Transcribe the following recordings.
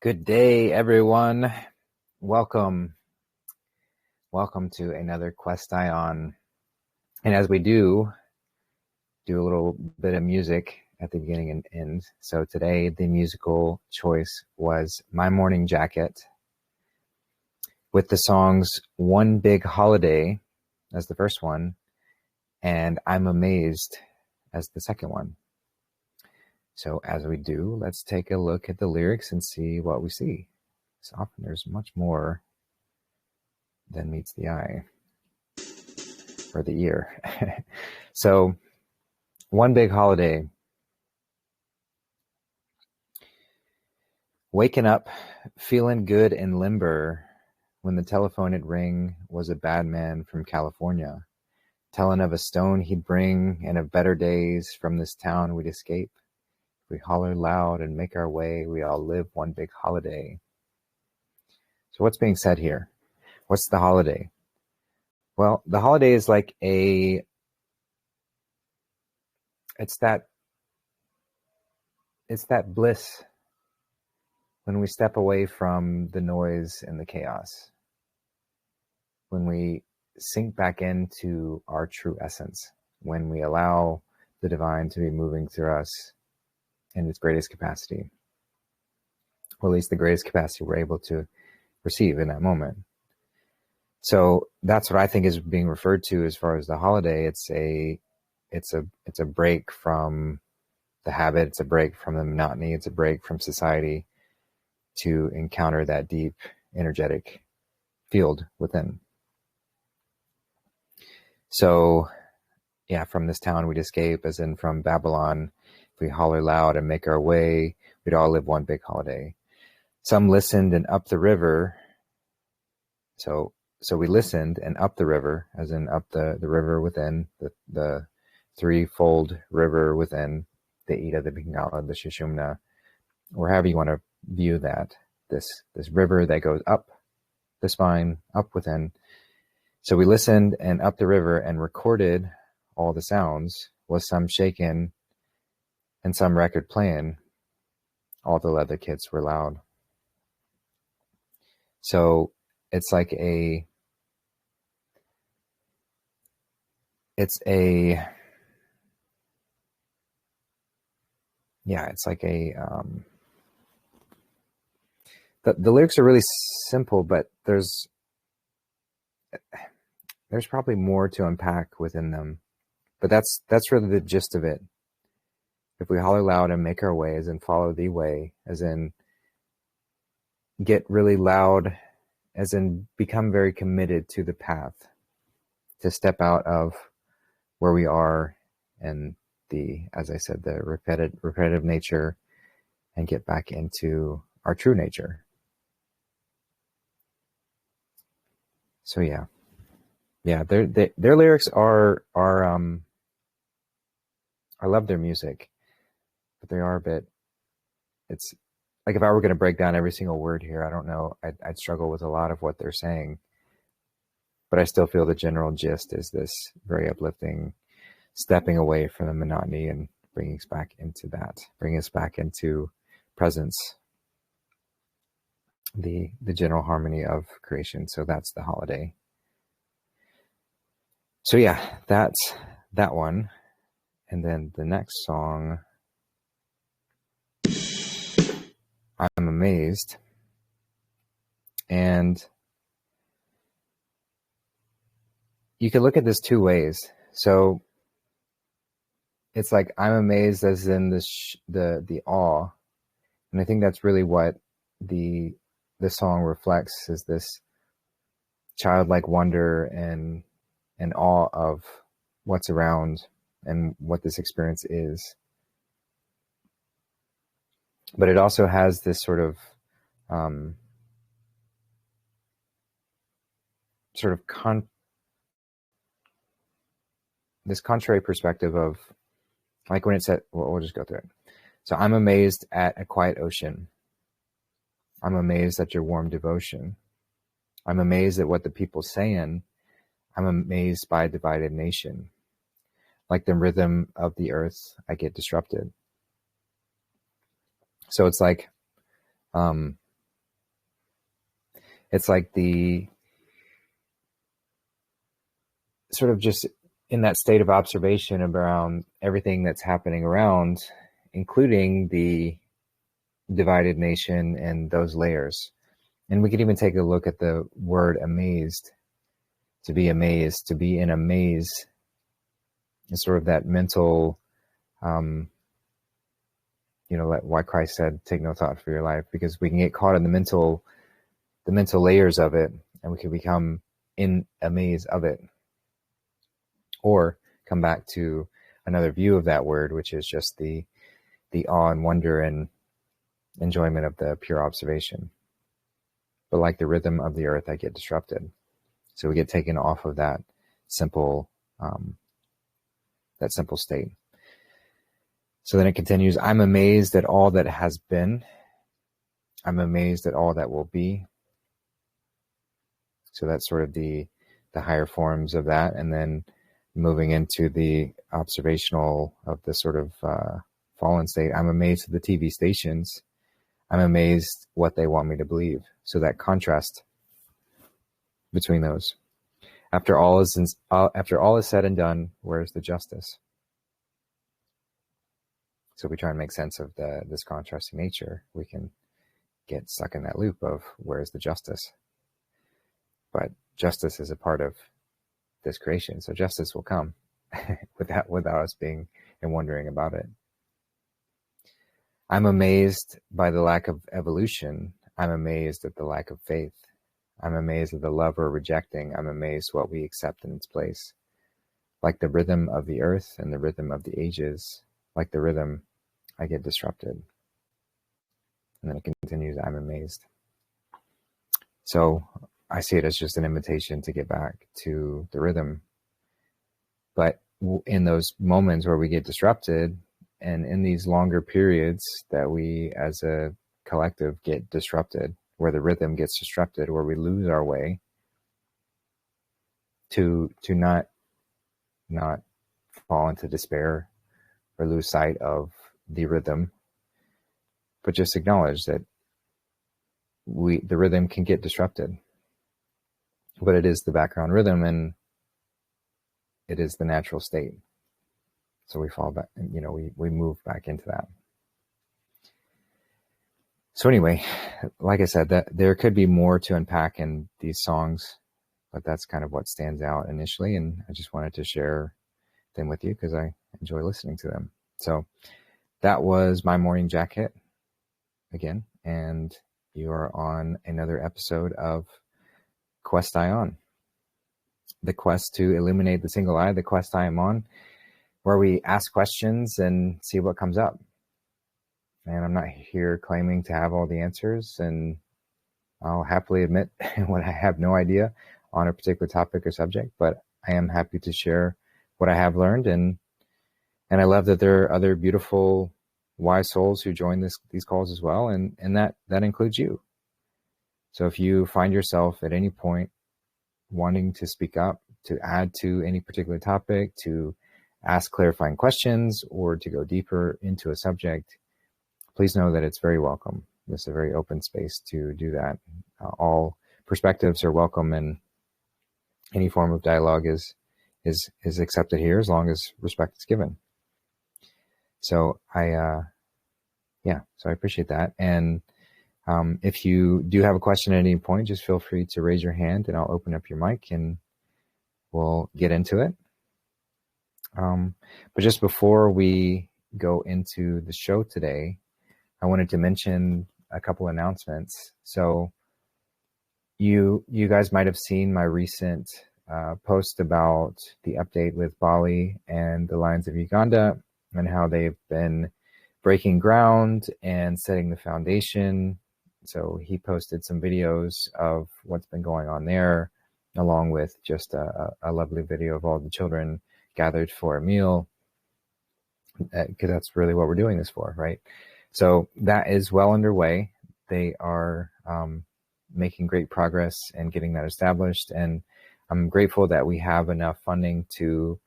Good day, everyone. Welcome to another Quest-i-on. And as we do a little bit of music at the beginning and end. So today the musical choice was My Morning Jacket with the songs One Big Holiday as the first one and I'm Amazed as the second one. So as we do, let's take a look at the lyrics and see what we see. So often there's much more than meets the eye or the ear. So one big holiday. Waking up, feeling good and limber when the telephone it'd ring was a bad man from California, telling of a stone he'd bring and of better days from this town we'd escape. We holler loud and make our way. We all live one big holiday. So what's being said here? What's the holiday? Well, the holiday is like it's that bliss when we step away from the noise and the chaos. When we sink back into our true essence. When we allow the divine to be moving through us in its greatest capacity, or at least the greatest capacity we're able to receive in that moment. So that's what I think is being referred to as far as the holiday. It's a break from the habit. It's a break from the monotony. It's a break from society to encounter that deep energetic field within. So yeah, from this town we'd escape, as in from Babylon. If we holler loud and make our way, we'd all live one big holiday. Some listened and up the river. So we listened and up the river, as in up the river within, the threefold river within, the Ida, the Bengala, the Shishumna, or however you want to view that. This river that goes up the spine, up within. So we listened and up the river and recorded all the sounds, was some shaken and some record playing. All the leather kits were loud. So it's like the lyrics are really simple, but there's probably more to unpack within them. But that's really the gist of it. If we holler loud and make our way, as in follow the way, as in get really loud, as in become very committed to the path, to step out of where we are and as I said, the repetitive nature, and get back into our true nature. So yeah, their lyrics are I love their music, but they are a bit. It's like if I were going to break down every single word here, I don't know. I'd struggle with a lot of what they're saying, but I still feel the general gist is this very uplifting, stepping away from the monotony and bringing us back into presence, the general harmony of creation. So that's the holiday. So yeah, that's that one. And then the next song, I'm Amazed. And you can look at this two ways. So it's like I'm amazed, as in the awe, and I think that's really what the song reflects, is this childlike wonder and awe of what's around and what this experience is. But it also has this sort of this contrary perspective of, like when it said, we'll just go through it. So I'm amazed at a quiet ocean. I'm amazed at your warm devotion. I'm amazed at what the people saying. I'm amazed by a divided nation. Like the rhythm of the earth, I get disrupted. So it's like It's like the sort of just in that state of observation around everything that's happening around, including the divided nation and those layers. And we could even take a look at the word amazed. To be amazed, to be in a maze, is sort of that mental, why Christ said, take no thought for your life, because we can get caught in the mental layers of it, and we can become in a maze of it. Or come back to another view of that word, which is just the awe and wonder and enjoyment of the pure observation. But like the rhythm of the earth, I get disrupted. So we get taken off of that simple state. So then it continues, I'm amazed at all that has been. I'm amazed at all that will be. So that's sort of the higher forms of that. And then moving into the observational of the sort of fallen state, I'm amazed at the TV stations. I'm amazed what they want me to believe. So that contrast between those. After all is said and done, where's the justice? So we try and make sense of this contrasting nature. We can get stuck in that loop of where's the justice? But justice is a part of this creation, so justice will come without us being and wondering about it. I'm amazed by the lack of evolution. I'm amazed at the lack of faith. I'm amazed at the love we're rejecting. I'm amazed what we accept in its place. Like the rhythm of the earth and the rhythm of the ages, like the rhythm, I get disrupted. And then it continues, I'm amazed. So I see it as just an invitation to get back to the rhythm. But in those moments where we get disrupted, and in these longer periods that we as a collective get disrupted, where the rhythm gets disrupted, where we lose our way, to not fall into despair or lose sight of the rhythm, but just acknowledge that the rhythm can get disrupted, but it is the background rhythm and it is the natural state. So we fall back, we move back into that. So anyway, like I said, that there could be more to unpack in these songs, but that's kind of what stands out initially. And I just wanted to share them with you because I enjoy listening to them. So that was my morning jacket again. And you are on another episode of Quest-i-ons, the quest to illuminate the single eye, the quest I am on, where we ask questions and see what comes up. And I'm not here claiming to have all the answers, and I'll happily admit when I have no idea on a particular topic or subject, but I am happy to share what I have learned. And I love that there are other beautiful, wise souls who join these calls as well. And that includes you. So if you find yourself at any point wanting to speak up, to add to any particular topic, to ask clarifying questions, or to go deeper into a subject, please know that it's very welcome. This is a very open space to do that. All perspectives are welcome, and any form of dialogue is accepted here as long as respect is given. So I appreciate that. And if you do have a question at any point, just feel free to raise your hand and I'll open up your mic and we'll get into it. But just before we go into the show today, I wanted to mention a couple announcements. So you guys might have seen my recent post about the update with Bali and the Lions of Uganda and how they've been breaking ground and setting the foundation. So he posted some videos of what's been going on there, along with just a lovely video of all the children gathered for a meal, because that's really what we're doing this for, right? So that is well underway. They are making great progress and getting that established. And I'm grateful that we have enough funding to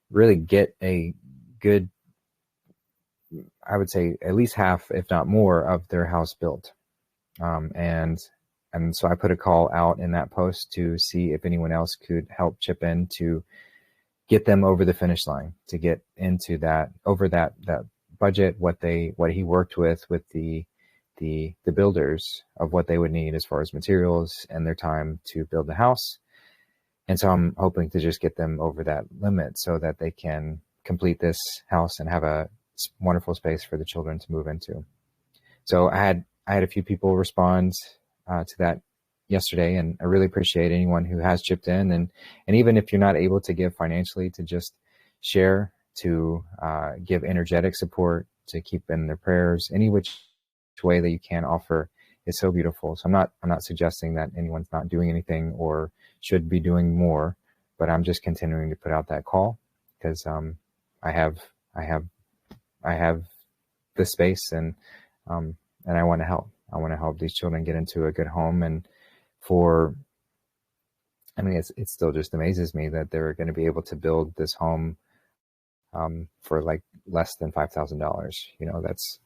really get a good, I would say at least half, if not more, of their house built. And and so I put a call out in that post to see if anyone else could help chip in to get them over the finish line, to get into over that budget, what he worked with the builders of what they would need as far as materials and their time to build the house. And so I'm hoping to just get them over that limit so that they can complete this house and have a wonderful space for the children to move into. So I had a few people respond to that yesterday, and I really appreciate anyone who has chipped in, and even if you're not able to give financially, to just share, to give energetic support, to keep in their prayers, any which way that you can offer is so beautiful. So I'm not suggesting that anyone's not doing anything or should be doing more, but I'm just continuing to put out that call because I have the space, and I want to help. I want to help these children get into a good home. And it still just amazes me that they're going to be able to build this home for like less than $5,000. That's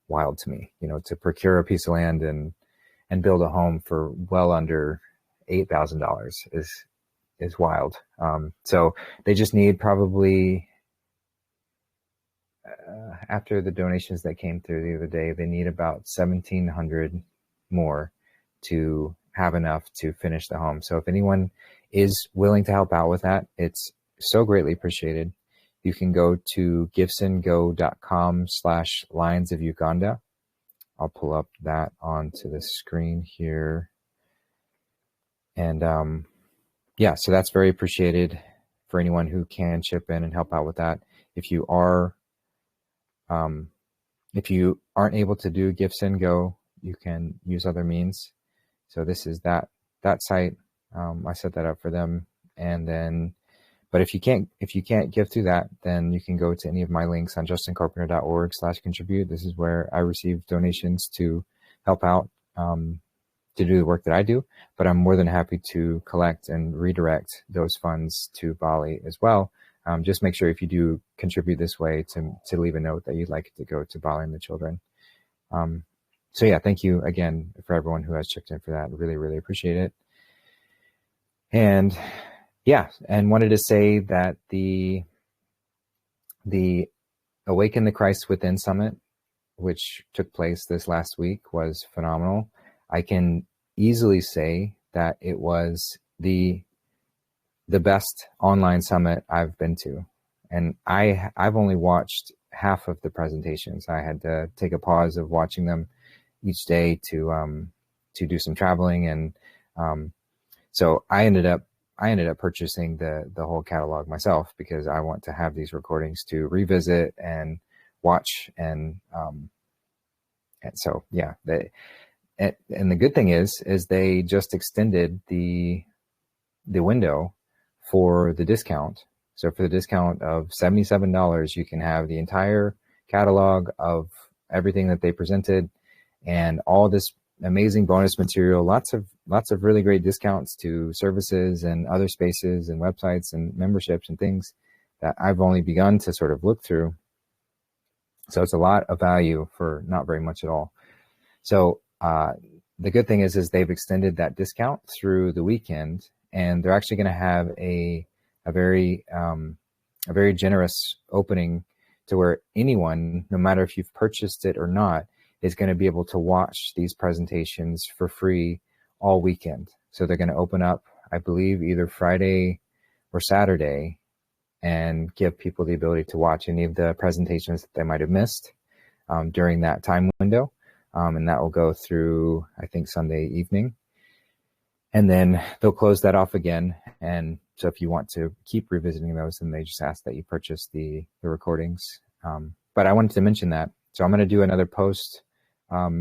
wild to me. To procure a piece of land and build a home for well under $8,000 is wild. So they just need probably, after the donations that came through the other day, they need about 1,700 more to have enough to finish the home. So if anyone is willing to help out with that, it's so greatly appreciated. You can go to givesandgo.com/Lions of Uganda. I'll pull up that onto the screen here. And so that's very appreciated for anyone who can chip in and help out with that. If you aren't able to do Give Send Go, you can use other means. So this is that site. I set that up for them. And then, but if you can't give through that, then you can go to any of my links on justincarpenter.org/contribute. This is where I receive donations to help out, to do the work that I do, but I'm more than happy to collect and redirect those funds to Bali as well. Just make sure if you do contribute this way to leave a note that you'd like it to go to Bali and the children. So yeah, thank you again for everyone who has chipped in for that. Really, really appreciate it. And wanted to say that the Awaken the Christ Within Summit, which took place this last week, was phenomenal. I can easily say that it was the best online summit I've been to. And I've only watched half of the presentations. I had to take a pause of watching them each day to do some traveling. And so I ended up purchasing the whole catalog myself because I want to have these recordings to revisit and watch. And so, yeah, and the good thing is they just extended the window for the discount. So for the discount of $77, you can have the entire catalog of everything that they presented and all this amazing bonus material, lots of really great discounts to services and other spaces and websites and memberships and things that I've only begun to sort of look through. So it's a lot of value for not very much at all. So the good thing is they've extended that discount through the weekend, and they're actually going to have a very generous opening to where anyone, no matter if you've purchased it or not, is going to be able to watch these presentations for free all weekend. So they're going to open up, I believe, either Friday or Saturday and give people the ability to watch any of the presentations that they might have missed during that time window. And that will go through, I think, Sunday evening. And then they'll close that off again. And so if you want to keep revisiting those, then they just ask that you purchase the recordings. But I wanted to mention that. So I'm going to do another post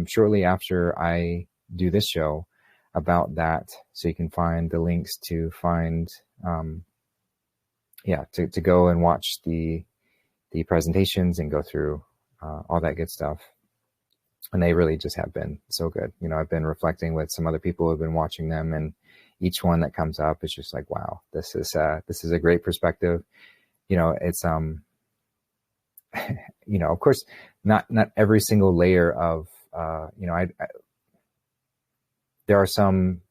shortly after I do this show about that. So you can find the links to find, to go and watch the presentations and go through all that good stuff. And they really just have been so good. I've been reflecting with some other people who have been watching them, and each one that comes up is just like, wow, this is a great perspective. It's, of course, not every single layer of, there are some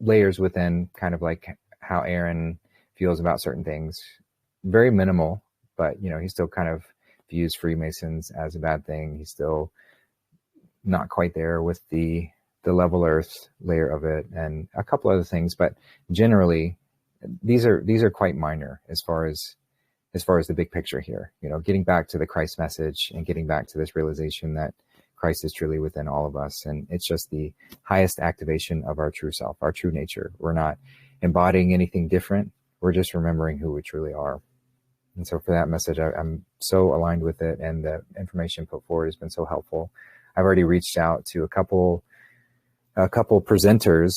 layers within kind of like how Aaron feels about certain things. Very minimal, but he still kind of views Freemasons as a bad thing. He's still not quite there with the level earth layer of it and a couple other things, but generally these are quite minor as far as the big picture here. Getting back to the Christ message and getting back to this realization that Christ is truly within all of us, and it's just the highest activation of our true self, our true nature. We're not embodying anything different. We're just remembering who we truly are. And so for that message, I'm so aligned with it, and the information put forward has been so helpful. I've already reached out to a couple presenters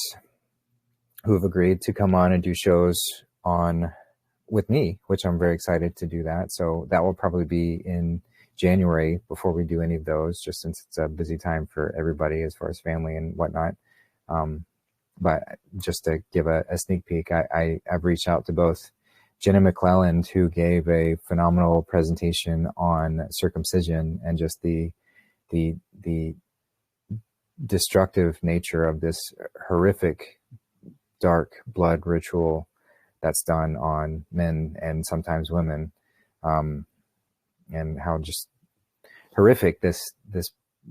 who have agreed to come on and do shows on with me, which I'm very excited to do that. So that will probably be in January before we do any of those, just since it's a busy time for everybody as far as family and whatnot. But just to give a sneak peek, I've reached out to both Jenna McClelland, who gave a phenomenal presentation on circumcision and just the destructive nature of this horrific dark blood ritual that's done on men and sometimes women, and how just horrific this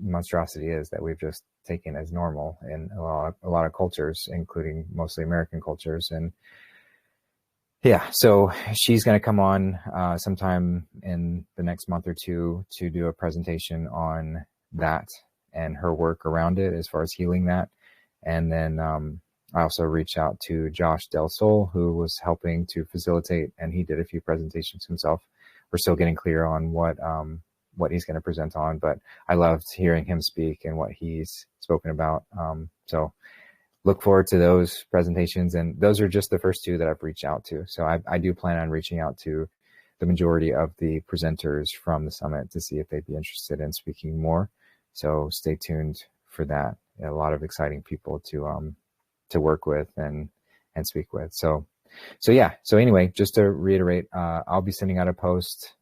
monstrosity is that we've just taken as normal in a lot of cultures, including mostly American cultures. And yeah, so she's going to come on sometime in the next month or two to do a presentation on that and her work around it as far as healing that. And then I also reached out to Josh Del Sol, who was helping to facilitate, and he did a few presentations himself. We're still getting clear on what he's going to present on, but I loved hearing him speak and what he's spoken about. So look forward to those presentations. And those are just the first two that I've reached out to. So I do plan on reaching out to the majority of the presenters from the summit to see if they'd be interested in speaking more. So stay tuned for that. A lot of exciting people to work with and speak with. So yeah. So anyway, just to reiterate, I'll be sending out a post.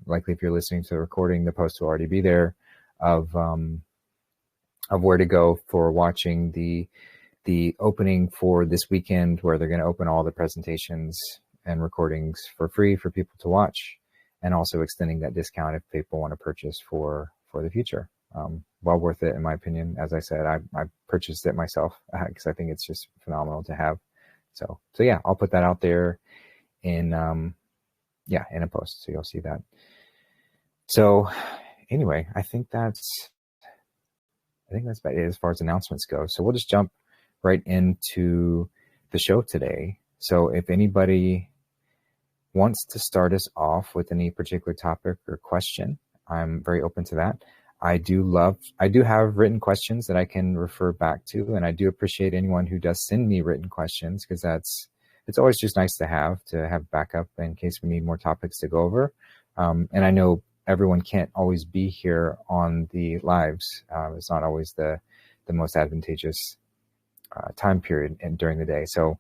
Likely if you're listening to the recording, the post will already be there of where to go for watching the opening for this weekend, where they're going to open all the presentations and recordings for free for people to watch, and also extending that discount if people want to purchase for the future. Well worth it, in my opinion. As I said, I purchased it myself because I think it's just phenomenal to have. So yeah, I'll put that out there in a post, so you'll see that. So anyway, I think that's about it as far as announcements go. So we'll just jump right into the show today. So if anybody wants to start us off with any particular topic or question, I'm very open to that. I do have written questions that I can refer back to, and I do appreciate anyone who does send me written questions, because it's always just nice to have backup in case we need more topics to go over. And I know everyone can't always be here on the lives. It's not always the most advantageous time period during the day. So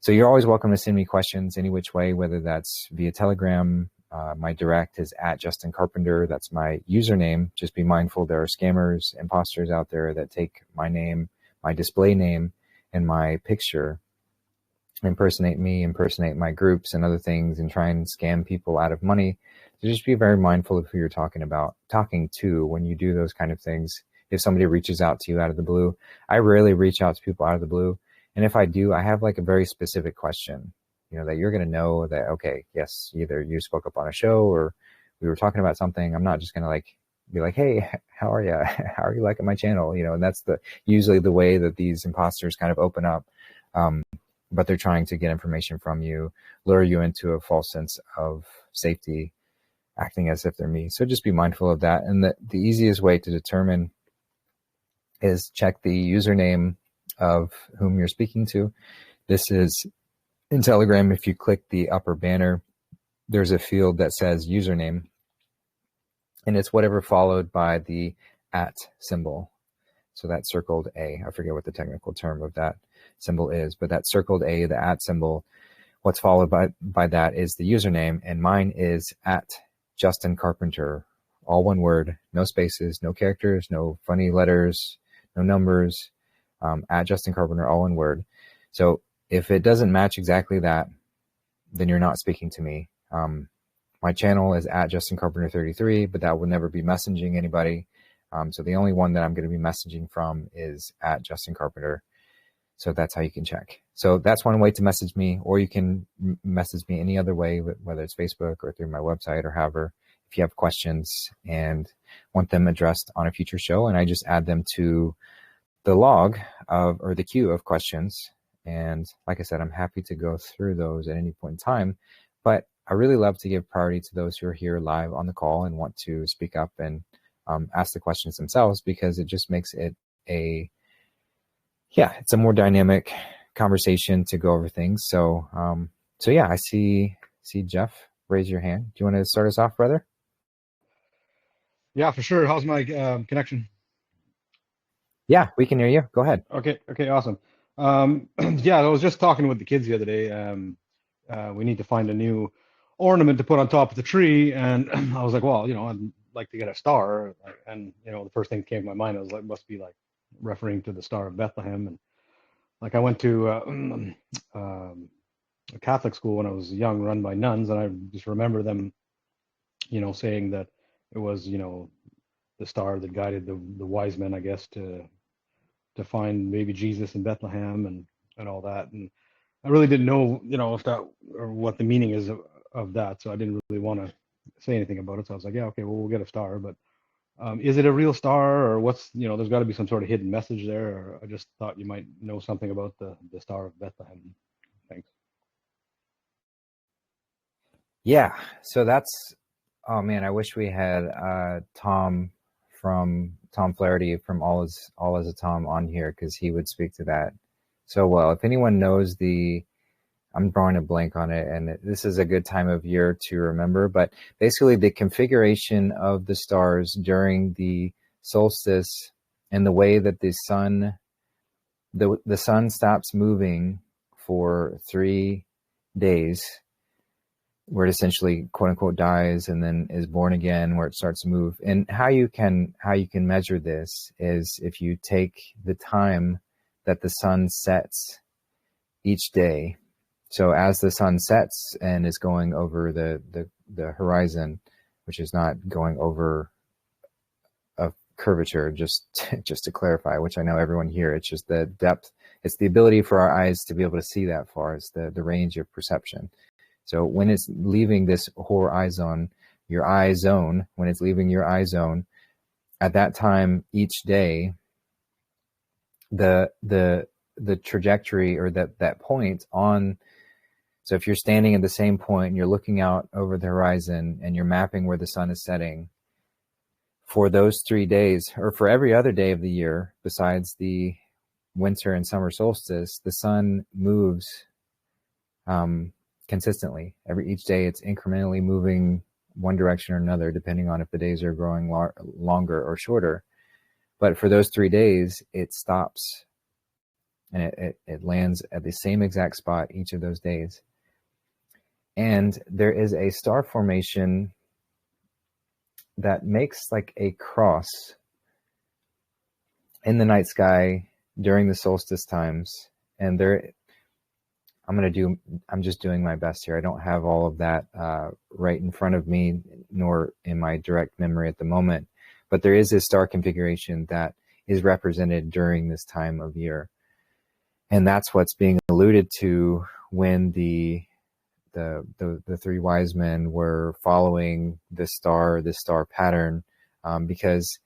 you're always welcome to send me questions any which way, whether that's via Telegram. My direct is @JustinCarpenter. That's my username. Just be mindful there are scammers, imposters out there that take my name, my display name, and my picture, impersonate me, impersonate my groups and other things, and try and scam people out of money. So just be very mindful of who you're talking to when you do those kind of things. If somebody reaches out to you out of the blue, I rarely reach out to people out of the blue. And if I do, I have like a very specific question, that you're going to know that, okay, yes, either you spoke up on a show or we were talking about something. I'm not just going to be like, hey, how are you? How are you liking my channel? And that's usually the way that these imposters kind of open up. But they're trying to get information from you, lure you into a false sense of safety, acting as if they're me. So just be mindful of that. And the easiest way to determine is check the username of whom you're speaking to. This is in Telegram. If you click the upper banner, there's a field that says username, and it's whatever followed by the @ symbol. So that circled A, I forget what the technical term of that symbol is, but that circled A, the @ symbol, what's followed by that is the username, and mine is @JustinCarpenter, all one word, no spaces, no characters, no funny letters, no numbers, at Justin Carpenter, all in word. So if it doesn't match exactly that, then you're not speaking to me. My channel is at Justin Carpenter 33, but that will never be messaging anybody. So the only one that I'm going to be messaging from is at Justin Carpenter. So that's how you can check. So that's one way to message me, or you can message me any other way, whether it's Facebook or through my website or however, if you have questions and want them addressed on a future show. And I just add them to the log of, or the queue of questions. And like I said, I'm happy to go through those at any point in time, but I really love to give priority to those who are here live on the call and want to speak up and ask the questions themselves, because it just makes it it's a more dynamic conversation to go over things. So, yeah, I see Jeff raise your hand. Do you want to start us off, brother? Yeah, for sure. How's my connection? Yeah, we can hear you. Go ahead. Okay, awesome. Yeah, I was just talking with the kids the other day. We need to find a new ornament to put on top of the tree, and I was like, well, I'd like to get a star, and the first thing that came to my mind was like, must be like referring to the Star of Bethlehem. And like I went to a Catholic school when I was young, run by nuns, and I just remember them, saying that it was, the star that guided the wise men, I guess, to find baby Jesus in Bethlehem and all that. And I really didn't know, if that or what the meaning is of that. So I didn't really want to say anything about it. So I was like, yeah, okay, well, we'll get a star. But is it a real star, or what's, there's got to be some sort of hidden message there? Or I just thought you might know something about the Star of Bethlehem. Thanks. Yeah. So that's, oh man, I wish we had Tom Flaherty from All Is a Tom on here, because he would speak to that so well. If anyone knows I'm drawing a blank on it, and this is a good time of year to remember, but basically the configuration of the stars during the solstice and the way that the sun stops moving for 3 days, where it essentially quote unquote dies and then is born again, where it starts to move. And how you can measure this is if you take the time that the sun sets each day. So as the sun sets and is going over the horizon, which is not going over a curvature, just to clarify, which I know everyone here, it's just the depth. It's the ability for our eyes to be able to see that far. It's the range of perception. So when it's leaving this horizon, your eye zone, when it's leaving your eye zone, at that time each day, the trajectory, or that point on. So if you're standing at the same point and you're looking out over the horizon and you're mapping where the sun is setting, for those 3 days, or for every other day of the year besides the winter and summer solstice, the sun moves consistently. Each day it's incrementally moving one direction or another, depending on if the days are growing longer or shorter. But for those 3 days, it stops and it lands at the same exact spot each of those days. And there is a star formation that makes like a cross in the night sky during the solstice times. And I'm just doing my best here. I don't have all of that right in front of me, nor in my direct memory at the moment. But there is a star configuration that is represented during this time of year. And that's what's being alluded to when the three wise men were following this star pattern, because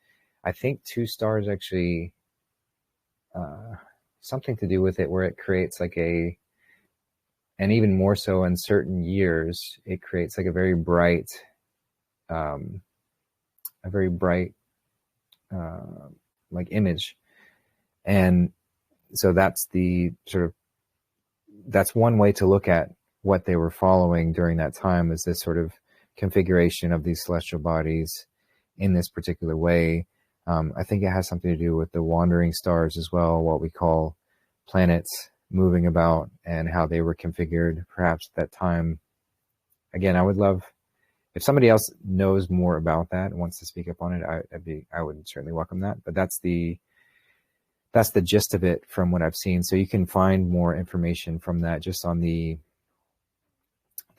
I think two stars actually something to do with it, where it creates like and even more so in certain years, it creates like a very bright like image. And so that's one way to look at what they were following during that time, is this sort of configuration of these celestial bodies in this particular way. I think it has something to do with the wandering stars as well, what we call planets moving about, and how they were configured perhaps at that time. Again, I would love if somebody else knows more about that and wants to speak up on it. I would certainly welcome that. But that's that's the gist of it from what I've seen. So you can find more information from that just on the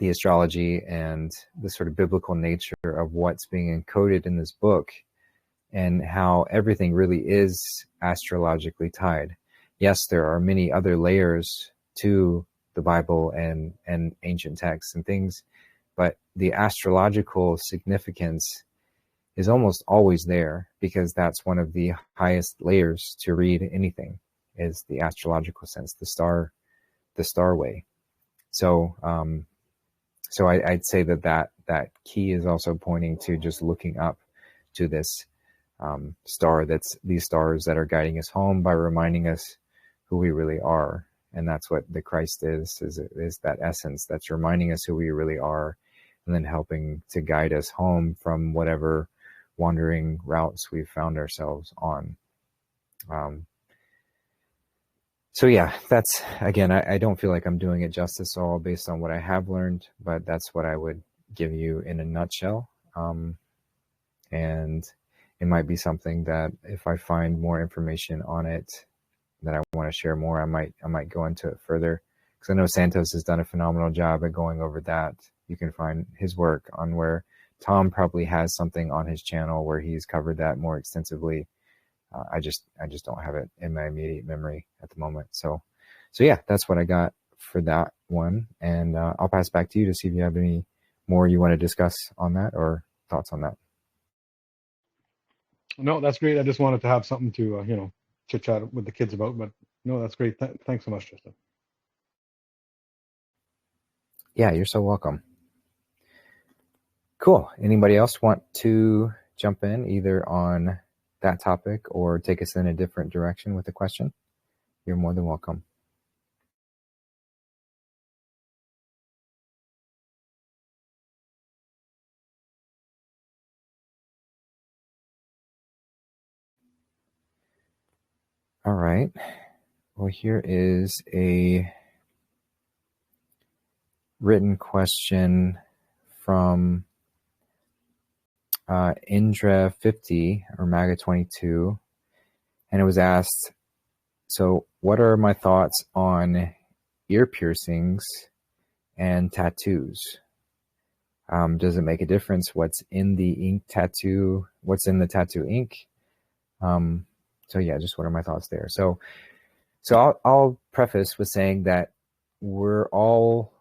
astrology and the sort of biblical nature of what's being encoded in this book, and how everything really is astrologically tied. Yes, there are many other layers to the Bible and ancient texts and things, but the astrological significance is almost always there, because that's one of the highest layers to read anything, is the astrological sense, the star way. So I'd say that key is also pointing to just looking up to this star, that's these stars that are guiding us home by reminding us who we really are. And that's what the Christ is that essence that's reminding us who we really are, and then helping to guide us home from whatever wandering routes we've found ourselves on. So yeah, that's, again, I don't feel like I'm doing it justice all based on what I have learned, but that's what I would give you in a nutshell. And it might be something that if I find more information on it that I want to share more, I might go into it further, because I know Santos has done a phenomenal job at going over that. You can find his work on where Tom probably has something on his channel where he's covered that more extensively. I just don't have it in my immediate memory at the moment. So yeah, that's what I got for that one. And I'll pass back to you to see if you have any more you want to discuss on that, or thoughts on that. No, that's great. I just wanted to have something to, chit chat with the kids about, but no, that's great. Thanks so much, Justin. Yeah, you're so welcome. Cool. Anybody else want to jump in either on that topic or take us in a different direction with a question? You're more than welcome. All right. Well, here is a written question from Indra 50 or Maga 22, and it was asked, so what are my thoughts on ear piercings and tattoos? Does it make a difference what's in the ink tattoo, what's in the tattoo ink? So yeah, just what are my thoughts there? So I'll preface with saying that we're all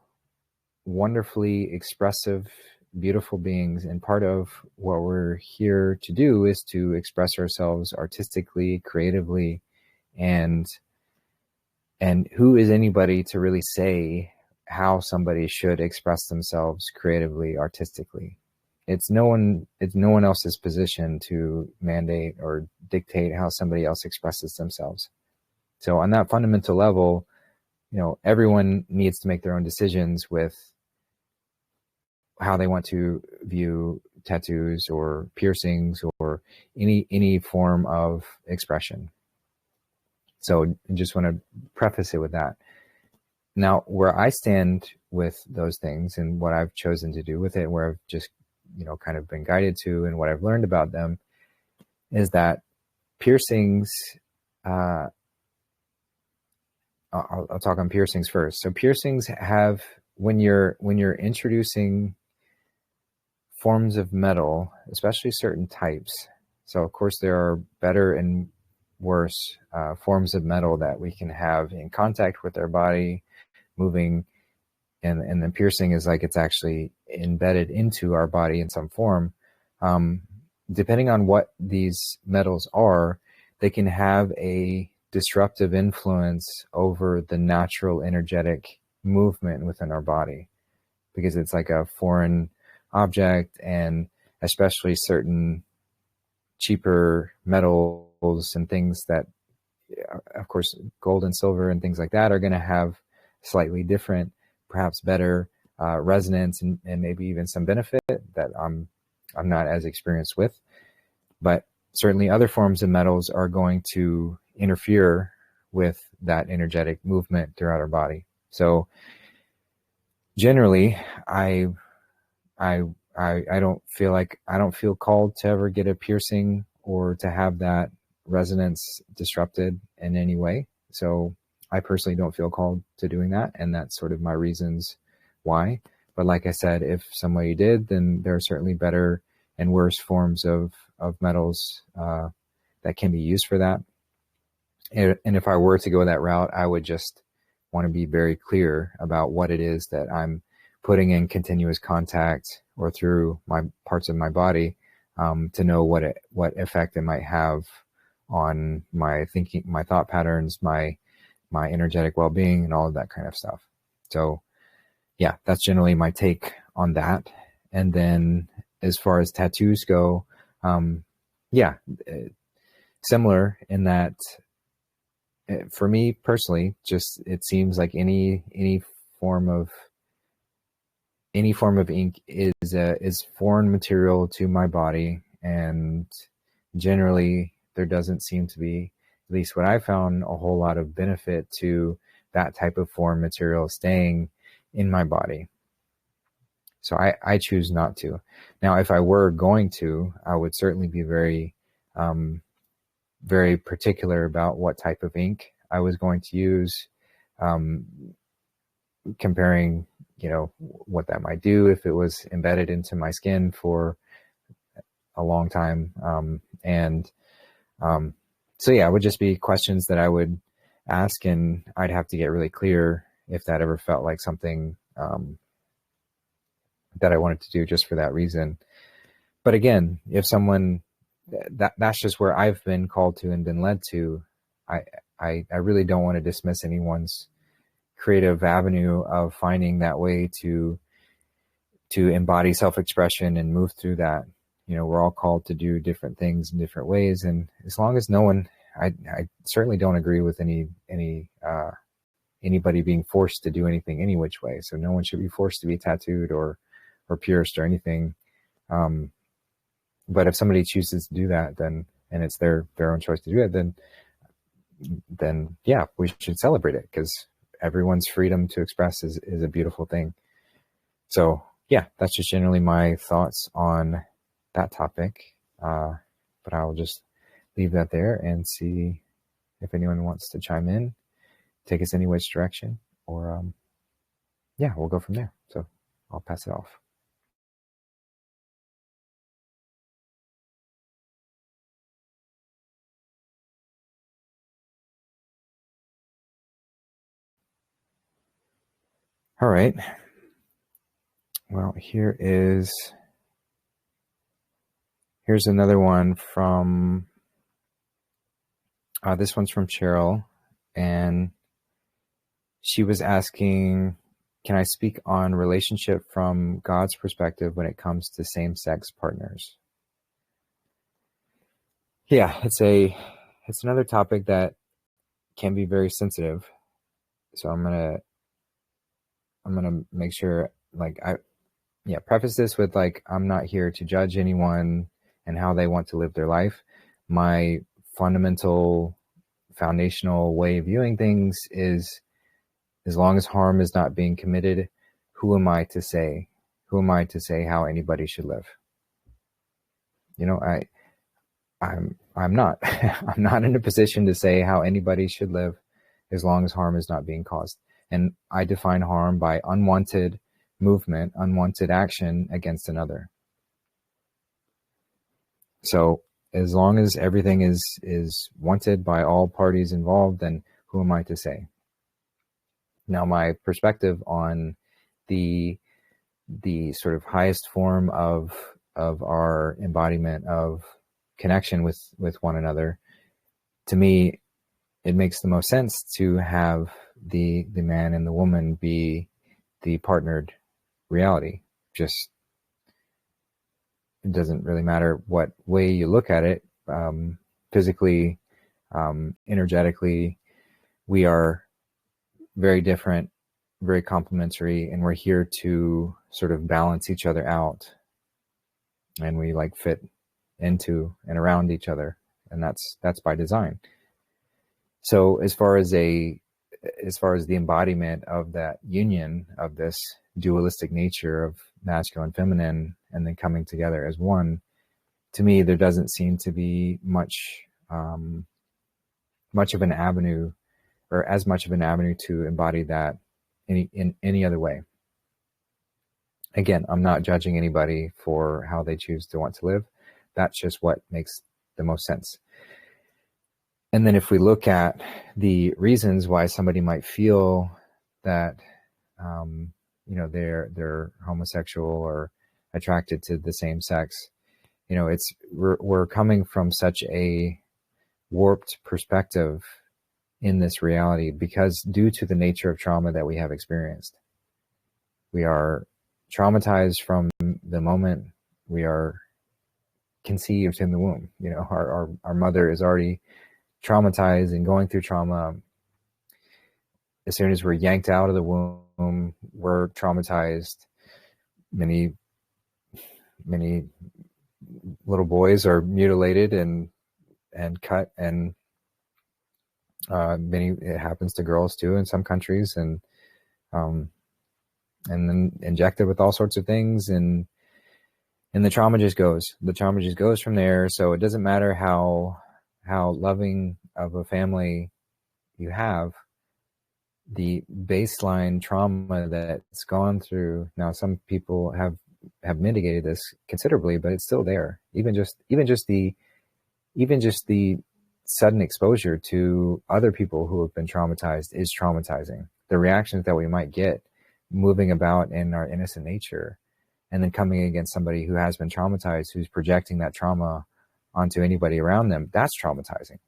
wonderfully expressive, beautiful beings, and part of what we're here to do is to express ourselves artistically, creatively, and who is anybody to really say how somebody should express themselves creatively, artistically? It's no one else's position to mandate or dictate how somebody else expresses themselves. So on that fundamental level, everyone needs to make their own decisions with how they want to view tattoos or piercings or any form of expression. So I just want to preface it with that. Now, where I stand with those things and what I've chosen to do with it, where I've just, kind of been guided to and what I've learned about them, is that piercings, I'll talk on piercings first. So piercings have, when you're introducing forms of metal, especially certain types. So of course there are better and worse forms of metal that we can have in contact with our body, moving, and the piercing is like it's actually embedded into our body in some form. Depending on what these metals are, they can have a disruptive influence over the natural energetic movement within our body, because it's like a foreign object, and especially certain cheaper metals and things that, of course, gold and silver and things like that are going to have slightly different, perhaps better resonance and maybe even some benefit that I'm not as experienced with. But certainly other forms of metals are going to interfere with that energetic movement throughout our body. So generally, I don't feel called to ever get a piercing or to have that resonance disrupted in any way. So I personally don't feel called to doing that, and that's sort of my reasons why. But like I said, if somebody did, then there are certainly better and worse forms of metals that can be used for that. And if I were to go that route, I would just want to be very clear about what it is that I'm putting in continuous contact or through my parts of my body, to know what effect it might have on my thinking, my thought patterns, my energetic well-being, and all of that kind of stuff. So yeah, that's generally my take on that. And then as far as tattoos go, similar in that, for me personally, just it seems like any form of ink is foreign material to my body, and generally there doesn't seem to be, at least what I found, a whole lot of benefit to that type of foreign material staying in my body. So I choose not to. Now, if I were going to, I would certainly be very very particular about what type of ink I was going to use, comparing, what that might do if it was embedded into my skin for a long time. So yeah, it would just be questions that I would ask, and I'd have to get really clear if that ever felt like something that I wanted to do just for that reason. But again, if someone, that's just where I've been called to and been led to. I really don't want to dismiss anyone's creative avenue of finding that way to embody self-expression and move through that. We're all called to do different things in different ways, and as long as no one, I certainly don't agree with anybody being forced to do anything any which way. So no one should be forced to be tattooed or pierced or anything. But if somebody chooses to do that, then, and it's their own choice to do it, then yeah, we should celebrate it, because everyone's freedom to express is a beautiful thing. So yeah, that's just generally my thoughts on that topic. But I'll just leave that there and see if anyone wants to chime in, take us any which direction, or yeah, we'll go from there. So I'll pass it off. All right. Well, here's another one from, this one's from Cheryl, and she was asking, can I speak on relationship from God's perspective when it comes to same-sex partners? Yeah, it's another topic that can be very sensitive. So I'm gonna make sure, preface this with, I'm not here to judge anyone and how they want to live their life. My fundamental, foundational way of viewing things is, as long as harm is not being committed, who am I to say how anybody should live? I'm not I'm not in a position to say how anybody should live, as long as harm is not being caused. And I define harm by unwanted movement, unwanted action against another. So as long as everything is wanted by all parties involved, then who am I to say? Now, my perspective on the sort of highest form of our embodiment of connection with one another, to me, it makes the most sense to have the man and the woman be the partnered reality. Just, it doesn't really matter what way you look at it. Physically, energetically, we are very different, very complementary, and we're here to sort of balance each other out, and we fit into and around each other, and that's by design. So as far as the embodiment of that union, of this dualistic nature of masculine and feminine, and then coming together as one, to me, there doesn't seem to be much much of an avenue, or as much of an avenue to embody that in any other way. Again, I'm not judging anybody for how they choose to want to live. That's just what makes the most sense. And then if we look at the reasons why somebody might feel that, they're homosexual or attracted to the same sex, we're coming from such a warped perspective in this reality, because due to the nature of trauma that we have experienced, we are traumatized from the moment we are conceived in the womb. Our mother is already traumatized and going through trauma. As soon as we're yanked out of the womb, we're traumatized. Many little boys are mutilated and cut, and it happens to girls too in some countries, and then injected with all sorts of things, and the trauma just goes from there. So it doesn't matter how loving of a family you have, the baseline trauma that's gone through. Now, some people have mitigated this considerably, but it's still there. Even just the sudden exposure to other people who have been traumatized is traumatizing. The reactions that we might get moving about in our innocent nature, and then coming against somebody who has been traumatized, who's projecting that trauma onto anybody around them, that's traumatizing.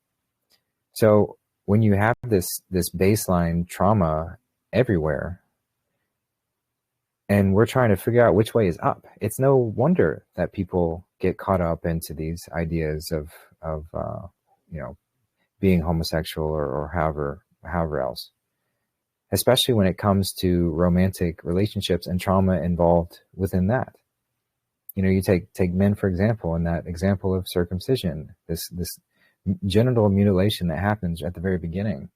So when you have this baseline trauma everywhere, and we're trying to figure out which way is up, it's no wonder that people get caught up into these ideas of being homosexual or however else, especially when it comes to romantic relationships and trauma involved within that. You take men, for example, in that example of circumcision, this genital mutilation that happens at the very beginning.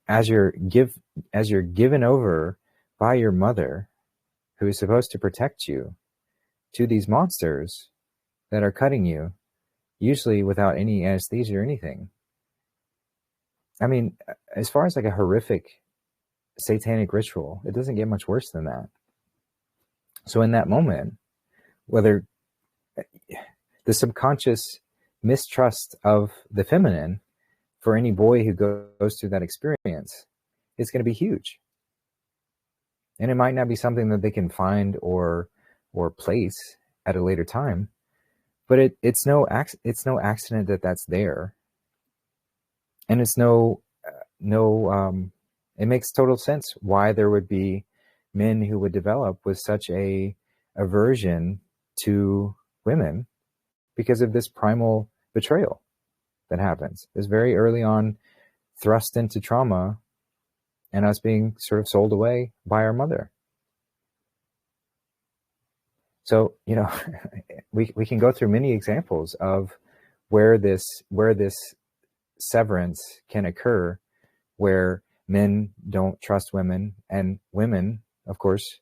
As you're given over by your mother, who is supposed to protect you, to these monsters that are cutting you, usually without any anesthesia or anything. I mean, as far as like a horrific satanic ritual, it doesn't get much worse than that. So in that moment, whether the subconscious mistrust of the feminine for any boy who goes through that experience is going to be huge. And it might not be something that they can find or place at a later time, but it's no accident that that's there. And it's it makes total sense why there would be men who would develop with such a aversion to women, because of this primal betrayal that happens. It's very early on thrust into trauma and us being sort of sold away by our mother. So, we can go through many examples of where this severance can occur, where men don't trust women, and women, of course,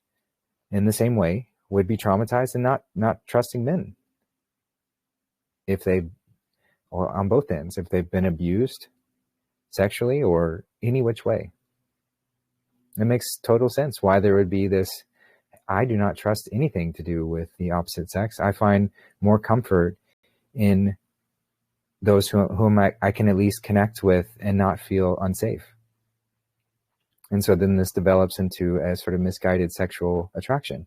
in the same way, would be traumatized and not trusting men or on both ends, if they've been abused sexually or any which way. It makes total sense why there would be this, I do not trust anything to do with the opposite sex. I find more comfort in those whom I can at least connect with and not feel unsafe. And so then this develops into a sort of misguided sexual attraction.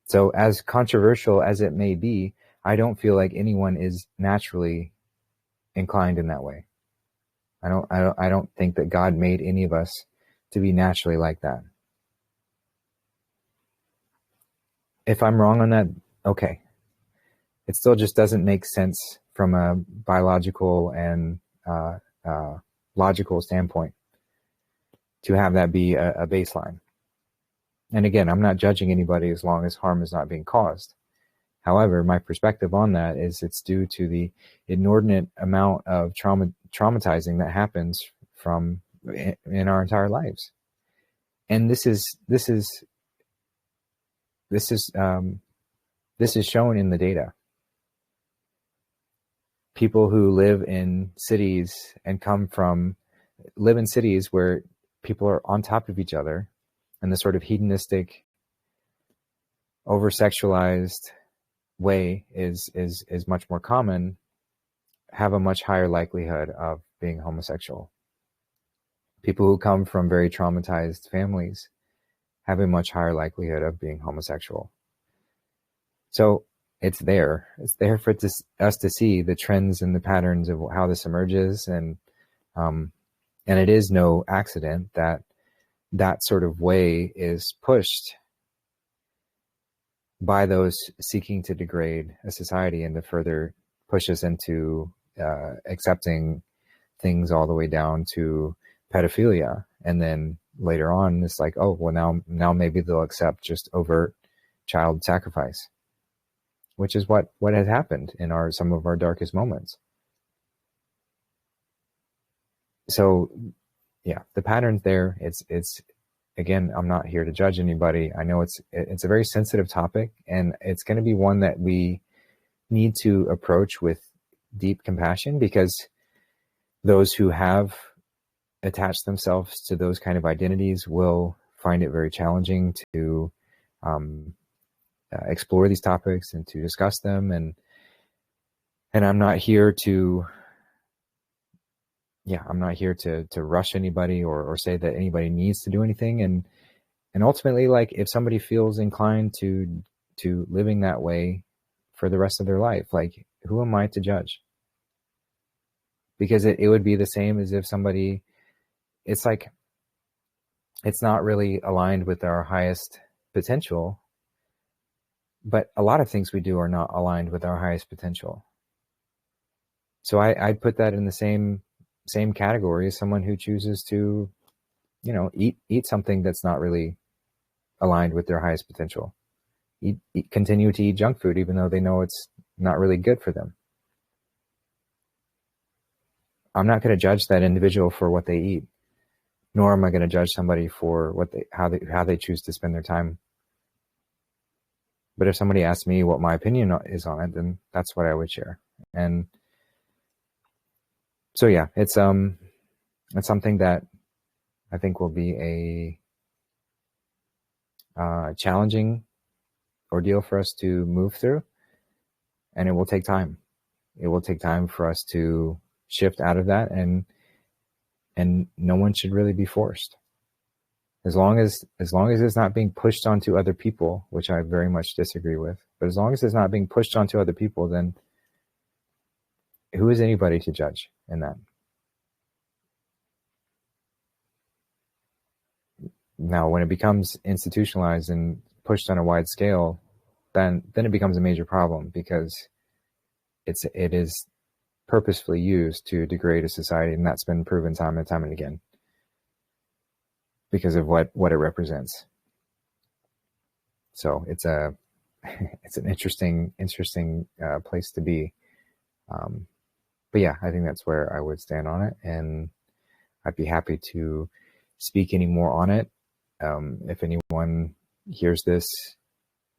So as controversial as it may be, I don't feel like anyone is naturally inclined in that way. I don't think that God made any of us to be naturally like that. If I'm wrong on that, okay. It still just doesn't make sense from a biological and logical standpoint to have that be a baseline. And again, I'm not judging anybody as long as harm is not being caused. However, my perspective on that is it's due to the inordinate amount of traumatizing that happens in our entire lives. And this is shown in the data. people who live in cities and live in cities where people are on top of each other, and the sort of hedonistic, over-sexualized way is much more common, have a much higher likelihood of being homosexual. People who come from very traumatized families have a much higher likelihood of being homosexual. So it's there for us to see the trends and the patterns of how this emerges, and it is no accident that that sort of way is pushed by those seeking to degrade a society and to further push us into accepting things all the way down to pedophilia. And then later on, it's like, oh, well, now maybe they'll accept just overt child sacrifice, which is what has happened in some of our darkest moments. So yeah, the pattern's there. It's again, I'm not here to judge anybody. I know it's a very sensitive topic, and it's going to be one that we need to approach with deep compassion, because those who have attached themselves to those kind of identities will find it very challenging to explore these topics and to discuss them. And I'm not here to rush anybody or say that anybody needs to do anything. And ultimately, like, if somebody feels inclined to living that way for the rest of their life, like, who am I to judge? Because it would be the same as if somebody, it's like, it's not really aligned with our highest potential, but a lot of things we do are not aligned with our highest potential. So I'd put that in the same category as someone who chooses to, eat something that's not really aligned with their highest potential. Continue to eat junk food, even though they know it's not really good for them. I'm not going to judge that individual for what they eat, nor am I going to judge somebody for how they choose to spend their time. But if somebody asks me what my opinion is on it, then that's what I would share. And so yeah, it's something that I think will be a challenging ordeal for us to move through, and it will take time. It will take time for us to shift out of that, and no one should really be forced. As long as it's not being pushed onto other people, which I very much disagree with, but as long as it's not being pushed onto other people, then who is anybody to judge in that? Now, when it becomes institutionalized and pushed on a wide scale, then it becomes a major problem, because it is purposefully used to degrade a society, and that's been proven time and time and again because of what it represents. So it's an interesting place to be. But yeah, I think that's where I would stand on it, and I'd be happy to speak any more on it. If anyone hears this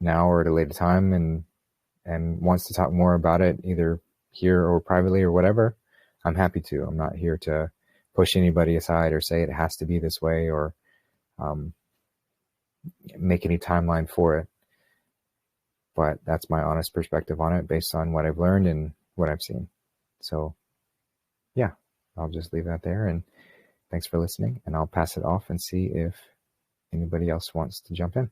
now or at a later time and wants to talk more about it, either here or privately or whatever, I'm happy to. I'm not here to push anybody aside or say it has to be this way, or make any timeline for it. But that's my honest perspective on it based on what I've learned and what I've seen. So yeah, I'll just leave that there, and thanks for listening, and I'll pass it off and see if anybody else wants to jump in.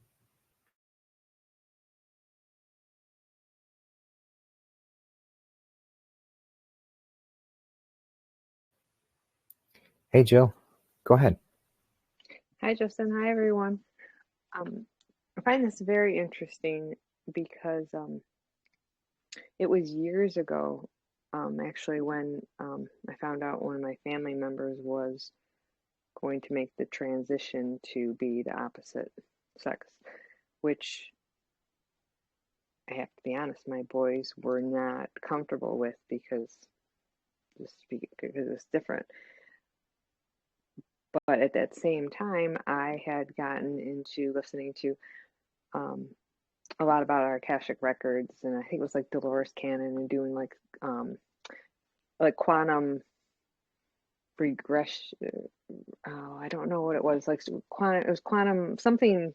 Hey, Jill, go ahead. Hi, Justin. Hi, everyone. I find this very interesting because it was years ago, actually, when I found out one of my family members was going to make the transition to be the opposite sex, which I have to be honest, my boys were not comfortable with because it's different. But at that same time, I had gotten into listening to a lot about our Akashic records, and I think it was like Dolores Cannon, and doing like like quantum regression. Oh, I don't know what it was. Like quantum, it was quantum something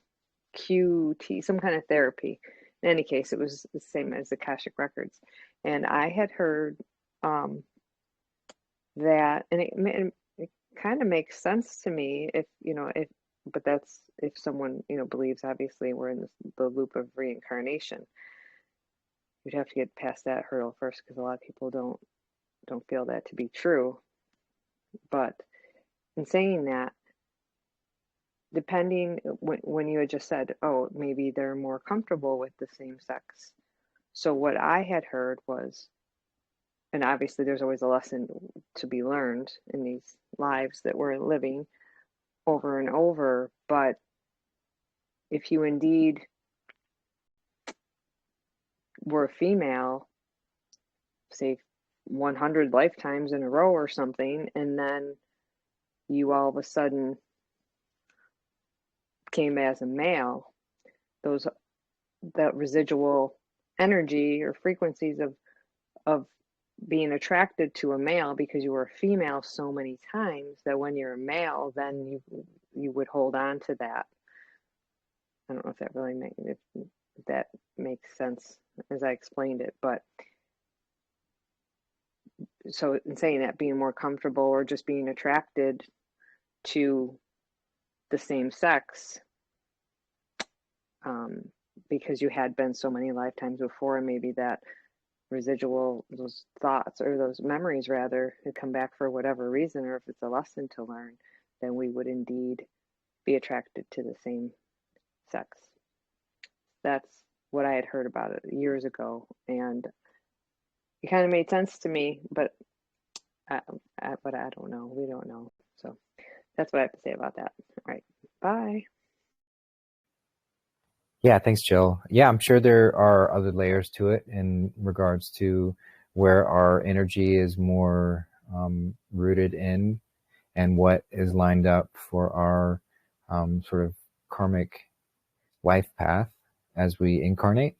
QT, some kind of therapy. In any case, it was the same as the Akashic records, and I had heard that, and it kind of makes sense to me if but that's if someone believes obviously we're in the loop of reincarnation. You'd have to get past that hurdle first because a lot of people don't feel that to be true. But in saying that, depending when you had just said, oh, maybe they're more comfortable with the same sex. So what I had heard was, and obviously there's always a lesson to be learned in these lives that we're living over and over, but if you indeed were a female, say 100 lifetimes in a row or something, and then you all of a sudden came as a male, that residual energy or frequencies of being attracted to a male because you were a female so many times that when you're a male, then you would hold on to that. I don't know if that really if that makes sense as I explained it, but so in saying that, being more comfortable or just being attracted to the same sex, because you had been so many lifetimes before, and maybe that residual, those thoughts or those memories rather, had come back for whatever reason, or if it's a lesson to learn, then we would indeed be attracted to the same sex. That's what I had heard about it years ago, and it kind of made sense to me, but I don't know. We don't know. So that's what I have to say about that. All right. Bye. Yeah, thanks, Jill. Yeah, I'm sure there are other layers to it in regards to where our energy is more rooted in and what is lined up for our sort of karmic life path as we incarnate,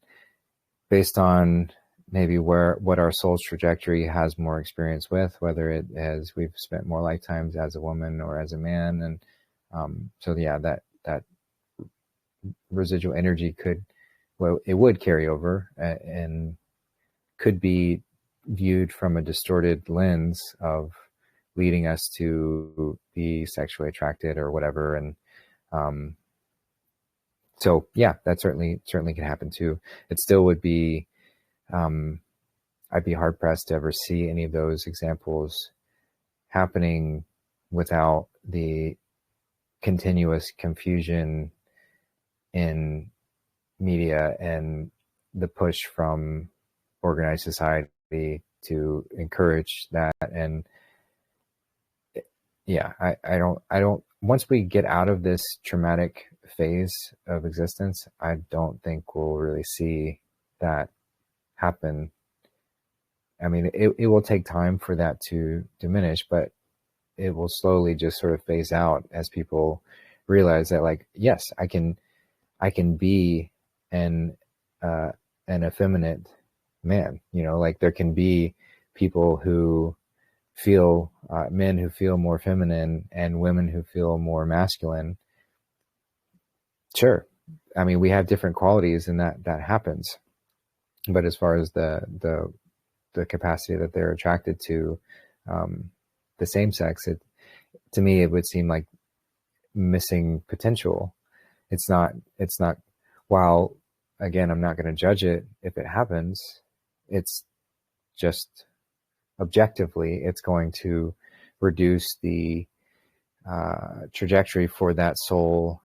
based on maybe what our soul's trajectory has more experience with, whether it has we've spent more lifetimes as a woman or as a man. And so yeah, that residual energy it would carry over and could be viewed from a distorted lens of leading us to be sexually attracted or whatever. And so yeah, that certainly can happen too. It still would be I'd be hard pressed to ever see any of those examples happening without the continuous confusion in media and the push from organized society to encourage that. And yeah, I don't, once we get out of this traumatic phase of existence, I don't think we'll really see that happen. I mean, it will take time for that to diminish, but it will slowly just sort of phase out as people realize that, like, yes, I can be an effeminate man, like there can be people who feel, men who feel more feminine and women who feel more masculine. Sure. I mean, we have different qualities and that happens. But as far as the capacity that they're attracted to the same sex, to me, it would seem like missing potential. It's not, while again, I'm not going to judge it if it happens. It's just objectively, it's going to reduce the trajectory for that soul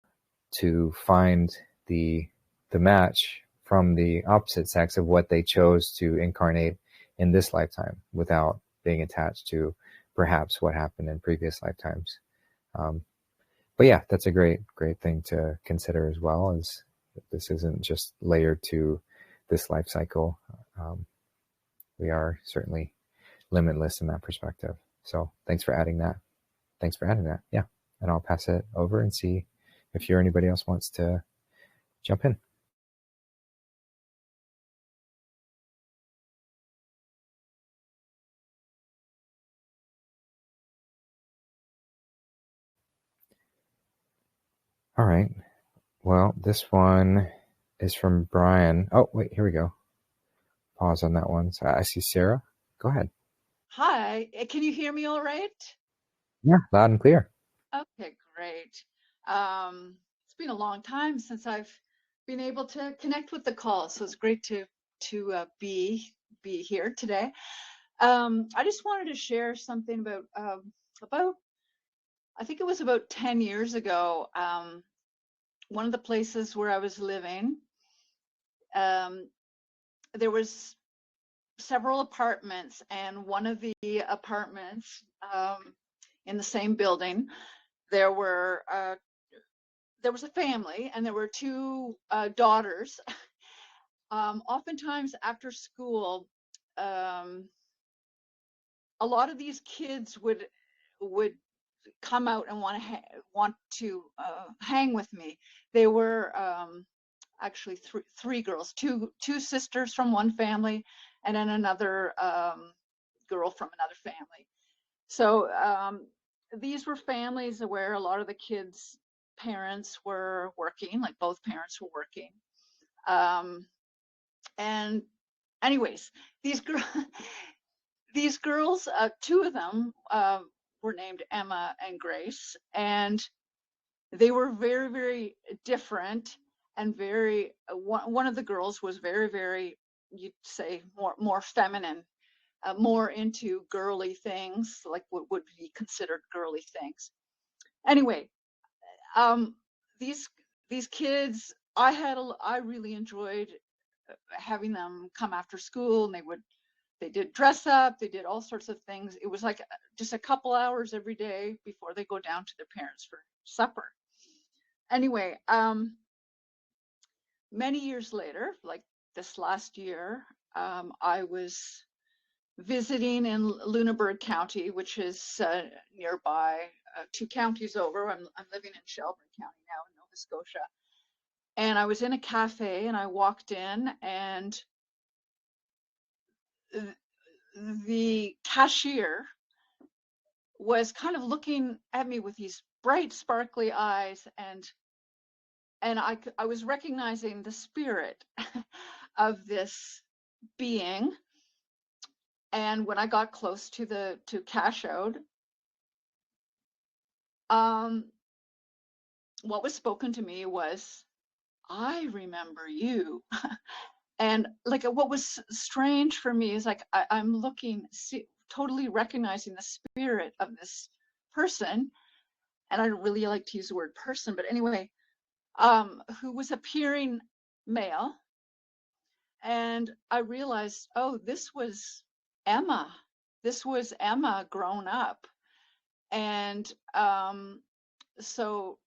to find the match from the opposite sex of what they chose to incarnate in this lifetime, without being attached to perhaps what happened in previous lifetimes. But yeah, that's a great thing to consider as well, as this isn't just layered to this life cycle. We are certainly limitless in that perspective. So thanks for adding that. Yeah. And I'll pass it over and see if anybody else wants to jump in. right. Well, this one is from Brian. Oh, wait, here we go. Pause on that one. So I see Sarah. Go ahead. Hi, can you hear me all right? Yeah, loud and clear. Okay, great. It's been a long time since I've been able to connect with the call, so it's great to be here today. I just wanted to share something about I think it was about 10 years ago. One of the places where I was living, there was several apartments, and one of the apartments in the same building, there was a family, and there were two daughters. Oftentimes after school, a lot of these kids would come out and want to hang with me. They were actually three girls, two sisters from one family, and then another girl from another family. So these were families where a lot of the kids' parents were working, like both parents were working. And anyways, these girls, two of them were named Emma and Grace, and they were very, very different, and very, one of the girls was very, very, you'd say, more feminine, more into girly things, like what would be considered girly things. Anyway, these kids, I really enjoyed having them come after school, and they did dress up, they did all sorts of things. It was like just a couple hours every day before they go down to their parents for supper. Anyway, many years later, like this last year, I was visiting in Lunenburg County, which is nearby, 2 counties over. I'm living in Shelburne County now in Nova Scotia. And I was in a cafe, and I walked in, and the cashier was kind of looking at me with these bright, sparkly eyes, and I was recognizing the spirit of this being. And when I got close to cash out, what was spoken to me was, "I remember you." And like what was strange for me is like I'm looking, totally recognizing the spirit of this person, and I don't really like to use the word person, but anyway, who was appearing male, and I realized, oh, this was Emma. This was Emma grown up, and so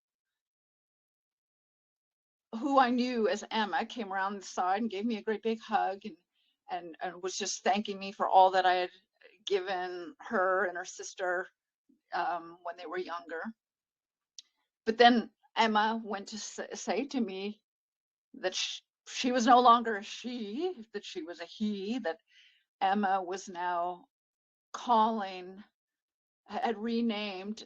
who I knew as Emma came around the side and gave me a great big hug, and was just thanking me for all that I had given her and her sister when they were younger. But then Emma went to say to me that she was no longer a she, that she was a he, that Emma was now had renamed,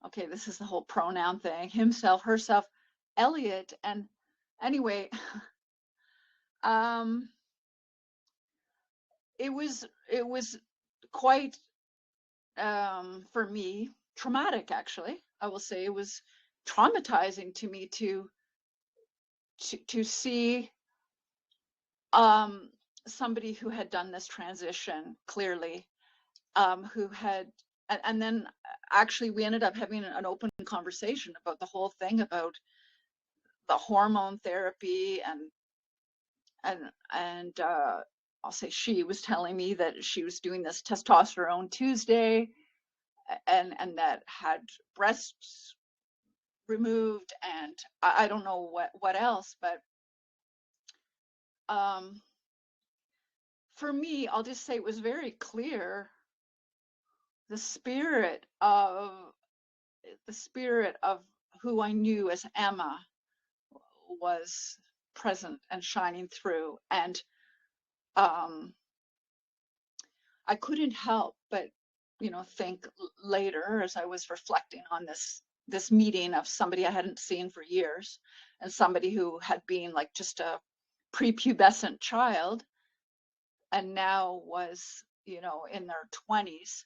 okay, this is the whole pronoun thing, himself, herself, Elliot. And anyway, it was quite, for me, traumatic, actually. I will say it was traumatizing to me to see somebody who had done this transition clearly, who had, and then actually we ended up having an open conversation about the whole thing, about the hormone therapy, and I'll say she was telling me that she was doing this testosterone Tuesday, and that had breasts removed, and I don't know what else, but for me, I'll just say it was very clear the spirit of who I knew as Emma was present and shining through, and I couldn't help but think later, as I was reflecting on this this meeting of somebody I hadn't seen for years, and somebody who had been like just a prepubescent child and now was, you know, in their 20s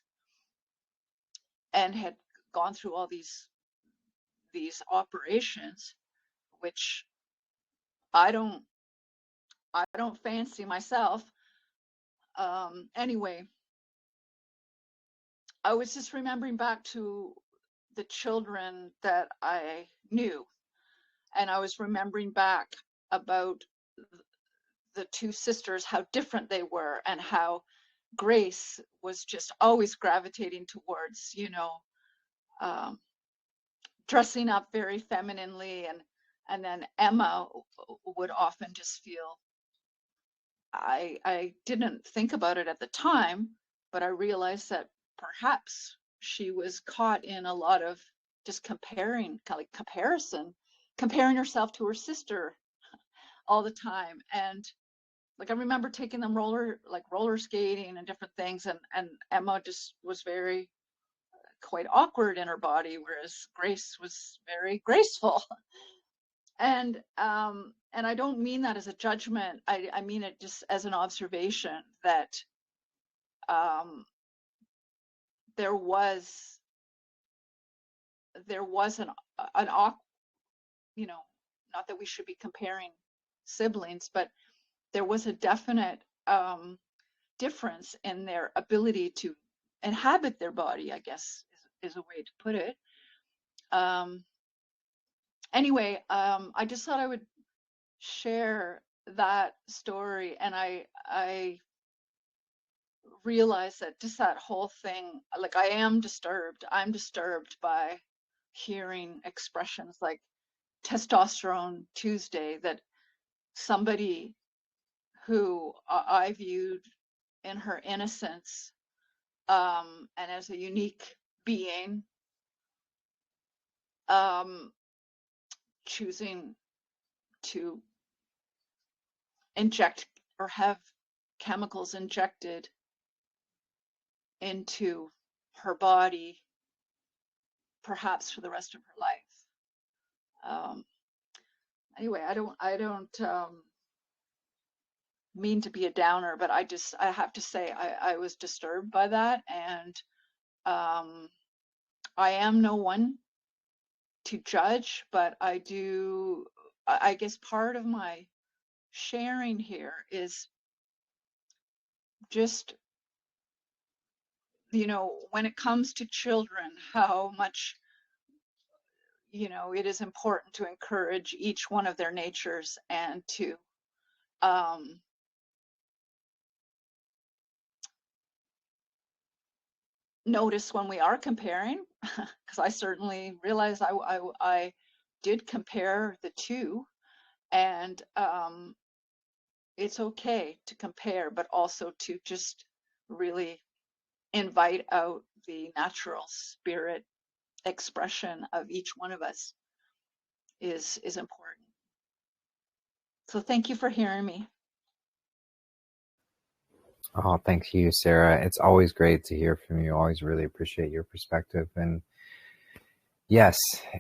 and had gone through all these operations, which I don't fancy myself. Anyway, I was just remembering back to the children that I knew, and I was remembering back about the two sisters, how different they were, and how Grace was just always gravitating towards, you know, dressing up very femininely, and then Emma would often just feel, I didn't think about it at the time, but I realized that perhaps she was caught in a lot of just comparing, kind of like comparison, comparing herself to her sister all the time. And like I remember taking them roller skating and different things, and Emma just was very quite awkward in her body, whereas Grace was very graceful. And I don't mean that as a judgment. I mean it just as an observation that there was an you know, not that we should be comparing siblings, but there was a definite difference in their ability to inhabit their body, I guess is a way to put it. Anyway, I just thought I would share that story, and I realized that just that whole thing, like I'm disturbed by hearing expressions like testosterone Tuesday, that somebody who I viewed in her innocence and as a unique being choosing to inject or have chemicals injected into her body, perhaps for the rest of her life. Anyway, I don't mean to be a downer, but I have to say I was disturbed by that, and I am no one to judge, but I guess part of my sharing here is just, you know, when it comes to children, how much, you know, it is important to encourage each one of their natures, and to notice when we are comparing, because I certainly realized I did compare the two, and it's okay to compare, but also to just really invite out the natural spirit expression of each one of us is important. So thank you for hearing me. Oh, thank you, Sarah. It's always great to hear from you. Always really appreciate your perspective. And yes,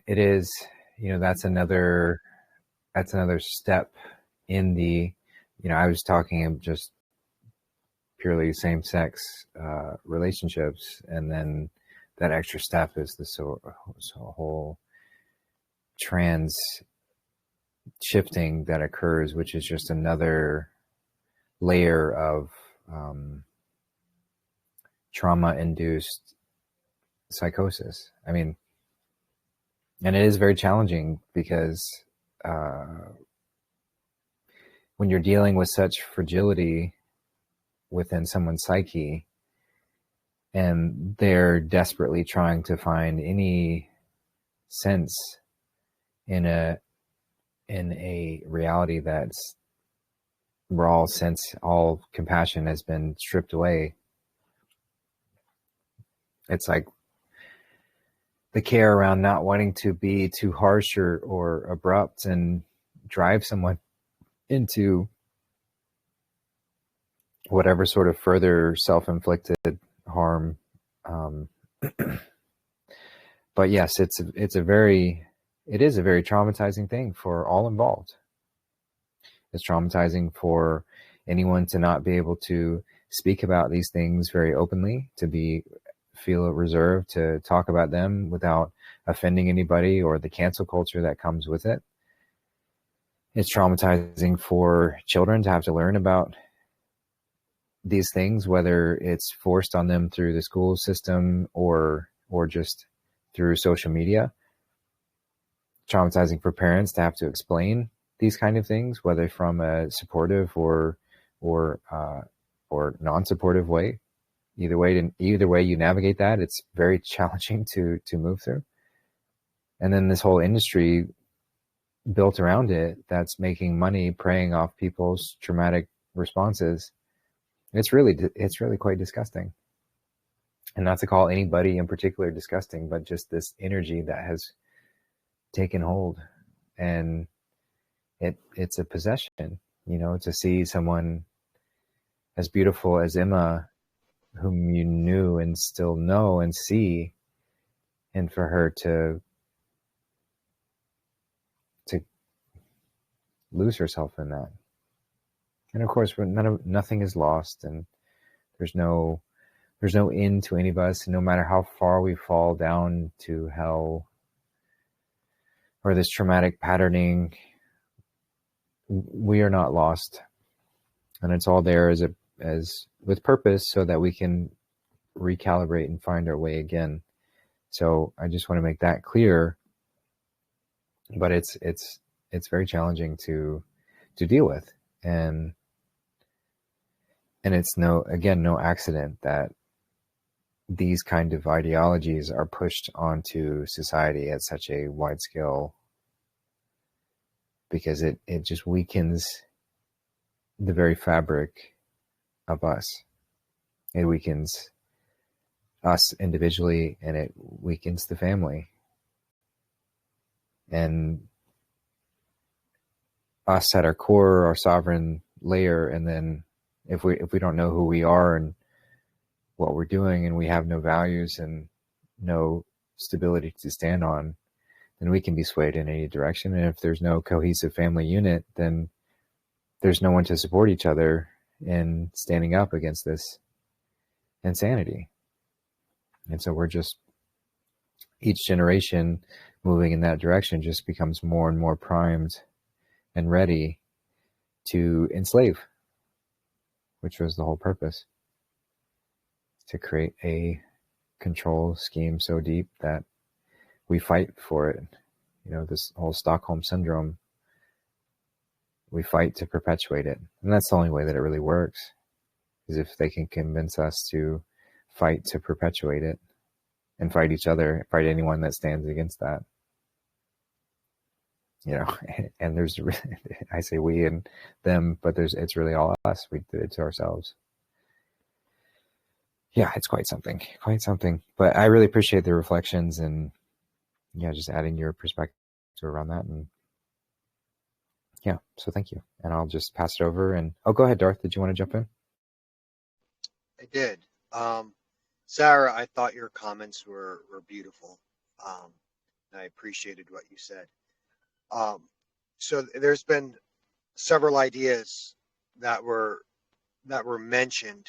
it is, you know, that's another step in the, you know, I was talking of just purely same-sex relationships, and then that extra step is this whole trans shifting that occurs, which is just another layer of trauma-induced psychosis. I mean, and it is very challenging because when you're dealing with such fragility within someone's psyche, and they're desperately trying to find any sense in a reality that's where all compassion has been stripped away. It's like the care around not wanting to be too harsh or abrupt and drive someone into whatever sort of further self-inflicted harm. But yes, it is a very traumatizing thing for all involved. It's traumatizing for anyone to not be able to speak about these things very openly, to feel reserved to talk about them without offending anybody or the cancel culture that comes with it. It's traumatizing for children to have to learn about these things, whether it's forced on them through the school system or just through social media. Traumatizing for parents to have to explain these kind of things, whether from a supportive or non-supportive way. Either way you navigate that, it's very challenging to move through. And then this whole industry built around it that's making money preying off people's traumatic responses. It's really quite disgusting. And not to call anybody in particular disgusting, but just this energy that has taken hold. And it's a possession, to see someone as beautiful as Emma, whom you knew and still know and see, and for her to lose herself in that. And of course, nothing is lost, and there's no end to any of us. And no matter how far we fall down to hell or this traumatic patterning, we are not lost. And it's all there as with purpose, so that we can recalibrate and find our way again. So I just want to make that clear. But it's very challenging to deal with, and it's no accident that these kind of ideologies are pushed onto society at such a wide scale, because it just weakens the very fabric of us. It weakens us individually, and it weakens the family. And us at our core, our sovereign layer, and then if we don't know who we are and what we're doing, and we have no values and no stability to stand on, then we can be swayed in any direction. And if there's no cohesive family unit, then there's no one to support each other in standing up against this insanity. And so we're just, each generation moving in that direction just becomes more and more primed and ready to enslave, which was the whole purpose, to create a control scheme so deep that we fight for it. This whole Stockholm syndrome, we fight to perpetuate it. And that's the only way that it really works, is if they can convince us to fight to perpetuate it, and fight each other, fight anyone that stands against that. And there's, I say we and them, but it's really all us. We did it to ourselves. Yeah, it's quite something. But I really appreciate the reflections, and just adding your perspective around that. And so thank you. And I'll just pass it over. And go ahead, Darth. Did you want to jump in? I did. Sarah, I thought your comments were beautiful. And I appreciated what you said. So there's been several ideas that were mentioned.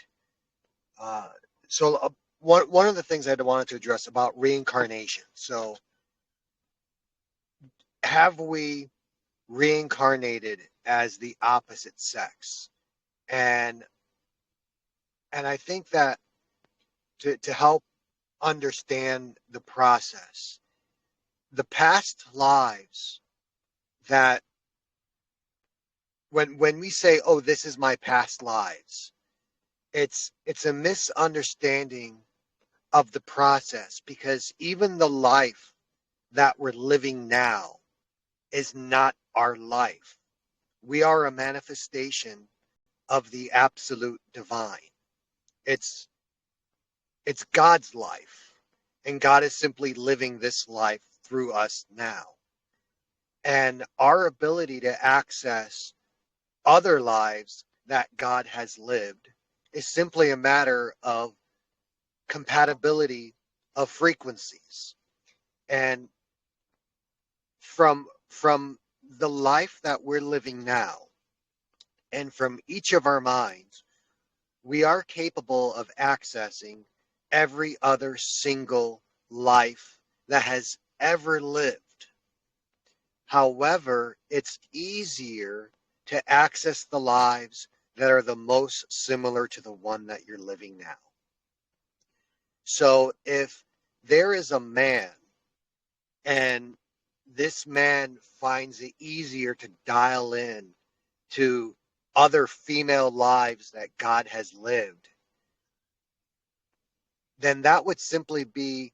So one of the things I wanted to address about reincarnation. So have we reincarnated as the opposite sex? And I think that to help understand the process, the past lives that when we say, oh, this is my past lives, it's a misunderstanding of the process, because even the life that we're living now is not our life. We are a manifestation of the absolute divine. It's God's life, and God is simply living this life through us now. And our ability to access other lives that God has lived is simply a matter of compatibility of frequencies. And from the life that we're living now, and from each of our minds, we are capable of accessing every other single life that has ever lived. However, it's easier to access the lives that are the most similar to the one that you're living now. So if there is a man and this man finds it easier to dial in to other female lives that God has lived, then that would simply be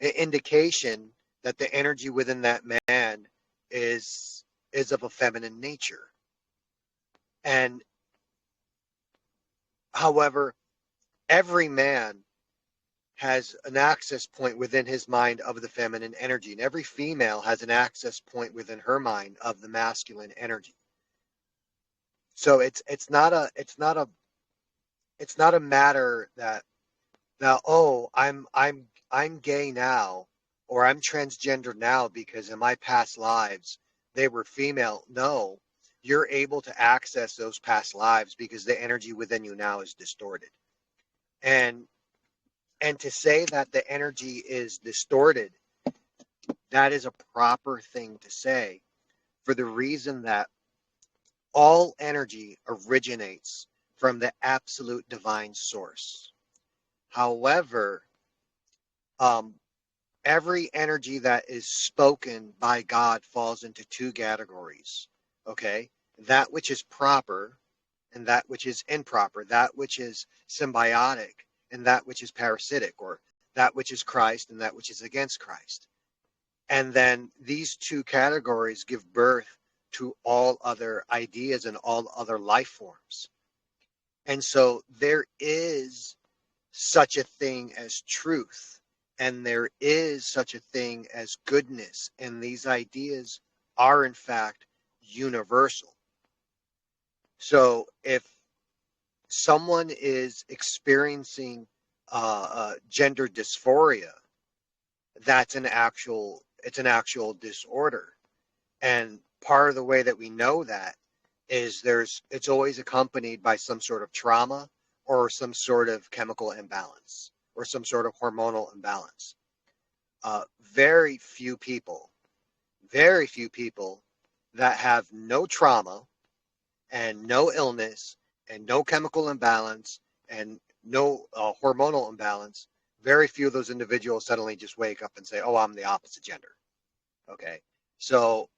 an indication that the energy within that man is of a feminine nature. And however, every man has an access point within his mind of the feminine energy, and every female has an access point within her mind of the masculine energy. So it's not a matter that oh, I'm gay now, or I'm transgender now because in my past lives they were female. No, you're able to access those past lives because the energy within you now is distorted. And to say that the energy is distorted, that is a proper thing to say, for the reason that all energy originates from the absolute divine source. However, every energy that is spoken by God falls into two categories. Okay? That which is proper and that which is improper, that which is symbiotic and that which is parasitic, or that which is Christ and that which is against Christ. And then these two categories give birth to all other ideas and all other life forms. And so there is such a thing as truth, and there is such a thing as goodness, and these ideas are in fact universal. So if someone is experiencing gender dysphoria, it's an actual disorder. And part of the way that we know that is it's always accompanied by some sort of trauma or some sort of chemical imbalance or some sort of hormonal imbalance. Very few people that have no trauma and no illness and no chemical imbalance and no hormonal imbalance, very few of those individuals suddenly just wake up and say, oh, I'm the opposite gender. Okay. So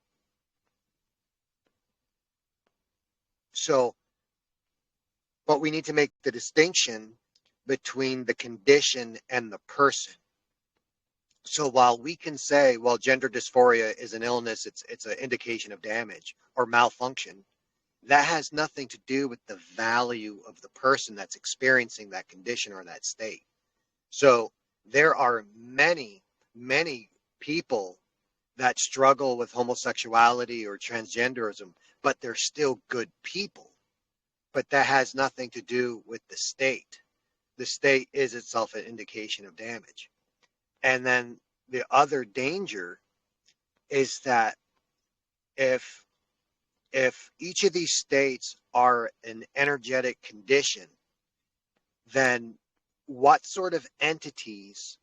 but we need to make the distinction between the condition and the person. So while we can say, well, gender dysphoria is an illness, it's an indication of damage or malfunction, that has nothing to do with the value of the person that's experiencing that condition or that state. So there are many, many people that struggle with homosexuality or transgenderism, but they're still good people. But that has nothing to do with the state. The state is itself an indication of damage. And then the other danger is that if each of these states are an energetic condition, then what sort of entities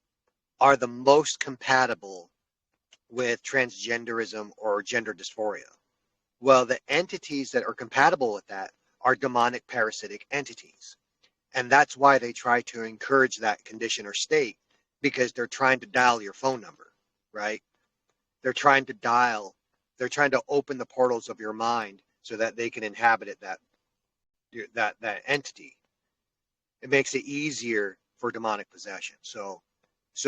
are the most compatible with transgenderism or gender dysphoria? Well, the entities that are compatible with that are demonic parasitic entities. And that's why they try to encourage that condition or state, because they're trying to dial your phone number, right? They're trying to open the portals of your mind so that they can inhabit it, that entity. It makes it easier for demonic possession. So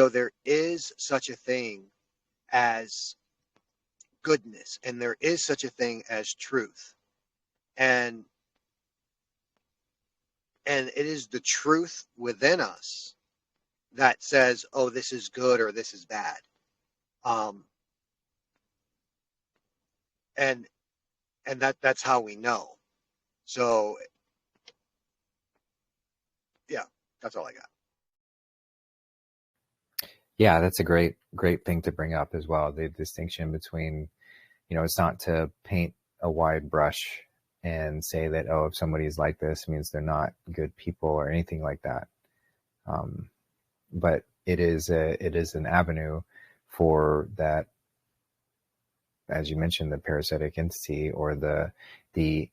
there is such a thing as goodness, and there is such a thing as truth. And it is the truth within us that says, oh, this is good or this is bad. And that's how we know. So yeah, that's all I got. Yeah, that's a great thing to bring up as well. The distinction between, it's not to paint a wide brush and say that, oh, if somebody's like this, it means they're not good people or anything like that. But it is an avenue for that, as you mentioned, the parasitic entity or the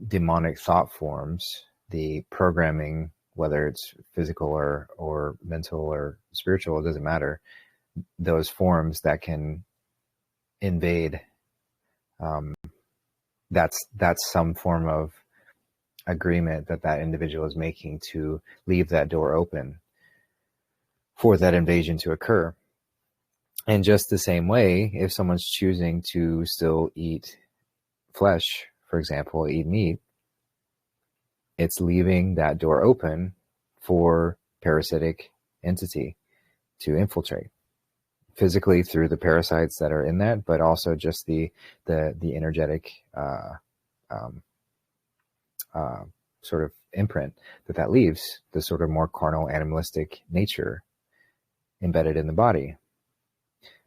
demonic thought forms, the programming, whether it's physical or mental or spiritual, it doesn't matter. Those forms that can invade, that's some form of agreement that individual is making to leave that door open for that invasion to occur. And just the same way, if someone's choosing to still eat flesh, for example, eat meat, it's leaving that door open for parasitic entity to infiltrate physically through the parasites that are in that, but also just the energetic sort of imprint that leaves, the sort of more carnal, animalistic nature embedded in the body.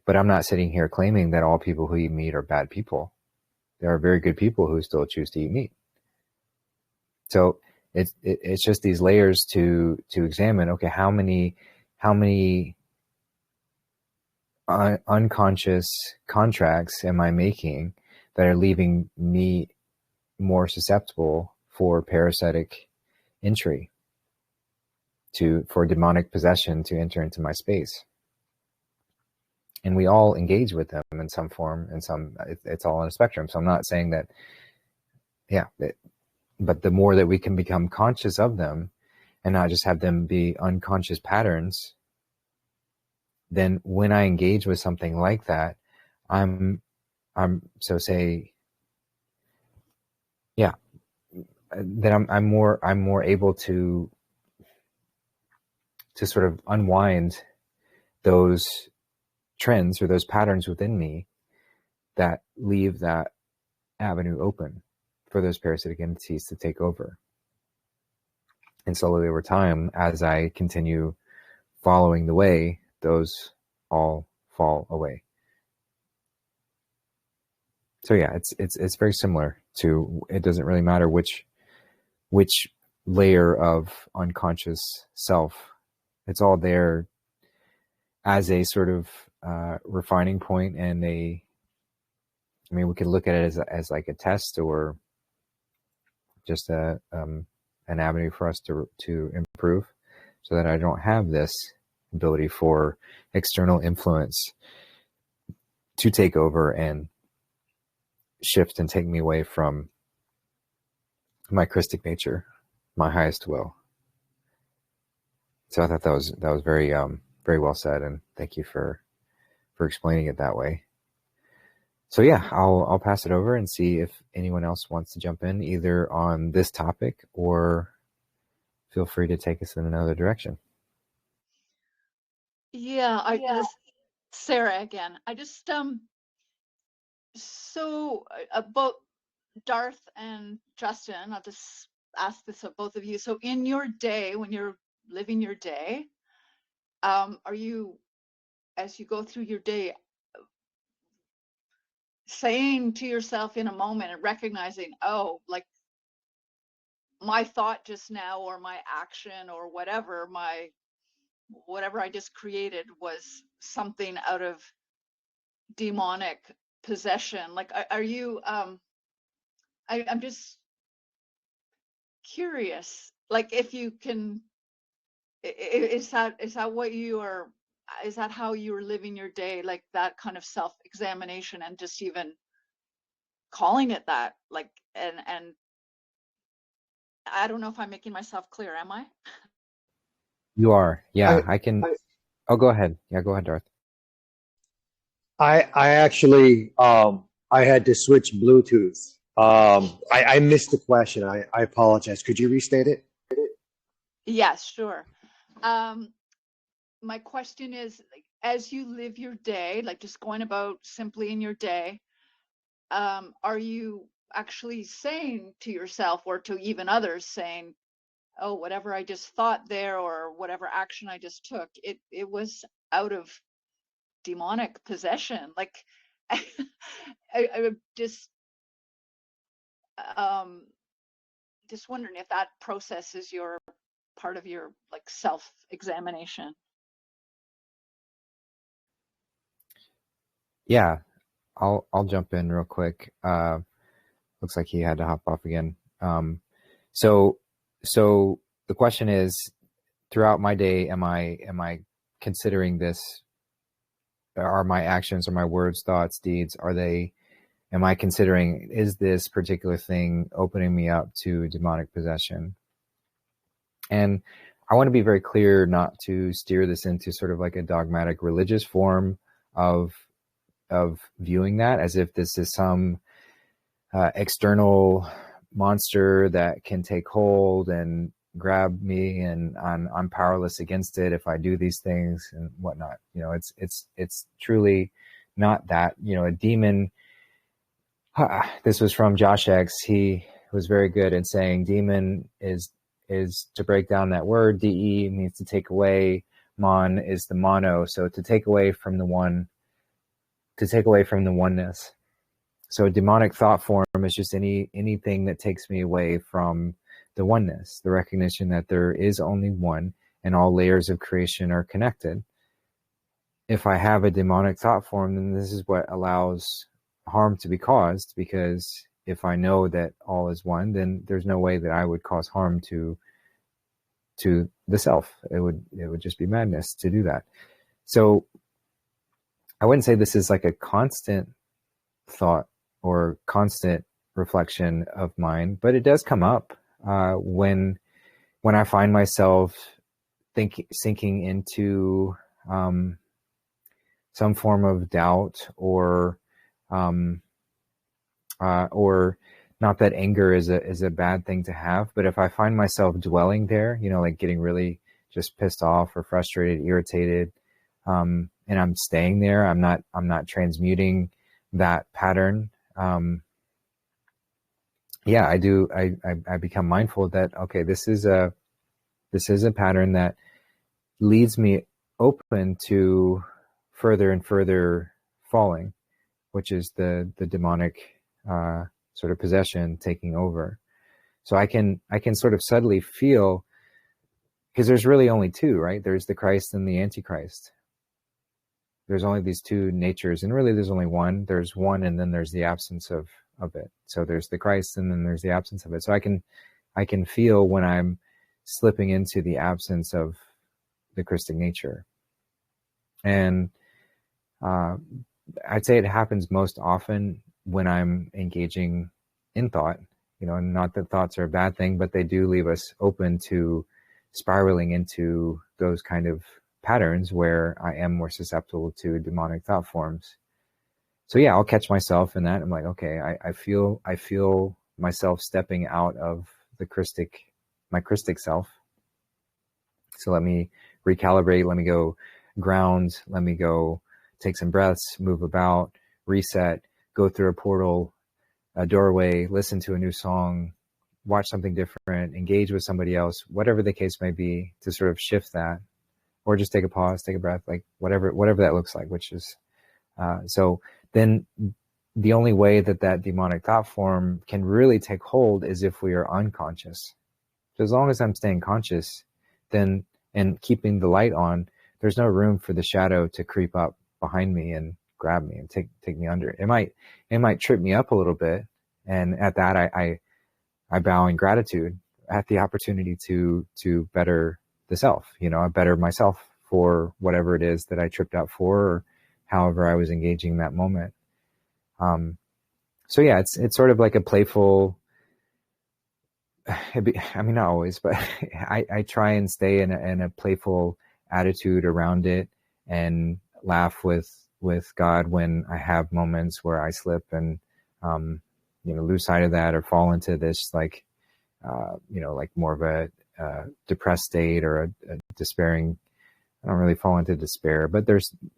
But I'm not sitting here claiming that all people who eat meat are bad people. There are very good people who still choose to eat meat. So it's just these layers to examine. Okay, how many unconscious contracts am I making that are leaving me more susceptible for parasitic entry, for demonic possession to enter into my space? And we all engage with them in some form, and it's all on a spectrum. So I'm not saying that, but the more that we can become conscious of them and not just have them be unconscious patterns, then when I engage with something like that, then I'm more able to sort of unwind those trends or those patterns within me that leave that avenue open for those parasitic entities to take over. And slowly over time, as I continue following the way, those all fall away. So yeah, it's very similar to, it doesn't really matter which layer of unconscious self. It's all there as a sort of refining point, and we could look at it as like a test or just an avenue for us to improve, so that I don't have this ability for external influence to take over and shift and take me away from my Christic nature, my highest will. So I thought that was very very well said, and thank you for explaining it that way. So yeah, I'll pass it over and see if anyone else wants to jump in, either on this topic or feel free to take us in another direction. Yeah, this Sarah again. I just so both Darth and Justin, I'll just ask this of both of you. So in your day, when you're living your day, are you, as you go through your day, saying to yourself in a moment and recognizing, oh, like my thought just now, or my action, or whatever I just created was something out of demonic possession? Like, are you I'm just curious, like, if you can, is that what you are, is that how you are living your day, like that kind of self-examination, and just even calling it that, like, and I don't know if I'm making myself clear. Am I? You are. Yeah, I can. Oh, go ahead. Yeah, go ahead, Darth. I actually I had to switch Bluetooth. I missed the question. I apologize. Could you restate it? Yes, sure. My question is, like, as you live your day, like just going about simply in your day, are you actually saying to yourself, or to even others, saying, oh, whatever I just thought there or whatever action I just took, it was out of demonic possession. Like I just wondering if that process is your part of your like self-examination. Yeah, I'll jump in real quick. Looks like he had to hop off again. So the question is, throughout my day, am I considering this? Are my actions, or my words, thoughts, deeds, am I considering, is this particular thing opening me up to demonic possession? And I want to be very clear not to steer this into sort of like a dogmatic religious form of viewing that as if this is some external monster that can take hold and grab me, and I'm powerless against it if I do these things and whatnot. It's truly not that. A demon. This was from Josh X. He was very good in saying demon is to break down that word. De means to take away. Mon is the mono, so to take away from the one, to take away from the oneness. So a demonic thought form is just anything that takes me away from the oneness, the recognition that there is only one and all layers of creation are connected. If I have a demonic thought form, then this is what allows harm to be caused, because if I know that all is one, then there's no way that I would cause harm to the self. It would just be madness to do that. So I wouldn't say this is like a constant thought or constant reflection of mine, but it does come up when I find myself sinking into some form of doubt, or not that anger is a bad thing to have, but if I find myself dwelling there, like getting really just pissed off or frustrated, irritated, and I'm staying there, I'm not transmuting that pattern. I become mindful that, okay, this is a pattern that leads me open to further and further falling, which is the demonic sort of possession taking over. So I can sort of subtly feel, because there's really only two, right? There's the Christ and the Antichrist. There's only these two natures, and really there's only one. There's one, and then there's the absence of it. So there's the Christ, and then there's the absence of it. So I can feel when I'm slipping into the absence of the Christic nature. And I'd say it happens most often when I'm engaging in thought, and not that thoughts are a bad thing, but they do leave us open to spiraling into those kind of patterns where I am more susceptible to demonic thought forms. So yeah, I'll catch myself in that. I'm like, okay, I feel myself stepping out of my Christic self. So let me recalibrate, let me go ground, let me go take some breaths, move about, reset, go through a portal, a doorway, listen to a new song, watch something different, engage with somebody else, whatever the case may be, to sort of shift that, or just take a pause, take a breath, like whatever that looks like, which is, so then the only way that demonic thought form can really take hold is if we are unconscious. So as long as I'm staying conscious, then, and keeping the light on, there's no room for the shadow to creep up behind me and grab me and take me under. It might trip me up a little bit. And at that, I bow in gratitude at the opportunity to better the self, I better myself for whatever it is that I tripped out for, or however I was engaging in that moment. So yeah, it's sort of like a playful, not always, but I try and stay in a playful attitude around it, and laugh with God when I have moments where I slip and, lose sight of that, or fall into this, like more of a depressed state, or a despairing. I don't really fall into despair, but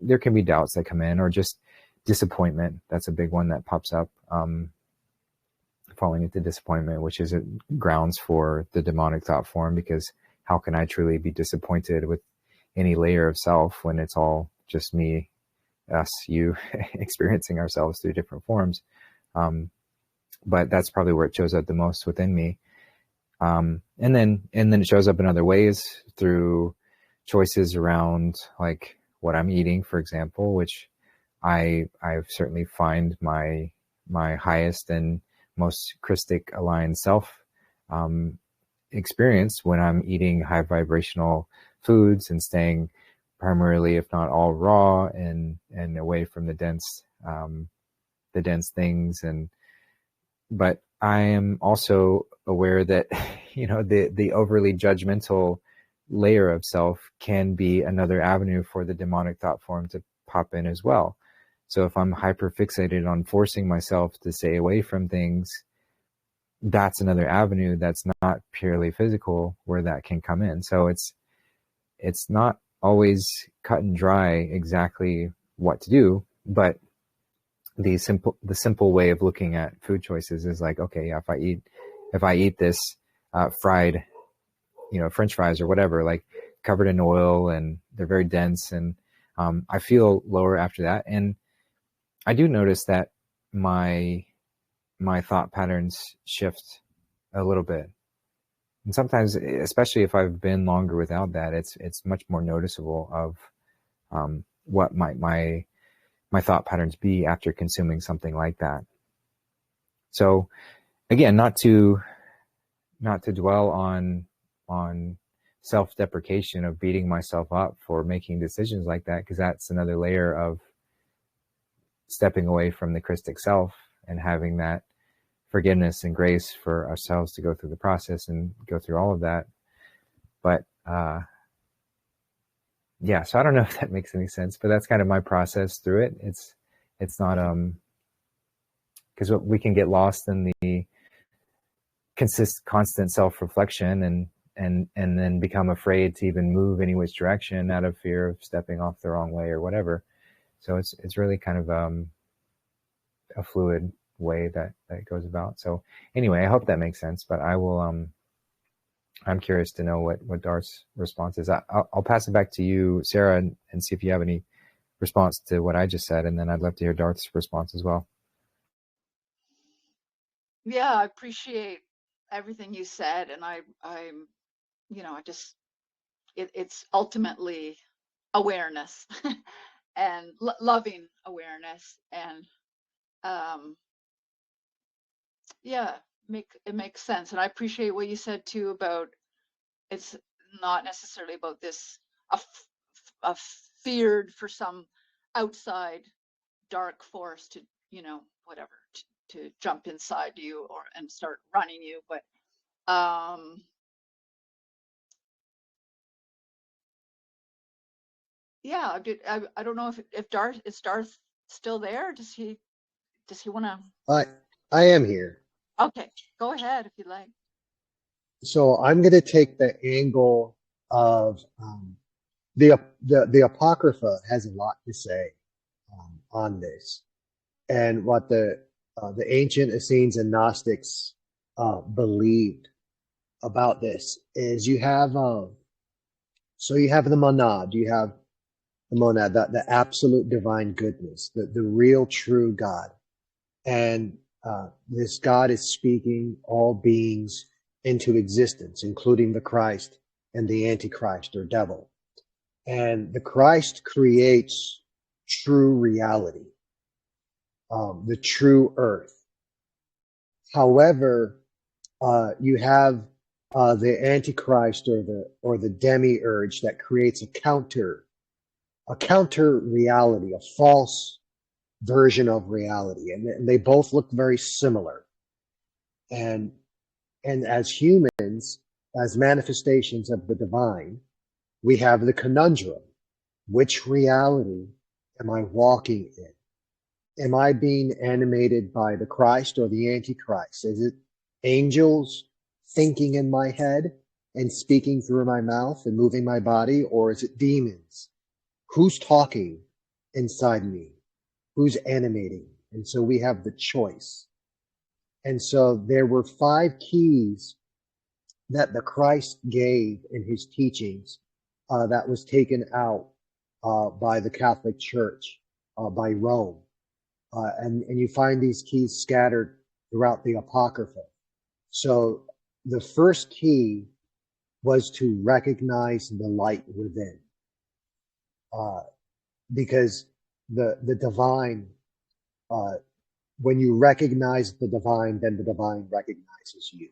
there can be doubts that come in, or just disappointment. That's a big one that pops up. falling into disappointment, which is grounds for the demonic thought form, because how can I truly be disappointed with any layer of self when it's all just me, us, you experiencing ourselves through different forms? But that's probably where it shows up the most within me. And then it shows up in other ways through choices around like what I'm eating, for example, which I certainly find my highest and most Christic aligned self experience when I'm eating high vibrational foods and staying primarily, if not all, raw and away from the dense things. But I am also aware that, the overly judgmental layer of self can be another avenue for the demonic thought form to pop in as well. So if I'm hyper fixated on forcing myself to stay away from things, that's another avenue that's not purely physical where that can come in. So it's not always cut and dry exactly what to do, but the simple way of looking at food choices is like, okay, yeah, if I eat this fried, French fries or whatever, like covered in oil and they're very dense, and I feel lower after that. And I do notice that my thought patterns shift a little bit. And sometimes, especially if I've been longer without that, it's much more noticeable of what might my thought patterns be after consuming something like that. So again, not to dwell on self-deprecation of beating myself up for making decisions like that, because that's another layer of stepping away from the Christic self and having that forgiveness and grace for ourselves to go through the process and go through all of that. But yeah, so I don't know if that makes any sense, but that's kind of my process through it. It's not because we can get lost in the constant self-reflection and then become afraid to even move any which direction out of fear of stepping off the wrong way or whatever. So it's really kind of a fluid way that goes about. So anyway, I hope that makes sense, but I will I'm curious to know what Darth's response is. I'll pass it back to you, Sarah, and see if you have any response to what I just said, and then I'd love to hear Darth's response as well. Yeah, I appreciate everything you said, and it's ultimately awareness and loving awareness, and it makes sense. And I appreciate what you said too about it's not necessarily about this a feared for some outside dark force to whatever to jump inside you and start running you, but yeah, I don't know if Darth is still there. Does he want to? I am here. Okay, go ahead if you like. So I'm going to take the angle of the Apocrypha has a lot to say on this, and what the ancient Essenes and Gnostics believed about this is you have the monad, the absolute divine goodness, the real true God, and this God is speaking all beings into existence, including the Christ and the Antichrist or devil. And the Christ creates true reality, the true earth. However, you have the Antichrist or the demiurge that creates a counter reality, a false version of reality, and they both look very similar. And as humans, as manifestations of the divine, we have the conundrum: which reality am I walking in? Am I being animated by the Christ or the Antichrist? Is it angels thinking in my head and speaking through my mouth and moving my body, or is it demons? Who's talking inside me? Who's animating? And so we have the choice. And so there were 5 keys that the Christ gave in his teachings that was taken out by the Catholic Church, by Rome. And you find these keys scattered throughout the Apocrypha. So the first key was to recognize the light within. Because the divine, when you recognize the divine, then the divine recognizes you.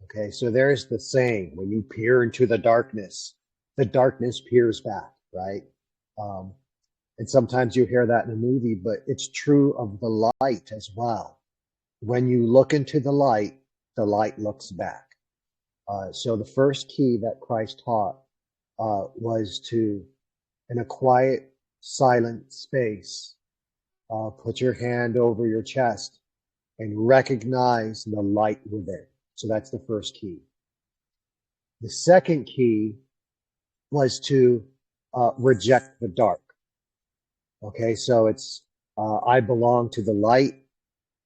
Okay, so there's the saying, when you peer into the darkness peers back, right? And sometimes you hear that in a movie, but it's true of the light as well. When you look into the light looks back. So the first key that Christ taught was to, in a quiet, silent space, put your hand over your chest and recognize the light within. So that's the first key. The second key was to reject the dark. Okay, so it's I belong to the light.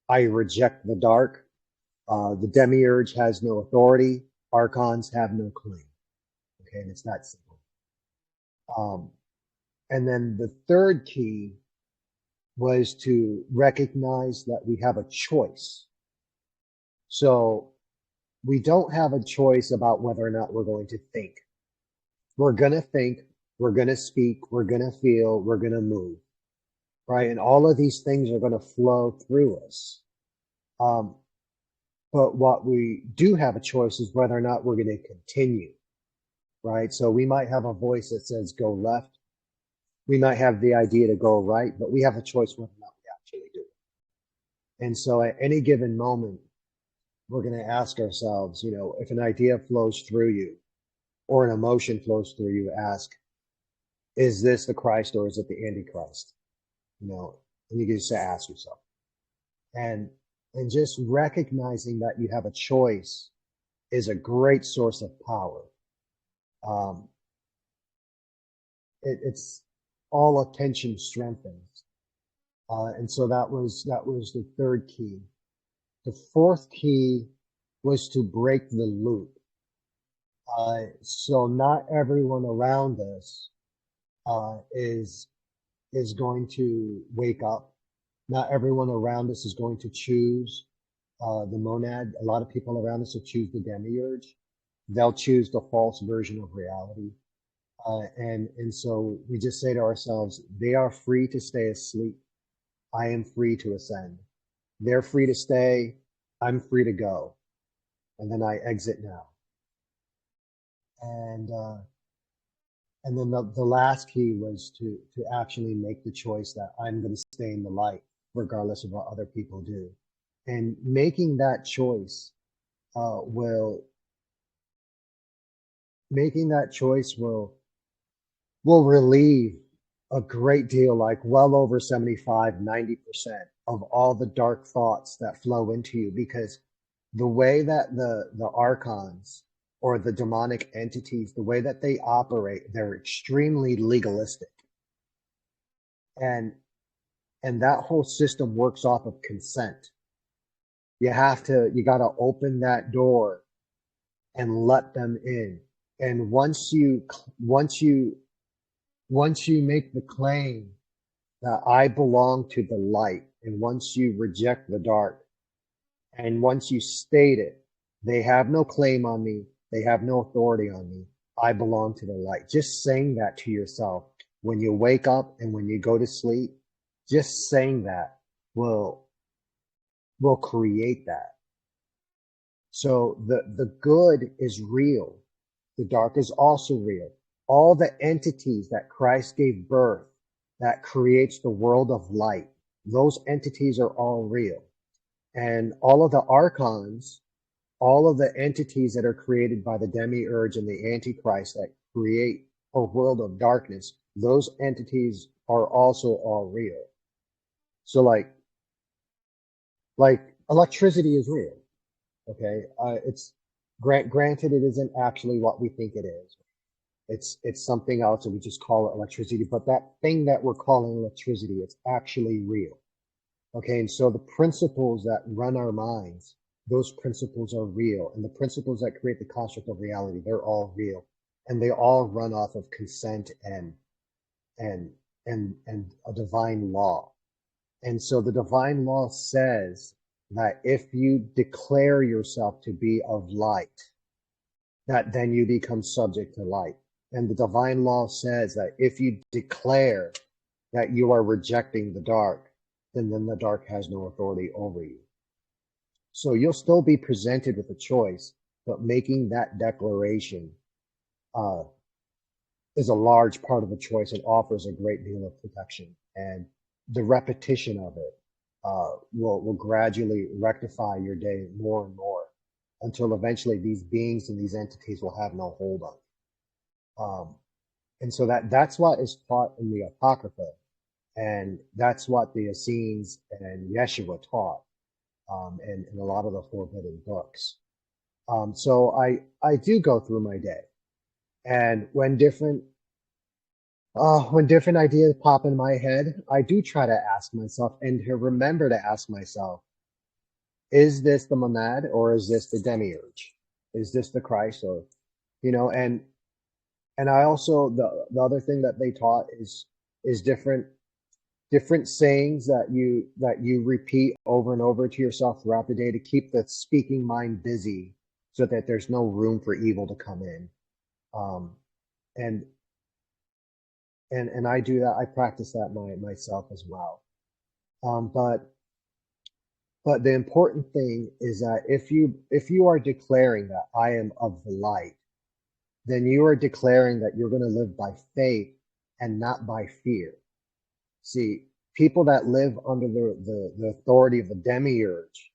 I reject the dark. The demiurge has no authority. Archons have no claim. Okay, and it's that simple. And then the third key was to recognize that we have a choice. So we don't have a choice about whether or not we're going to think. We're going to think, we're going to speak, we're going to feel, we're going to move, right? And all of these things are going to flow through us. But what we do have a choice is whether or not we're going to continue, right? So we might have a voice that says go left. We might have the idea to go right, but we have a choice whether or not we actually do it. And so at any given moment, we're going to ask ourselves, if an idea flows through you or an emotion flows through you, ask, is this the Christ or is it the Antichrist? And you can just ask yourself. And just recognizing that you have a choice is a great source of power. It's all attention strengthens. And so that was the third key. The fourth key was to break the loop. So not everyone around us is going to wake up. Not everyone around us is going to choose the monad. A lot of people around us will choose the demiurge. They'll choose the false version of reality. And so we just say to ourselves, they are free to stay asleep. I am free to ascend. They're free to stay. I'm free to go. And then I exit now. And then the last key was to actually make the choice that I'm going to stay in the light, regardless of what other people do. And making that choice will relieve a great deal, like well over 75-90% of all the dark thoughts that flow into you, because the way that the archons or the demonic entities, the way that they operate, they're extremely legalistic. And that whole system works off of consent. You gotta open that door and let them in. And once you make the claim that I belong to the light, and once you reject the dark, and once you state it, they have no claim on me, they have no authority on me, I belong to the light. Just saying that to yourself when you wake up and when you go to sleep, just saying that will create that. So the good is real. The dark is also real. All the entities that Christ gave birth, that creates the world of light, those entities are all real. And all of the archons, all of the entities that are created by the demiurge and the antichrist that create a world of darkness, those entities are also all real. So like electricity is real. Okay. It's granted it isn't actually what we think it is. It's something else, and we just call it electricity. But that thing that we're calling electricity, it's actually real. Okay, and so the principles that run our minds, those principles are real. And the principles that create the construct of reality, they're all real. And they all run off of consent and a divine law. And so the divine law says that if you declare yourself to be of light, that then you become subject to light. And the divine law says that if you declare that you are rejecting the dark, then the dark has no authority over you. So you'll still be presented with a choice, but making that declaration is a large part of the choice and offers a great deal of protection. And the repetition of it will gradually rectify your day more and more until eventually these beings and these entities will have no hold on. And so that's what is taught in the Apocrypha. And that's what the Essenes and Ieshua taught in a lot of the forbidden books. So I do go through my day. And when different ideas pop in my head, I do try to ask myself and to remember to ask myself, is this the monad or is this the demiurge? Is this the Christ? Or, and I also, the other thing that they taught is different sayings that you repeat over and over to yourself throughout the day to keep the speaking mind busy so that there's no room for evil to come in. And I do that. I practice that myself as well. But the important thing is that if you are declaring that I am of the light, then you are declaring that you're going to live by faith and not by fear. See, people that live under the authority of the demiurge,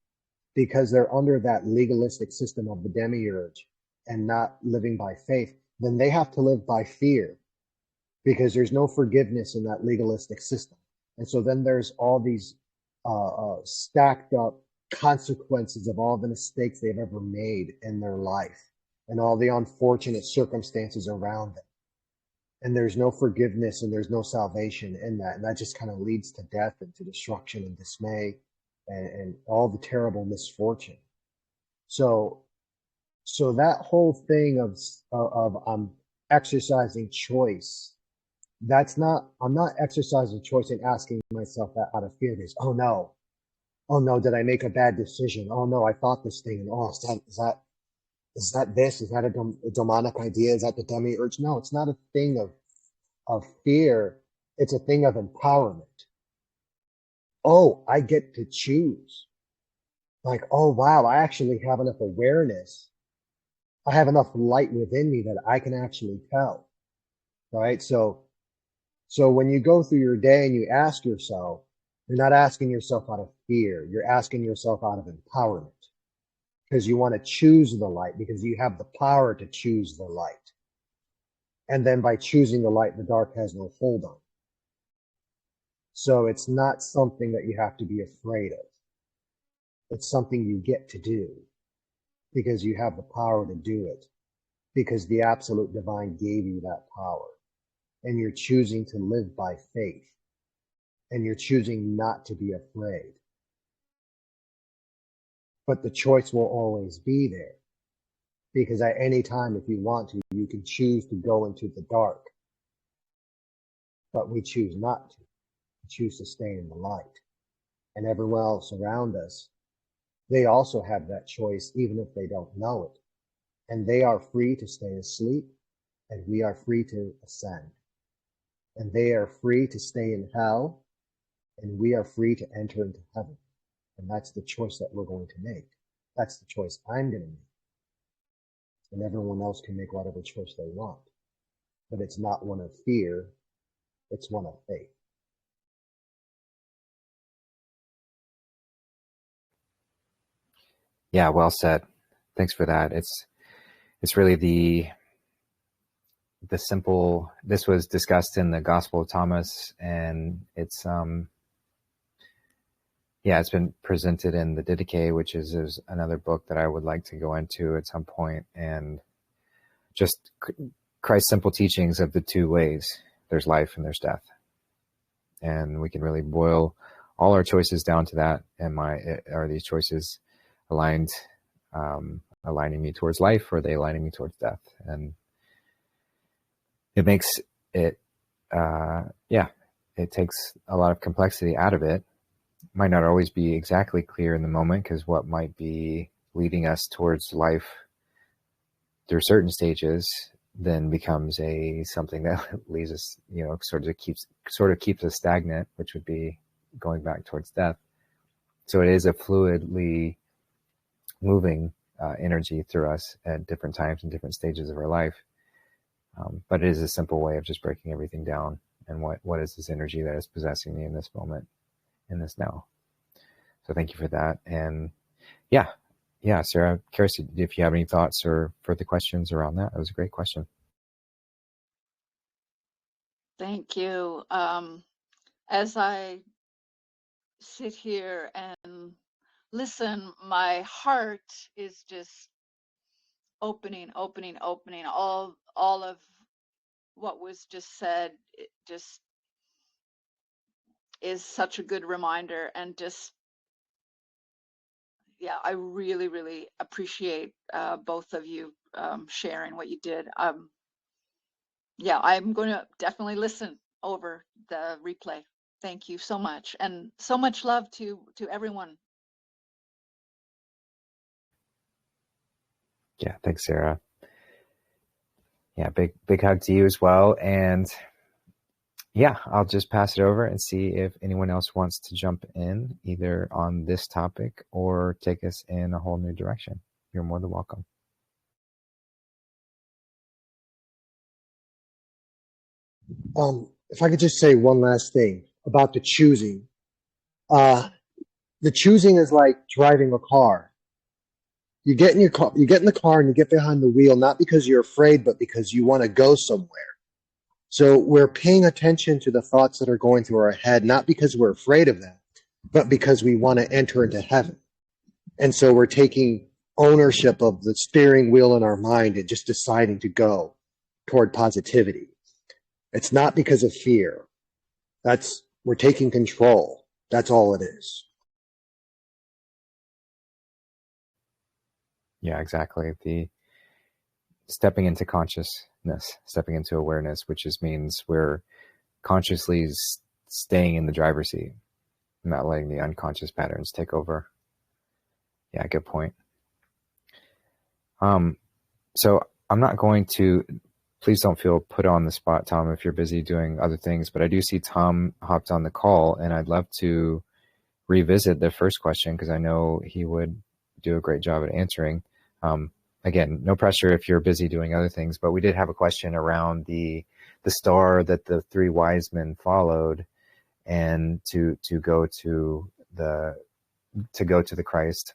because they're under that legalistic system of the demiurge and not living by faith, then they have to live by fear because there's no forgiveness in that legalistic system. And so then there's all these stacked up consequences of all the mistakes they've ever made in their life and all the unfortunate circumstances around them. And there's no forgiveness and there's no salvation in that. And that just kind of leads to death and to destruction and dismay and all the terrible misfortune. So that whole thing of exercising choice, I'm not exercising choice and asking myself that out of fear. There's, oh no, did I make a bad decision? Oh no, I thought this thing, and is that this? Is that a demonic idea? Is that the demiurge? No, it's not a thing of fear. It's a thing of empowerment. Oh, I get to choose. Like, oh wow, I actually have enough awareness. I have enough light within me that I can actually tell. Right? So when you go through your day and you ask yourself, you're not asking yourself out of fear. You're asking yourself out of empowerment. Because you want to choose the light, because you have the power to choose the light. And then by choosing the light, the dark has no hold on. So it's not something that you have to be afraid of. It's something you get to do because you have the power to do it, because the absolute divine gave you that power. And you're choosing to live by faith. And you're choosing not to be afraid. But the choice will always be there. Because at any time, if you want to, you can choose to go into the dark. But we choose not to. We choose to stay in the light. And everyone else around us, they also have that choice, even if they don't know it. And they are free to stay asleep, and we are free to ascend. And they are free to stay in hell, and we are free to enter into heaven. And that's the choice that we're going to make. That's the choice I'm going to make. And everyone else can make whatever choice they want. But it's not one of fear, it's one of faith. Yeah, well said. Thanks for that. It's really the simple. This was discussed in the Gospel of Thomas, and it's it's been presented in the DEC, which is another book that I would like to go into at some point, and just Christ's simple teachings of the two ways. There's life and there's death. And we can really boil all our choices down to that. Are these choices aligned, aligning me towards life, or are they aligning me towards death? And it makes it, it takes a lot of complexity out of it. Might not always be exactly clear in the moment, because what might be leading us towards life through certain stages then becomes something that leads us, sort of keeps us stagnant, which would be going back towards death. So it is a fluidly moving energy through us at different times and different stages of our life. But it is a simple way of just breaking everything down. And what is this energy that is possessing me in this moment, in this now? So thank you for that. And yeah, Sarah, curious if you have any thoughts or further questions around that. That was a great question. Thank you. As I sit here and listen, my heart is just opening. All of what was just said, it just is such a good reminder, and just, yeah, I really, really appreciate both of you sharing what you did. Yeah, I'm going to definitely listen over the replay. Thank you so much, and so much love to everyone. Yeah, thanks, Sarah. Yeah, big hug to you as well. And yeah, I'll just pass it over and see if anyone else wants to jump in, either on this topic or take us in a whole new direction. You're more than welcome. If I could just say one last thing about the choosing. The choosing is like driving a car. You get in your car, you get in the car and you get behind the wheel, not because you're afraid, but because you want to go somewhere. So we're paying attention to the thoughts that are going through our head, not because we're afraid of them, but because we want to enter into heaven. And so we're taking ownership of the steering wheel in our mind and just deciding to go toward positivity. It's not because of fear. We're taking control. That's all it is. Yeah, exactly. The stepping into consciousness, stepping into awareness, which just means we're consciously staying in the driver's seat, not letting the unconscious patterns take over. Yeah, good point. So I'm not going to, please don't feel put on the spot, Tom, if you're busy doing other things, but I do see Tom hopped on the call, and I'd love to revisit the first question, because I know he would do a great job at answering. Again, no pressure if you're busy doing other things, but we did have a question around the star that the three wise men followed, and to go to the Christ,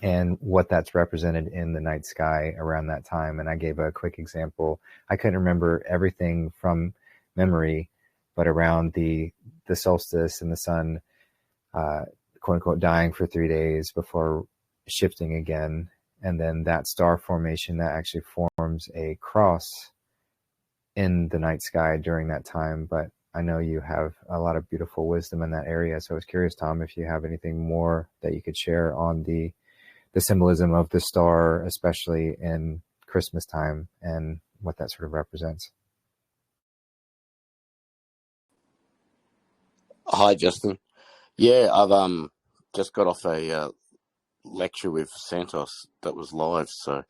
and what that's represented in the night sky around that time. And I gave a quick example. I couldn't remember everything from memory, but around the solstice and the sun, quote unquote, dying for 3 days before shifting again. And then that star formation that actually forms a cross in the night sky during that time. But I know you have a lot of beautiful wisdom in that area. So I was curious, Tom, if you have anything more that you could share on the symbolism of the star, especially in Christmas time, and what that sort of represents. Hi, Justin. Yeah, I've just got off a lecture with Santos that was live, so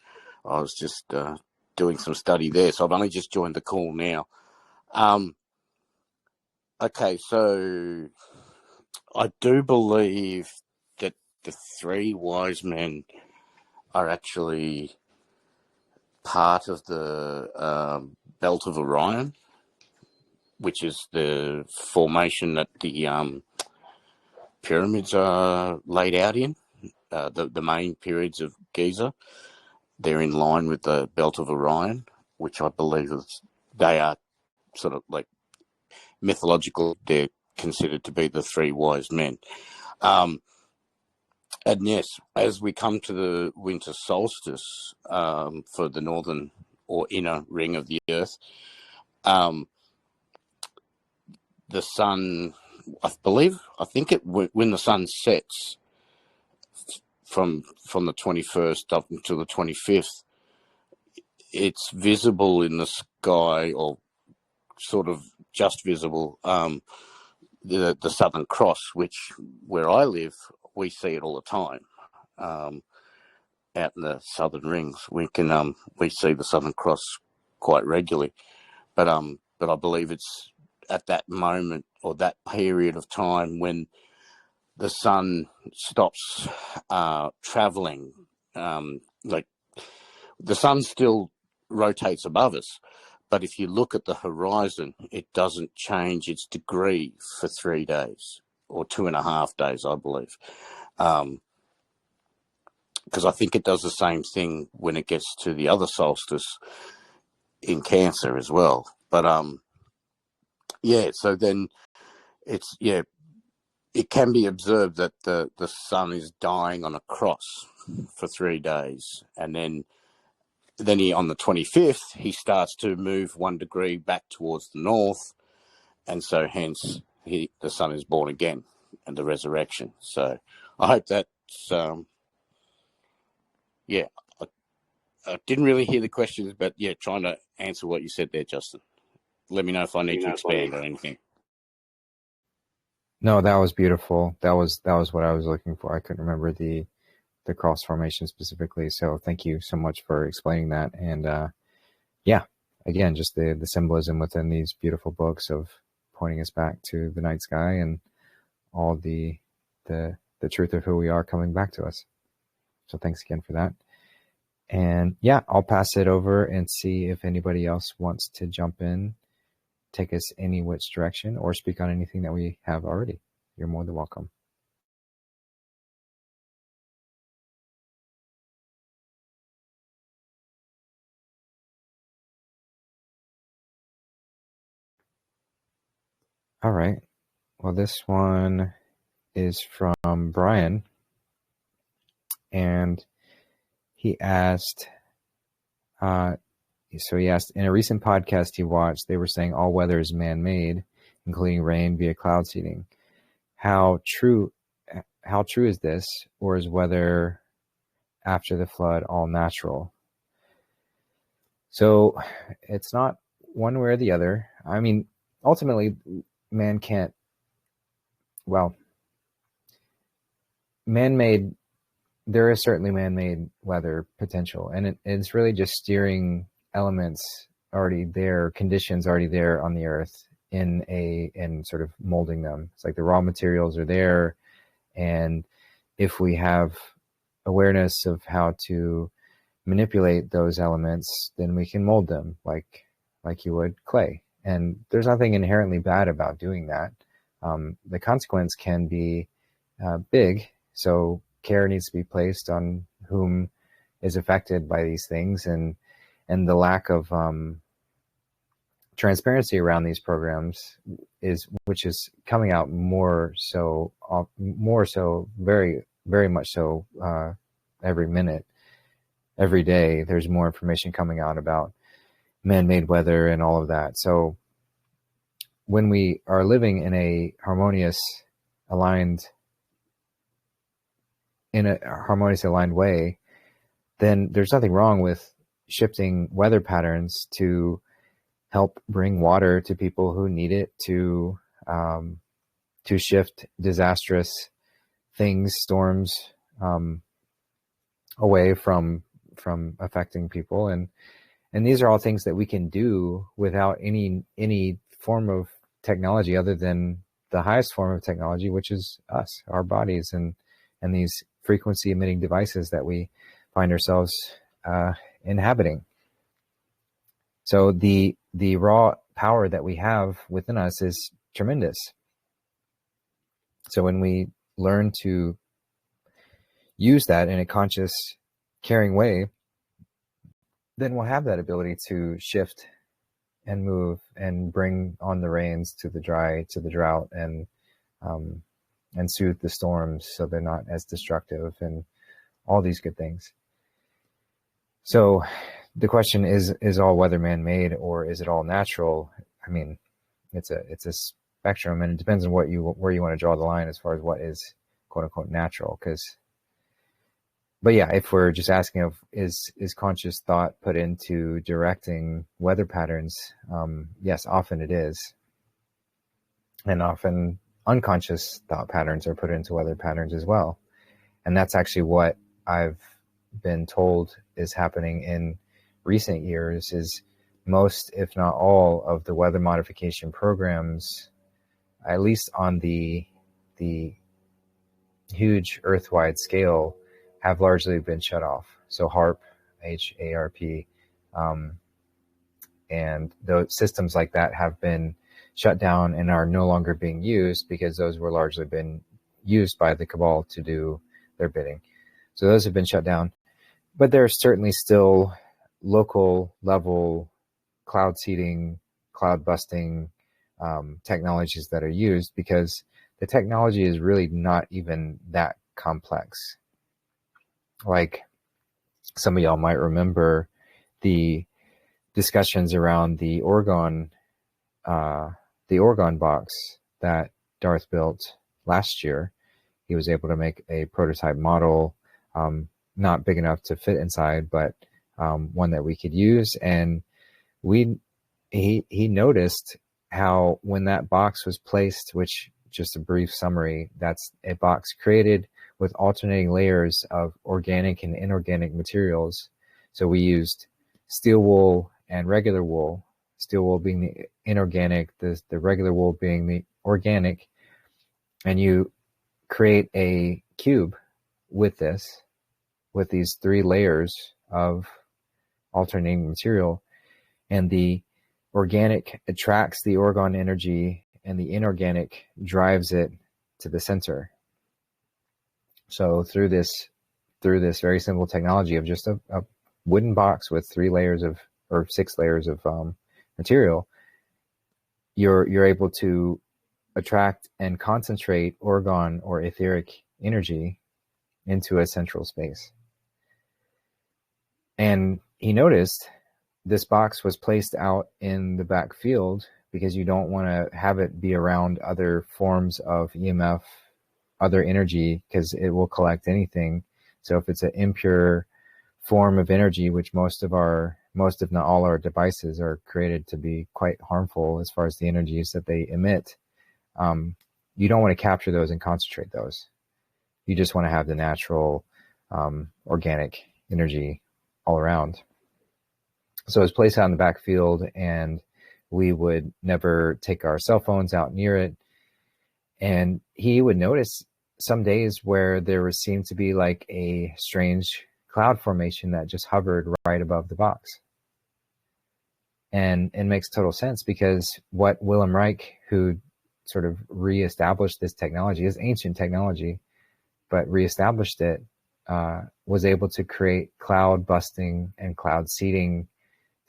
I was just doing some study there. So I've only just joined the call now. Okay, so I do believe that the three wise men are actually part of the belt of Orion, which is the formation that the pyramids are laid out in, the main periods of Giza. They're in line with the belt of Orion, which I believe they are sort of like mythological. They're considered to be the three wise men. And yes, as we come to the winter solstice for the northern or inner ring of the Earth, the sun I think when the sun sets from the 21st up until the 25th, it's visible in the sky, or sort of just visible, the Southern Cross, which where I live, we see it all the time. Out in the southern rings, we see the Southern Cross quite regularly, but I believe it's at that moment or that period of time when the sun stops traveling. Like the sun still rotates above us, but if you look at the horizon, it doesn't change its degree for 3 days or 2.5 days, I believe. Because I think it does the same thing when it gets to the other solstice in Cancer as well. But so then it can be observed that the sun is dying on a cross for 3 days, and then he, on the 25th, he starts to move 1 degree back towards the north, and so hence the sun is born again and the resurrection. So I hope that's I didn't really hear the questions, but trying to answer what you said there, Justin. Let me know if I need to expand on anything. No, that was beautiful. That was what I was looking for. I couldn't remember the cross formation specifically. So thank you so much for explaining that. And again, just the symbolism within these beautiful books of pointing us back to the night sky and all the truth of who we are coming back to us. So thanks again for that. And I'll pass it over and see if anybody else wants to jump in, take us any which direction, or speak on anything that we have already. You're more than welcome. All right. Well, this one is from Brian, and he asked, in a recent podcast he watched, they were saying all weather is man-made, including rain via cloud seeding. How true is this, or is weather after the flood all natural? So it's not one way or the other. I mean, ultimately, man-made, there is certainly man-made weather potential, and it's really just steering elements already there, conditions already there on the earth in sort of molding them. It's like the raw materials are there, and if we have awareness of how to manipulate those elements, then we can mold them like you would clay. And there's nothing inherently bad about doing that. The consequence can be big, so care needs to be placed on whom is affected by these things, and the lack of transparency around these programs which is coming out more so, very, very much so, every minute, every day. There's more information coming out about man-made weather and all of that. So when we are living in a harmoniously aligned way, then there's nothing wrong with shifting weather patterns to help bring water to people who need it, to shift disastrous things, storms, away from affecting people. And these are all things that we can do without any form of technology other than the highest form of technology, which is us, our bodies, and these frequency emitting devices that we find ourselves inhabiting. So the raw power that we have within us is tremendous. So when we learn to use that in a conscious, caring way, then we'll have that ability to shift and move and bring on the rains to the drought, and soothe the storms so they're not as destructive, and all these good things. So the question is all weather man-made, or is it all natural? I mean, it's a spectrum, and it depends on where you want to draw the line as far as what is quote unquote natural. But yeah, if we're just asking of is conscious thought put into directing weather patterns, yes, often it is, and often unconscious thought patterns are put into weather patterns as well. And that's actually what I've been told is happening in recent years, is most, if not all, of the weather modification programs, at least on the huge earth-wide scale, have largely been shut off. So HARP, HARP, and those systems like that have been shut down and are no longer being used because those were largely been used by the cabal to do their bidding. So those have been shut down. But there are certainly still local level cloud seeding, cloud busting technologies that are used, because the technology is really not even that complex. Like some of y'all might remember the discussions around the Orgone box that Darth built last year. He was able to make a prototype model, not big enough to fit inside, but one that we could use. And he noticed how when that box was placed, which, just a brief summary, that's a box created with alternating layers of organic and inorganic materials. So we used steel wool and regular wool, steel wool being the inorganic, the regular wool being the organic. And you create a cube with these 3 layers of alternating material, and the organic attracts the orgone energy and the inorganic drives it to the center. So through this very simple technology of just a wooden box with 3 layers of, or 6 layers of material, you're able to attract and concentrate orgone or etheric energy into a central space. And he noticed this box was placed out in the back field because you don't want to have it be around other forms of EMF, other energy, because it will collect anything. So if it's an impure form of energy, which most if not all our devices are created to be quite harmful as far as the energies that they emit, you don't want to capture those and concentrate those. You just want to have the natural organic energy all around. So it's placed out in the backfield, and we would never take our cell phones out near it. And he would notice some days where there seemed to be like a strange cloud formation that just hovered right above the box. And it makes total sense, because what Willem Reich, who sort of reestablished this technology, is ancient technology, but reestablished it, was able to create cloud busting and cloud seeding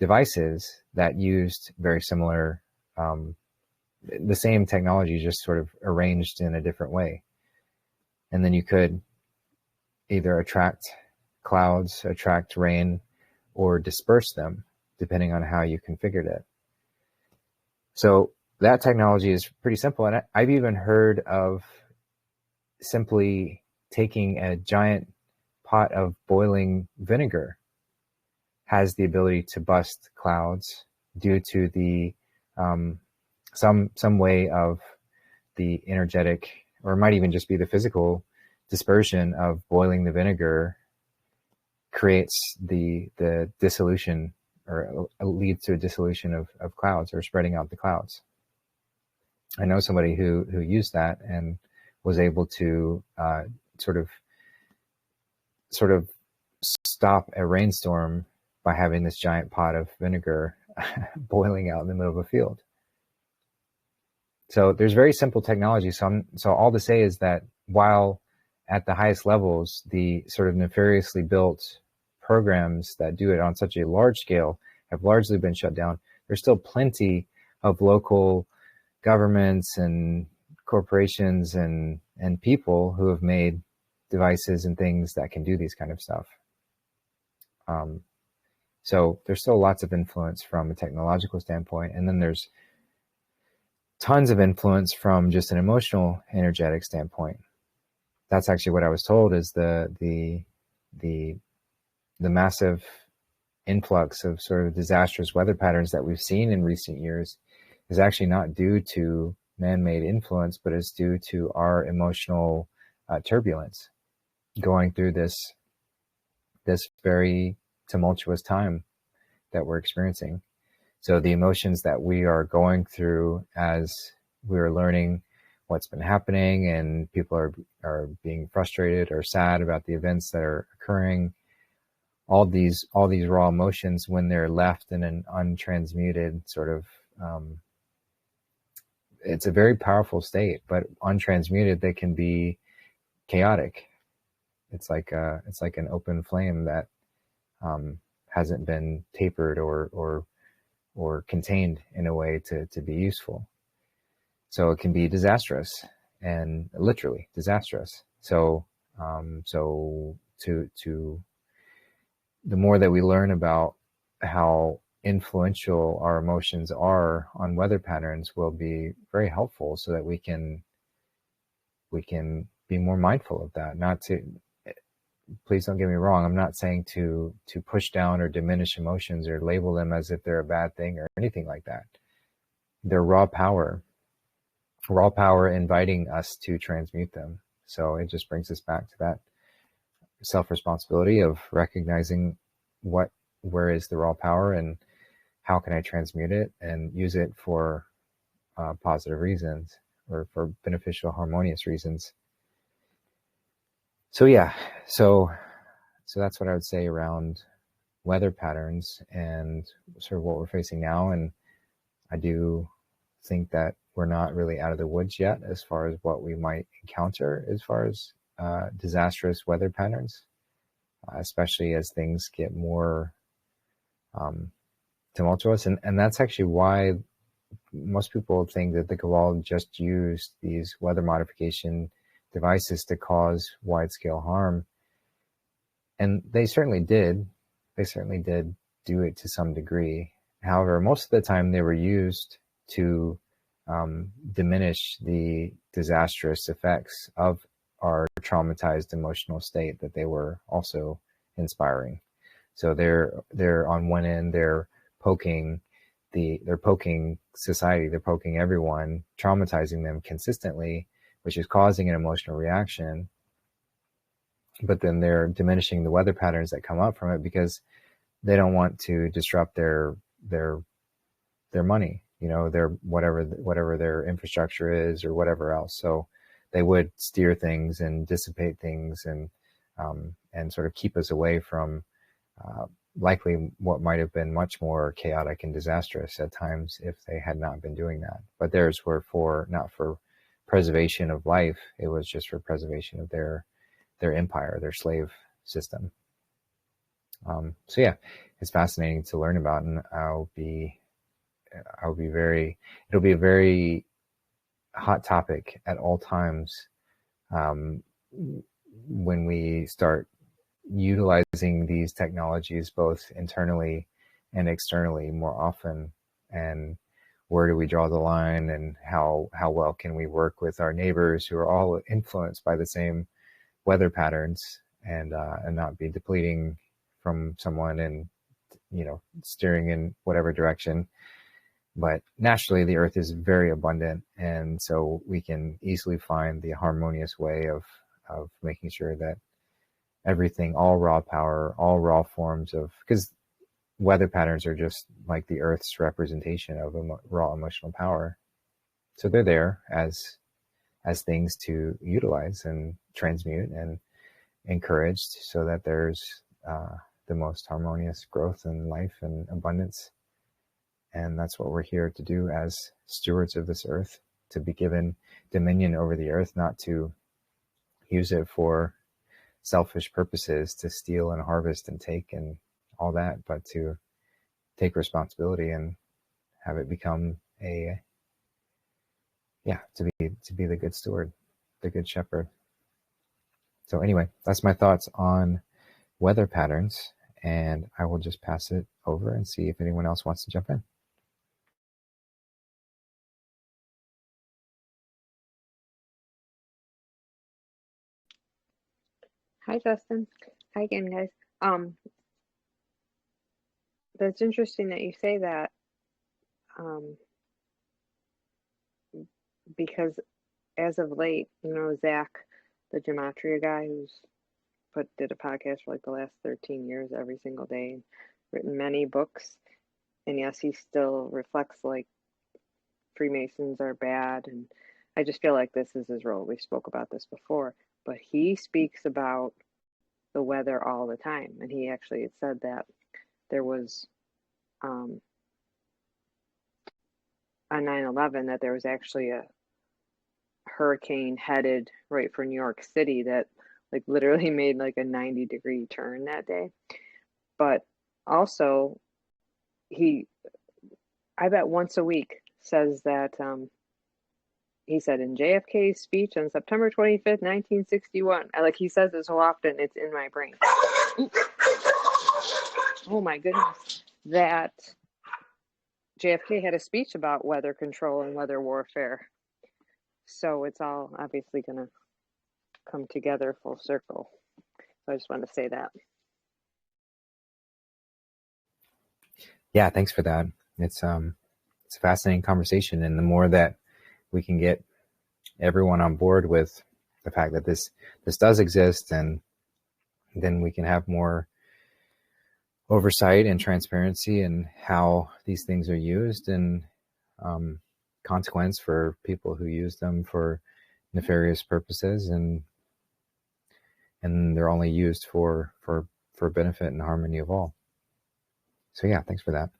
devices that used very similar, the same technology, just sort of arranged in a different way. And then you could either attract clouds, attract rain, or disperse them, depending on how you configured it. So that technology is pretty simple. And I've even heard of simply taking a giant pot of boiling vinegar has the ability to bust clouds due to the some way of the energetic, or it might even just be the physical dispersion of boiling the vinegar creates the dissolution, or leads to a dissolution of clouds, or spreading out the clouds. I know somebody who used that and was able to sort of stop a rainstorm by having this giant pot of vinegar boiling out in the middle of a field. So there's very simple technology. So all to say is that while at the highest levels, the sort of nefariously built programs that do it on such a large scale have largely been shut down, there's still plenty of local governments and corporations and people who have made devices and things that can do these kind of stuff. So there's still lots of influence from a technological standpoint. And then there's tons of influence from just an emotional, energetic standpoint. That's actually what I was told, is the massive influx of sort of disastrous weather patterns that we've seen in recent years is actually not due to man-made influence, but is due to our emotional turbulence going through this very tumultuous time that we're experiencing. So the emotions that we are going through as we are learning what's been happening, and people are being frustrated or sad about the events that are occurring, all these raw emotions, when they're left in an untransmuted sort of it's a very powerful state, but untransmuted, they can be chaotic. It's like an open flame that hasn't been tapered or contained in a way to be useful. So it can be disastrous, and literally disastrous. So the more that we learn about how influential our emotions are on weather patterns will be very helpful, so that we can be more mindful of that. Not to, please don't get me wrong, I'm not saying to push down or diminish emotions or label them as if they're a bad thing or anything like that. They're raw power inviting us to transmute them. So it just brings us back to that self-responsibility of recognizing where is the raw power, and how can I transmute it and use it for positive reasons, or for beneficial, harmonious reasons. So yeah, so that's what I would say around weather patterns and sort of what we're facing now. And I do think that we're not really out of the woods yet as far as what we might encounter as far as disastrous weather patterns, especially as things get more tumultuous. And that's actually why most people think that the Cabal just used these weather modification devices to cause wide-scale harm. And they certainly did. They certainly did do it to some degree. However, most of the time they were used to diminish the disastrous effects of our traumatized emotional state that they were also inspiring. So they're on one end, they're poking society, they're poking everyone, traumatizing them consistently, which is causing an emotional reaction. But then they're diminishing the weather patterns that come up from it, because they don't want to disrupt their money, their whatever their infrastructure is, or whatever else. So they would steer things and dissipate things, and sort of keep us away from likely what might have been much more chaotic and disastrous at times if they had not been doing that. But theirs were not for preservation of life. It was just for preservation of their empire, their slave system. So yeah, it's fascinating to learn about, and it'll be a very hot topic at all times when we start utilizing these technologies both internally and externally more often. And where do we draw the line, and how well can we work with our neighbors who are all influenced by the same weather patterns, and not be depleting from someone and steering in whatever direction. But naturally the earth is very abundant, and so we can easily find the harmonious way of making sure that everything, all raw power, all raw forms of, because weather patterns are just like the earth's representation of raw emotional power. So they're there as things to utilize and transmute and encouraged, so that there's the most harmonious growth in life and abundance. And that's what we're here to do as stewards of this earth, to be given dominion over the earth, not to use it for selfish purposes, to steal and harvest and take and all that, but to take responsibility and have it become to be the good steward, the good shepherd. So anyway, that's my thoughts on weather patterns, and I will just pass it over and see if anyone else wants to jump in. Hi, Justin. Hi again, guys. That's interesting that you say that, um, because as of late, Zach, the gematria guy who's did a podcast for like the last 13 years every single day and written many books. And yes, he still reflects like Freemasons are bad. And I just feel like this is his role. We spoke about this before, but he speaks about the weather all the time. And he actually had said that there was on 9/11 that there was actually a hurricane headed right for New York City that like literally made like a 90-degree turn that day. But also I bet once a week says that he said in JFK's speech on September 25th, 1961. Like he says it so often, it's in my brain. Ooh. Oh my goodness. That JFK had a speech about weather control and weather warfare. So it's all obviously going to come together full circle. So I just wanted to say that. Yeah, thanks for that. It's a fascinating conversation, and the more that we can get everyone on board with the fact that this does exist, and then we can have more oversight and transparency in how these things are used, and consequence for people who use them for nefarious purposes, and they're only used for benefit and harmony of all. So yeah, thanks for that.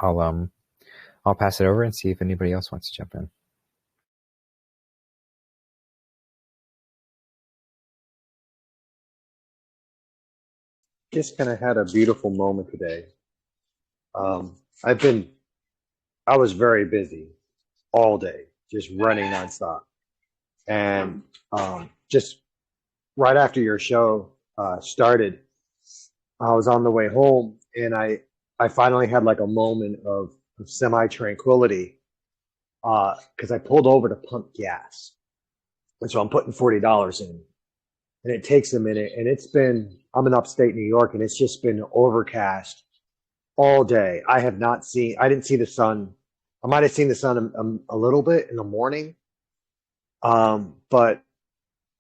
I'll pass it over and see if anybody else wants to jump in. Just kind of had a beautiful moment today. I was very busy all day, just running nonstop. And just right after your show started, I was on the way home, and I finally had like a moment of semi-tranquility because I pulled over to pump gas. And so I'm putting $40 in. And it takes a minute. And I'm in upstate New York, and it's just been overcast all day. I didn't see the sun. I might have seen the sun a little bit in the morning. But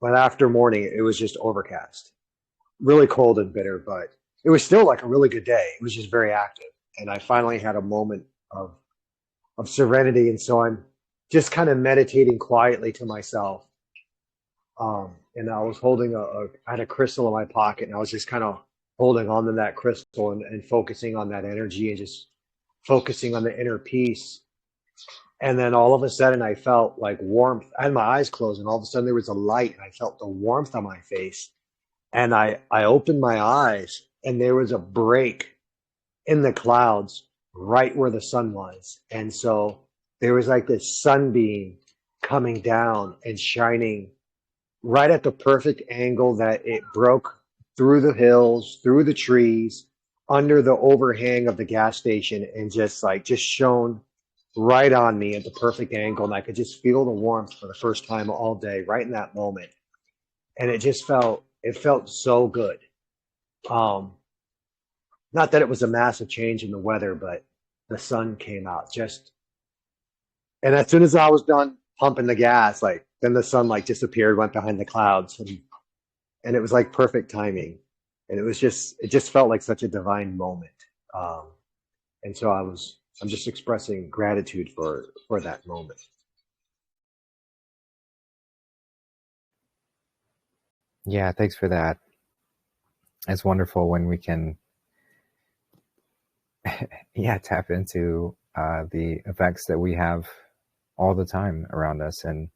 after morning, it was just overcast. Really cold and bitter, but it was still like a really good day. It was just very active. And I finally had a moment of serenity. And so I'm just kind of meditating quietly to myself. And I was holding I had a crystal in my pocket, and I was just kind of holding on to that crystal and focusing on that energy and just focusing on the inner peace. And then all of a sudden I felt like warmth. I had my eyes closed, and all of a sudden there was a light, and I felt the warmth on my face. And I opened my eyes, and there was a break in the clouds right where the sun was. And so there was like this sunbeam coming down and shining right at the perfect angle that it broke through the hills, through the trees, under the overhang of the gas station, and just shone right on me at the perfect angle. And I could just feel the warmth for the first time all day, right in that moment. And it felt so good. Not that it was a massive change in the weather, but the sun came out and as soon as I was done pumping the gas, then the sun disappeared, went behind the clouds, and it was like perfect timing. And it just felt like such a divine moment. And so I'm just expressing gratitude for that moment. Yeah, thanks for that. It's wonderful when we can tap into the effects that we have all the time around us, and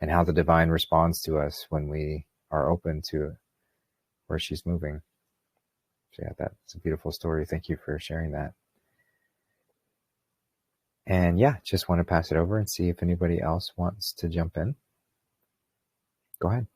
how the divine responds to us when we are open to where she's moving. So yeah, that's a beautiful story. Thank you for sharing that. And yeah, just want to pass it over and see if anybody else wants to jump in. Go ahead.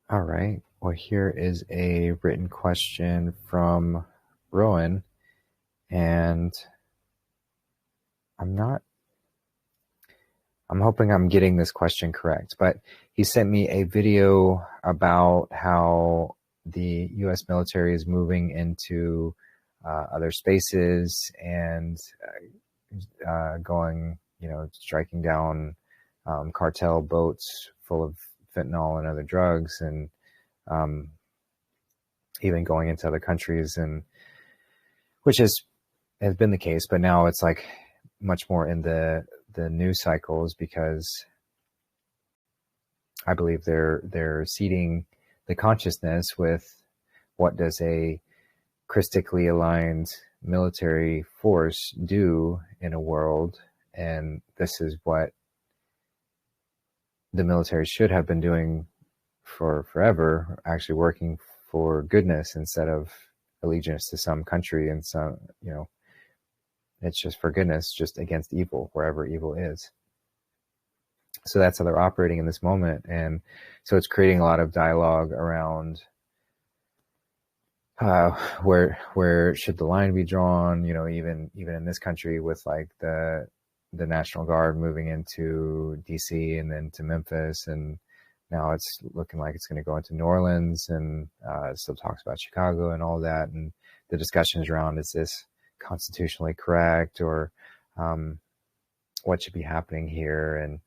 All right. Well, here is a written question from Rowan, and I'm hoping I'm getting this question correct, but he sent me a video about how the U.S. military is moving into other spaces and going, striking down cartel boats full of fentanyl and other drugs, and even going into other countries, and which has been the case, but now it's like much more in the news cycles, because I believe they're seeding the consciousness with what does a Christically aligned military force do in a world, and this is what the military should have been doing for forever, actually working for goodness instead of allegiance to some country and some, it's just for goodness, just against evil, wherever evil is. So that's how they're operating in this moment. And so it's creating a lot of dialogue around where should the line be drawn, even in this country, with like the National Guard moving into DC and then to Memphis, and now it's looking like it's going to go into New Orleans, and still talks about Chicago and all that, and the discussions around, is this constitutionally correct, or what should be happening here? And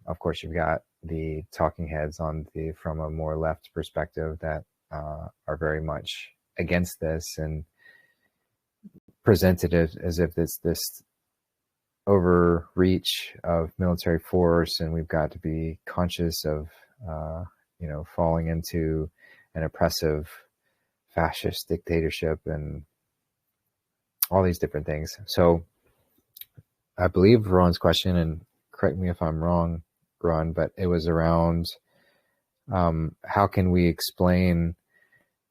of course, you've got the talking heads from a more left perspective that are very much against this, and presented as if it's this overreach of military force, and we've got to be conscious of falling into an oppressive fascist dictatorship and all these different things. So I believe Ron's question, and correct me if I'm wrong, Ron, but it was around how can we explain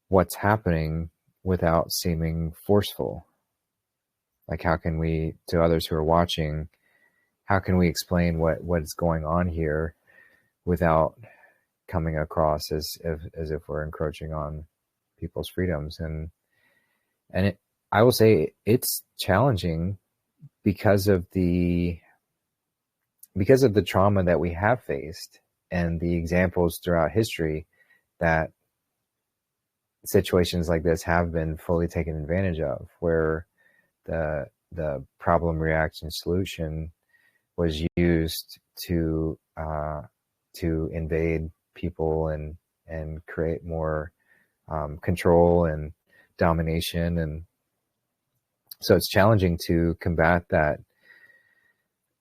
what's happening without seeming forceful? Like, how can we, to others who are watching, how can we explain what is going on here without coming across as if we're encroaching on people's freedoms? And I will say it's challenging because of the trauma that we have faced, and the examples throughout history that situations like this have been fully taken advantage of, where the problem, reaction, solution was used to invade people and create more control and domination. And so it's challenging to combat that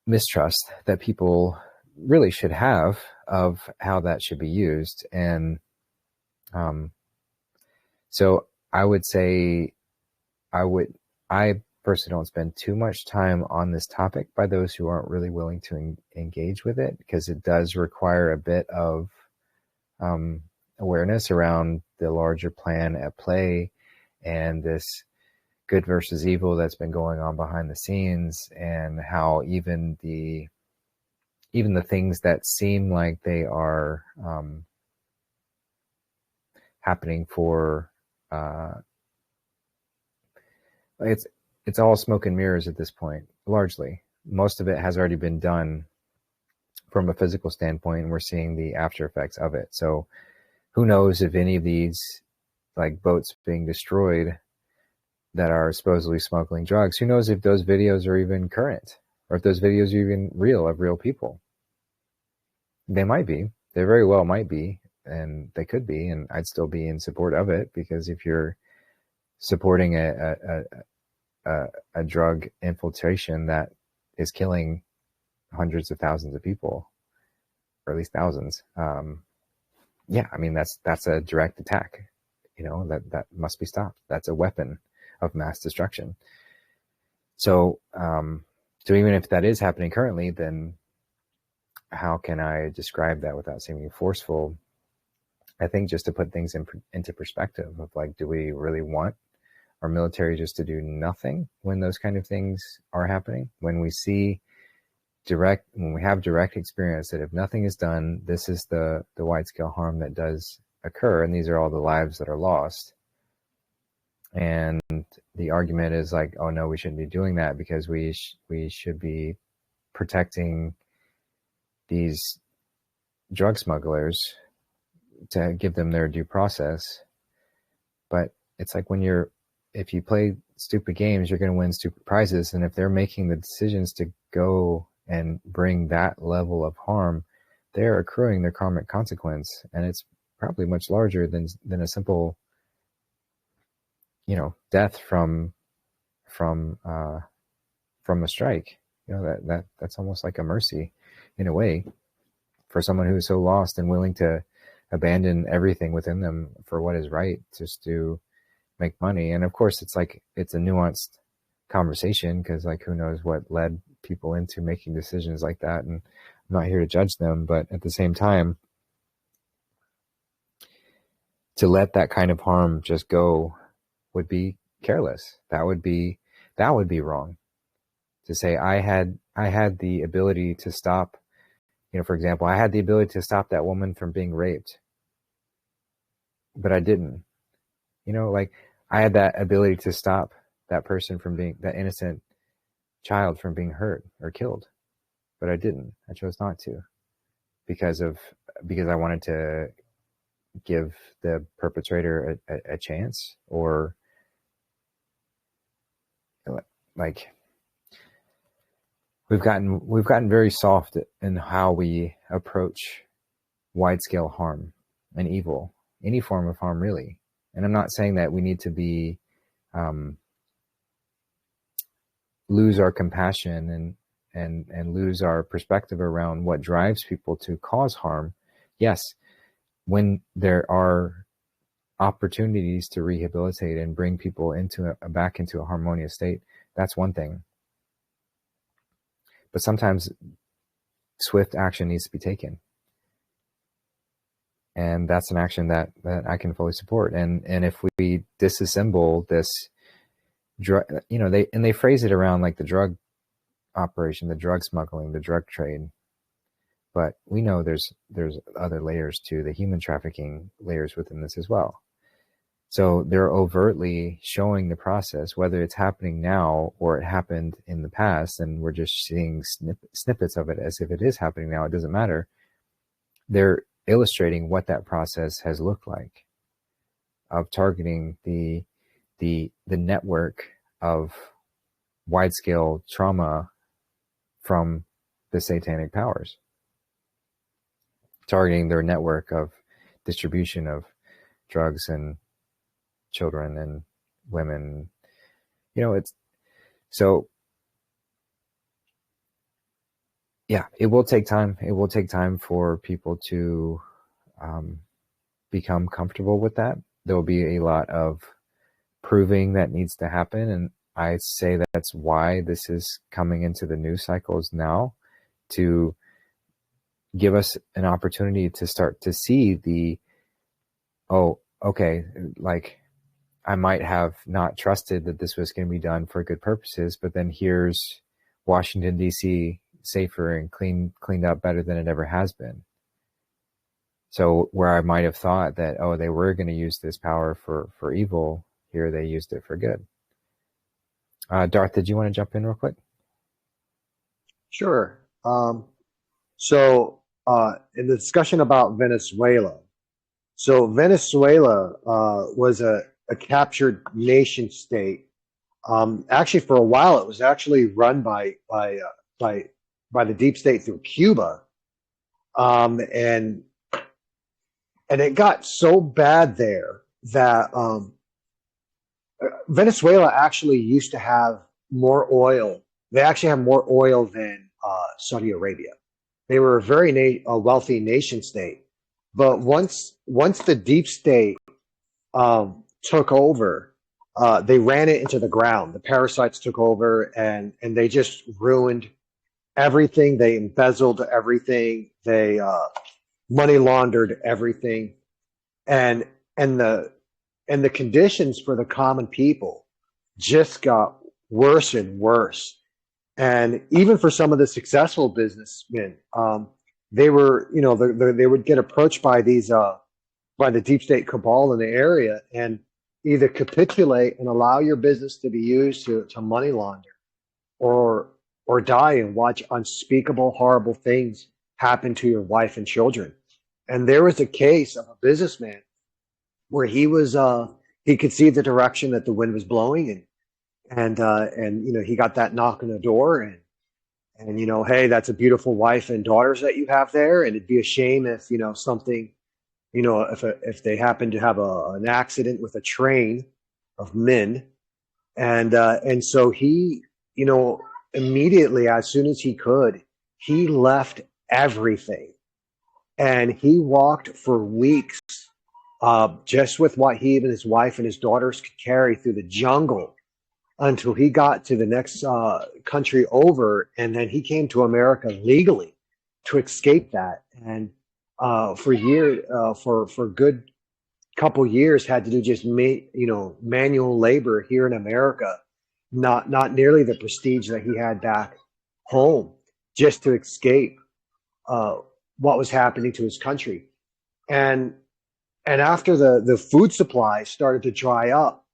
mistrust that people really should have of how that should be used. And so I would say I personally don't spend too much time on this topic by those who aren't really willing to engage with it, because it does require a bit of awareness around the larger plan at play, and this good versus evil that's been going on behind the scenes, and how even the things that seem like they are happening for it's all smoke and mirrors at this point. Largely, most of it has already been done from a physical standpoint, and we're seeing the after effects of it. So who knows if any of these, like boats being destroyed that are supposedly smuggling drugs, who knows if those videos are even current, or if those videos are even real, of real people. They might be. They very well might be, and they could be, and I'd still be in support of it, because if you're supporting a drug infiltration that is killing hundreds of thousands of people, or at least thousands, yeah, I mean, that's a direct attack, that must be stopped. That's a weapon of mass destruction. So even if that is happening currently, then how can I describe that without seeming forceful? I think just to put things into perspective of, like, do we really want our military just to do nothing when those kind of things are happening? When we have direct experience that if nothing is done, this is the wide scale harm that does occur, and these are all the lives that are lost. And the argument is like, oh no, we shouldn't be doing that because we should be protecting these drug smugglers to give them their due process. But it's like if you play stupid games, you're going to win stupid prizes. And if they're making the decisions to go and bring that level of harm, they're accruing their karmic consequence. And it's probably much larger than a simple, death from a strike. That's almost like a mercy in a way for someone who's so lost and willing to abandon everything within them for what is right, just to make money. And of course, it's a nuanced conversation, because who knows what led people into making decisions like that. And I'm not here to judge them, but at the same time, to let that kind of harm just go would be careless. That would be wrong. To say I had the ability to stop, for example, I had the ability to stop that woman from being raped, but I didn't. I had that ability to stop that person from that innocent child from being hurt or killed, but I didn't. I chose not to because I wanted to give the perpetrator a chance, or we've gotten very soft in how we approach wide-scale harm and evil, any form of harm, really. And I'm not saying that we need to be lose our compassion and lose our perspective around what drives people to cause harm. Yes, when there are opportunities to rehabilitate and bring people back into a harmonious state, that's one thing. But sometimes swift action needs to be taken. And that's an action that I can fully support. And if we disassemble this drug, they phrase it around like the drug operation, the drug smuggling, the drug trade. But we know there's other layers to the human trafficking layers within this as well. So they're overtly showing the process, whether it's happening now or it happened in the past, and we're just seeing snippets of it as if it is happening now. It doesn't matter. They're illustrating what that process has looked like, of targeting the network of wide-scale trauma from the satanic powers, targeting their network of distribution of drugs and children and women. It's so, yeah, it will take time. It will take time for people to become comfortable with that. There will be a lot of proving that needs to happen. And I say that's why this is coming into the news cycles now, to give us an opportunity to start to see I might have not trusted that this was going to be done for good purposes, but then here's Washington, D.C. safer and cleaned up better than it ever has been. So where I might have thought that, they were going to use this power for evil, here they used it for good. Darth, did you want to jump in real quick? Sure. So in the discussion about Venezuela, so Venezuela was a captured nation state. Actually, for a while, it was actually run by the deep state through Cuba, and it got so bad there that Venezuela actually used to have more oil. They actually have more oil than Saudi Arabia. They were a very wealthy nation state. But once the deep state took over, they ran it into the ground. The parasites took over, and they just ruined everything. They embezzled everything. They money laundered everything, and the conditions for the common people just got worse and worse. And even for some of the successful businessmen, they were, they would get approached by these by the deep state cabal in the area, and either capitulate and allow your business to be used to money launder, or die and watch unspeakable, horrible things happen to your wife and children. And there was a case of a businessman where he could see the direction that the wind was blowing, and he got that knock on the door, and hey, that's a beautiful wife and daughters that you have there, and it'd be a shame if something, if they happen to have an accident with a train of men. And so he, immediately, as soon as he could, he left everything, and he walked for weeks, just with what he and his wife and his daughters could carry through the jungle until he got to the next country over, and then he came to America legally to escape that. And for a good couple years, had to do just manual labor here in America, not nearly the prestige that he had back home, just to escape what was happening to his country. And after the food supply started to dry up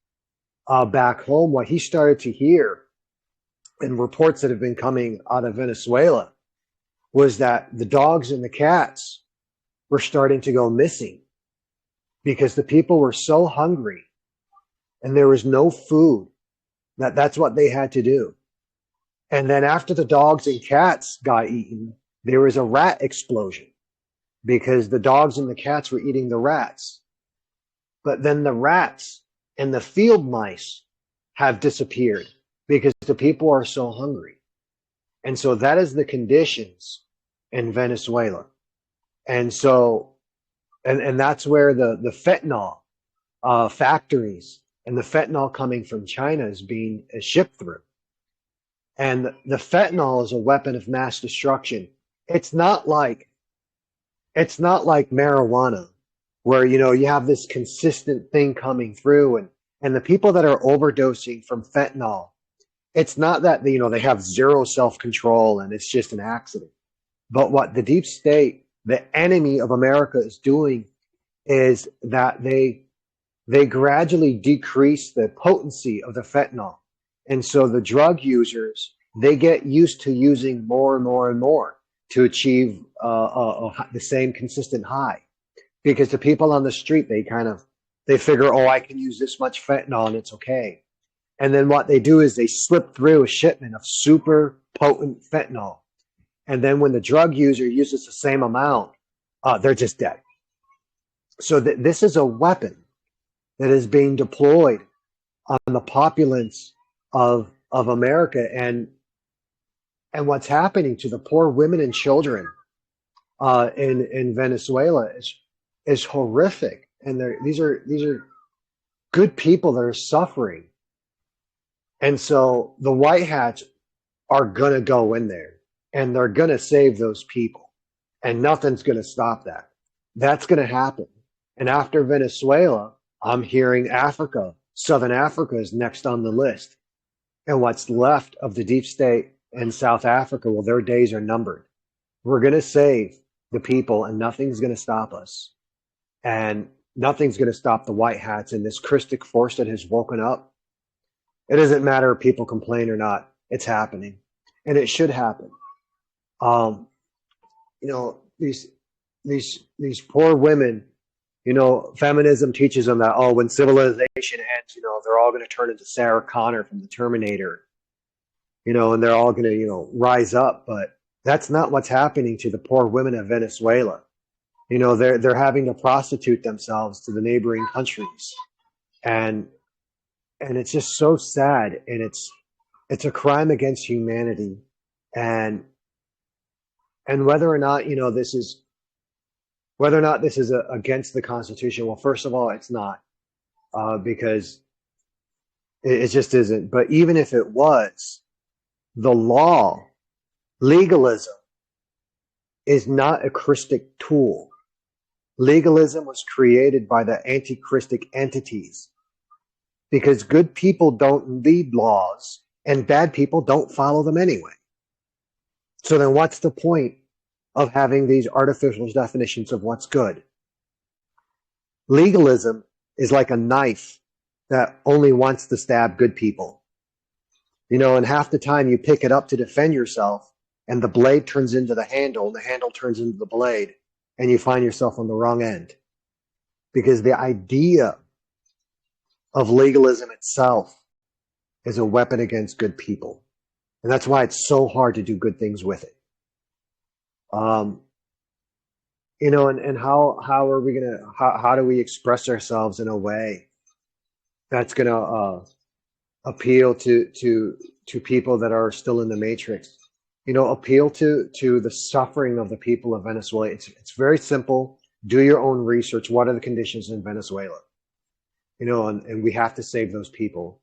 back home, what he started to hear, and reports that have been coming out of Venezuela, was that the dogs and the cats were starting to go missing because the people were so hungry and there was no food that's what they had to do. And then after the dogs and cats got eaten, there was a rat explosion because the dogs and the cats were eating the rats. But then the rats and the field mice have disappeared because the people are so hungry. And so that is the conditions in Venezuela. And so, and that's where the fentanyl factories and the fentanyl coming from China is being shipped through. And the fentanyl is a weapon of mass destruction. It's not like marijuana, where you have this consistent thing coming through, and the people that are overdosing from fentanyl, it's not that they have zero self-control and it's just an accident. But what the deep state, the enemy of America, is doing is that they gradually decrease the potency of the fentanyl. And so the drug users, they get used to using more and more and more to achieve the same consistent high. Because the people on the street, they figure, oh, I can use this much fentanyl and it's okay. And then what they do is they slip through a shipment of super potent fentanyl. And then when the drug user uses the same amount, they're just dead. So this is a weapon that is being deployed on the populace of America. And what's happening to the poor women and children in Venezuela is horrific. And these are good people that are suffering. And so the white hats are going to go in there and they're going to save those people, and nothing's going to stop that. That's going to happen. And after Venezuela, I'm hearing Africa, Southern Africa is next on the list. And what's left of the deep state in South Africa, well, their days are numbered. We're going to save the people and nothing's going to stop us. And nothing's going to stop the white hats and this Christic force that has woken up. It doesn't matter if people complain or not. It's happening. And it should happen. These poor women, feminism teaches them that, oh, when civilization ends, they're all going to turn into Sarah Connor from the Terminator, and they're all going to, rise up. But that's not what's happening to the poor women of Venezuela. They're having to prostitute themselves to the neighboring countries. And it's just so sad. And it's a crime against humanity. And whether or not, this is against the Constitution. Well, first of all, it's not, because it just isn't. But even if it was, the law, legalism, is not a Christic tool. Legalism was created by the anti-Christic entities, because good people don't lead laws and bad people don't follow them anyway. So then what's the point of having these artificial definitions of what's good? Legalism is like a knife that only wants to stab good people. You know, and half the time you pick it up to defend yourself, and the blade turns into the handle, and the handle turns into the blade, and you find yourself on the wrong end. Because the idea of legalism itself is a weapon against good people. And that's why it's so hard to do good things with it. You know, and how are we gonna, how do we express ourselves in a way that's gonna appeal to people that are still in the matrix? You know, appeal to the suffering of the people of Venezuela. It's very simple. Do your own research. What are the conditions in Venezuela? You know, and we have to save those people.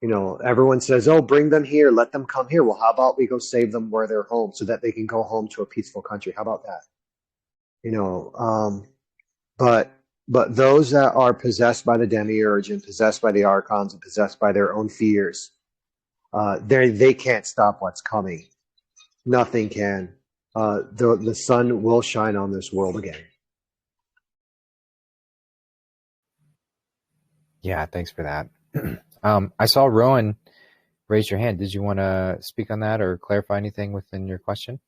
You know, everyone says, oh, bring them here, let them come here. Well, how about we go save them where they're home so that they can go home to a peaceful country? How about that? You know, but those that are possessed by the demiurge and possessed by the archons and possessed by their own fears, they can't stop what's coming. Nothing can. The sun will shine on this world again. Yeah, thanks for that. I saw Rowan raise your hand. Did you want to speak on that or clarify anything within your question?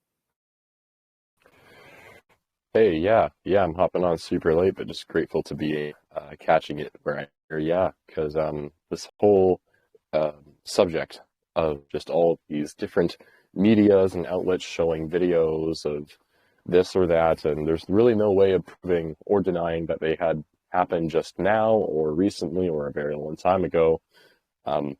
Hey, yeah, I'm hopping on super late, but just grateful to be catching it where I hear, yeah, because this whole subject of just all these different medias and outlets showing videos of this or that, and there's really no way of proving or denying that they had happened just now or recently or a very long time ago. And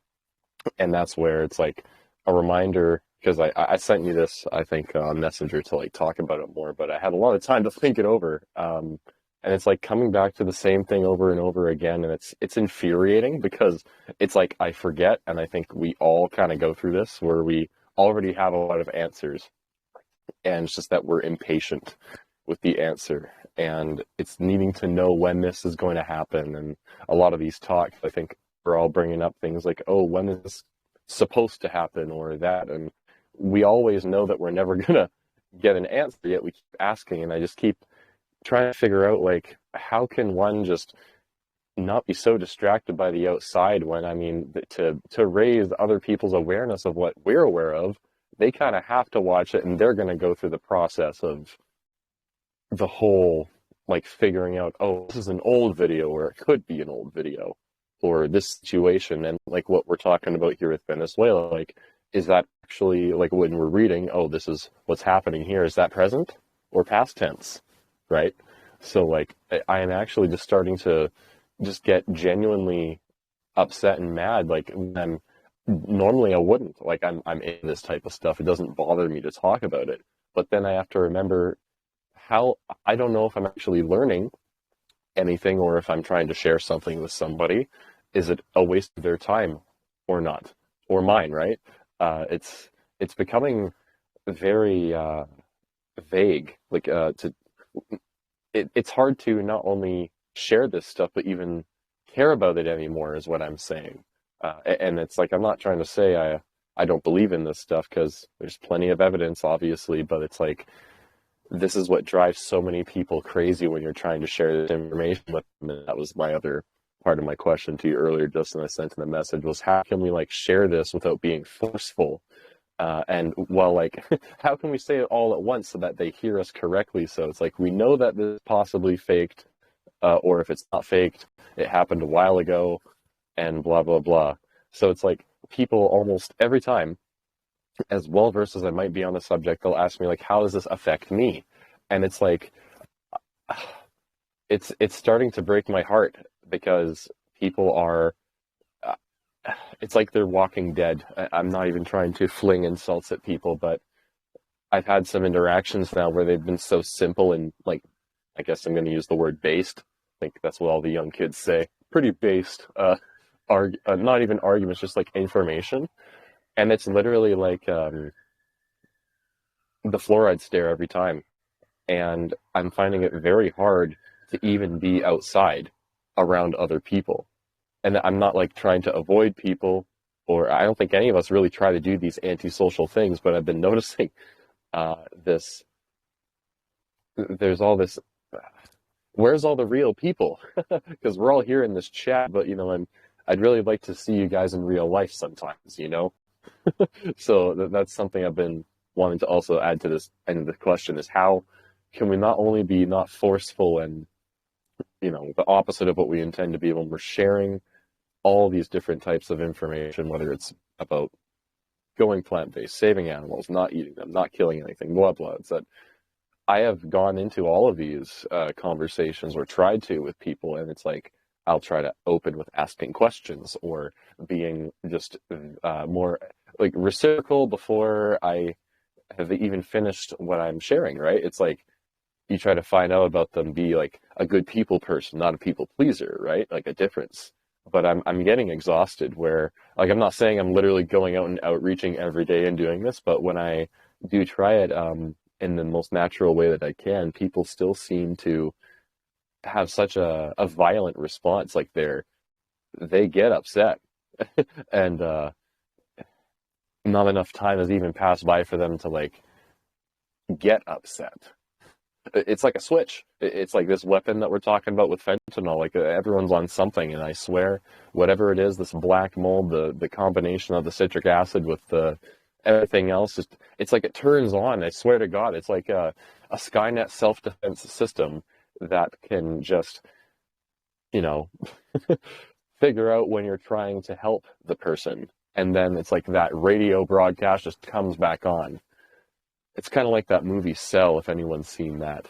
that's where it's like a reminder, because I sent you this, I think, on Messenger to like talk about it more, but I had a lot of time to think it over. And it's like coming back to the same thing over and over again, and it's infuriating because it's like I forget, and I think we all kind of go through this where we already have a lot of answers, and it's just that we're impatient with the answer, and it's needing to know when this is going to happen. And a lot of these talks, I think, we're all bringing up things like, oh, when is this supposed to happen or that, and we always know that we're never gonna get an answer, yet we keep asking, and I just keep trying to figure out, like, how can one just not be so distracted by the outside when, I mean, to raise other people's awareness of what we're aware of, they kind of have to watch it, and they're going to go through the process of the whole, like, figuring out, oh, this is an old video, or it could be an old video, or this situation, and like what we're talking about here with Venezuela, like, is that actually, like, when we're reading, oh, this is what's happening here, is that present or past tense, right? So, like, I am actually just starting to just get genuinely upset and mad, like, when normally I wouldn't, like, I'm in this type of stuff, it doesn't bother me to talk about it, but then I have to remember how, I don't know if I'm actually learning anything or if I'm trying to share something with somebody. Is it a waste of their time or not, or mine, right? It's becoming very vague. Like, it's hard to not only share this stuff, but even care about it anymore, is what I'm saying. And it's like, I'm not trying to say I don't believe in this stuff, because there's plenty of evidence, obviously, but it's like, this is what drives so many people crazy when you're trying to share this information with them. And that was my other part of my question to you earlier, Justin, I sent in the message, was how can we, like, share this without being forceful? And, well, like, how can we say it all at once so that they hear us correctly? So it's like, we know that this is possibly faked, or if it's not faked, it happened a while ago, and blah, blah, blah. So it's like, people almost every time, as well versed as I might be on the subject, they'll ask me, like, how does this affect me? And it's like, it's starting to break my heart, because people are, it's like they're walking dead. I'm not even trying to fling insults at people, but I've had some interactions now where they've been so simple and, like, I guess I'm going to use the word based. I think that's what all the young kids say. Pretty based, not even arguments, just like information. And it's literally like the fluoride stare every time. And I'm finding it very hard to even be outside around other people. And I'm not, like, trying to avoid people, or I don't think any of us really try to do these antisocial things, but I've been noticing there's all this where's all the real people? Because we're all here in this chat, but I'd really like to see you guys in real life sometimes, So that's something I've been wanting to also add to this end of the question, is how can we not only be not forceful and, the opposite of what we intend to be when we're sharing all these different types of information, whether it's about going plant-based, saving animals, not eating them, not killing anything, blah, blah. It's that I have gone into all of these conversations, or tried to, with people, and it's like I'll try to open with asking questions, or being just more like reciprocal before I have even finished what I'm sharing, right? It's like you try to find out about them, be like a good people person, not a people pleaser, right? Like a difference. But I'm getting exhausted where, like, I'm not saying I'm literally going out and outreaching every day and doing this, but when I do try it in the most natural way that I can, people still seem to have such a violent response. Like they get upset and not enough time has even passed by for them to like get upset. It's like a switch. It's like this weapon that we're talking about with fentanyl. Like everyone's on something, and I swear, whatever it is, this black mold, the combination of the citric acid with the everything else, it's like it turns on. I swear to God, it's like a Skynet self-defense system that can just, figure out when you're trying to help the person, and then it's like that radio broadcast just comes back on. It's kind of like that movie Cell, if anyone's seen that.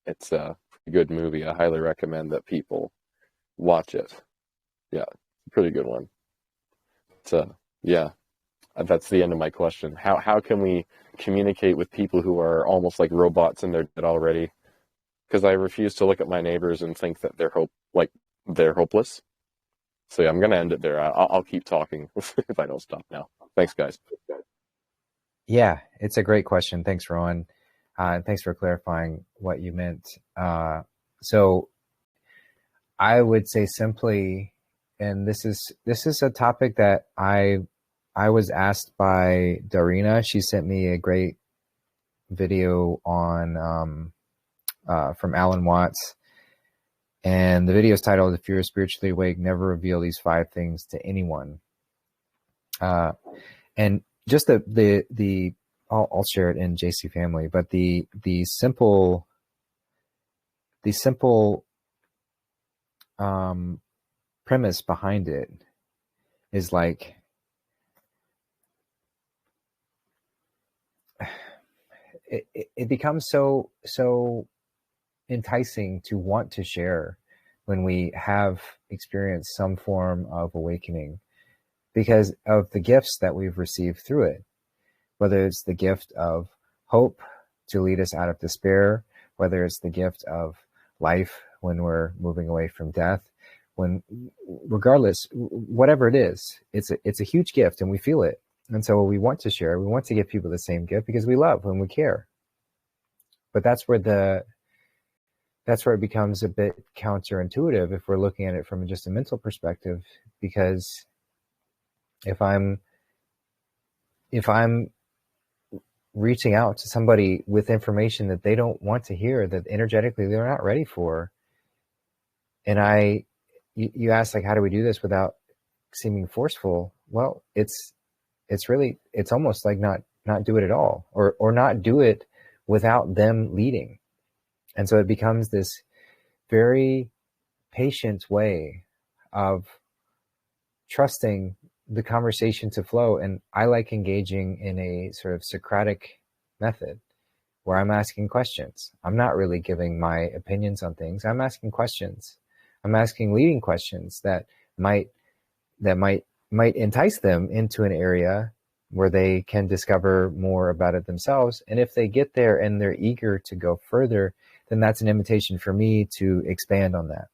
It's a good movie. I highly recommend that people watch it. Yeah, it's a pretty good one. Yeah, that's the end of my question. How can we communicate with people who are almost like robots and they're dead already? Because I refuse to look at my neighbors and think that they're hopeless. So yeah, I'm going to end it there. I'll keep talking if I don't stop now. Thanks, guys. Yeah, it's a great question. Thanks, Rowan. And thanks for clarifying what you meant. So I would say simply, and this is a topic that I was asked by Darina. She sent me a great video on from Alan Watts. And the video is titled, "If you're spiritually awake, never reveal these 5 things to anyone." And just I'll share it in JC Family, but the simple premise behind it is like, it becomes so enticing to want to share when we have experienced some form of awakening, because of the gifts that we've received through it, whether it's the gift of hope to lead us out of despair, whether it's the gift of life when we're moving away from death, regardless, whatever it is, it's a huge gift and we feel it. And so we want to share, we want to give people the same gift because we love and we care. But that's where it becomes a bit counterintuitive if we're looking at it from just a mental perspective, because if I'm reaching out to somebody with information that they don't want to hear, that energetically they're not ready for, and you ask, like, how do we do this without seeming forceful? Well, it's almost like not do it at all, or not do it without them leading. And so it becomes this very patient way of trusting the conversation to flow. And I like engaging in a sort of Socratic method where I'm asking questions. I'm not really giving my opinions on things. I'm asking questions. I'm asking leading questions that might entice them into an area where they can discover more about it themselves. And if they get there and they're eager to go further, then that's an invitation for me to expand on that.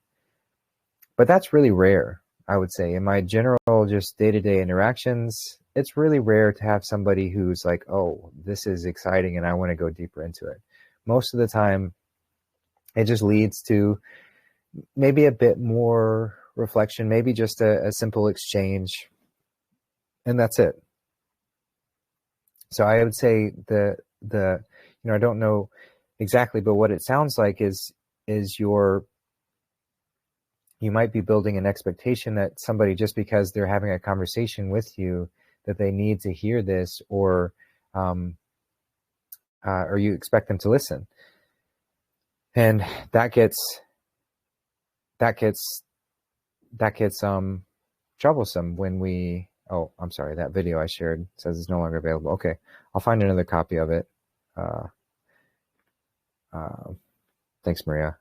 But that's really rare, I would say. In my general, just day-to-day interactions, it's really rare to have somebody who's like, oh, this is exciting and I want to go deeper into it. Most of the time, it just leads to maybe a bit more reflection, maybe just a simple exchange, and that's it. So I would say I don't know exactly, but what it sounds like is is you might be building an expectation that somebody, just because they're having a conversation with you, that they need to hear this, or you expect them to listen. And that gets troublesome when we, oh, I'm sorry, that video I shared says it's no longer available. Okay, I'll find another copy of it. Thanks, Maria.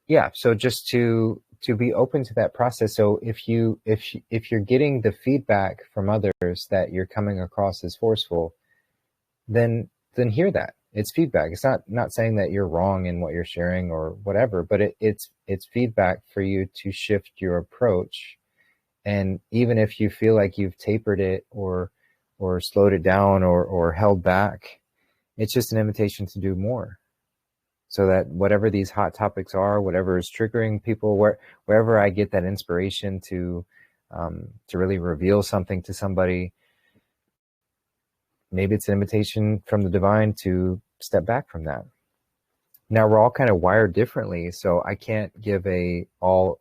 Yeah, so just to be open to that process. So if you're getting the feedback from others that you're coming across as forceful, then hear that. It's feedback. It's not saying that you're wrong in what you're sharing or whatever, but it's feedback for you to shift your approach. And even if you feel like you've tapered it or slowed it down or held back, it's just an invitation to do more. So that whatever these hot topics are, whatever is triggering people, wherever I get that inspiration to really reveal something to somebody, maybe it's an invitation from the divine to step back from that. Now, we're all kind of wired differently, so I can't give a all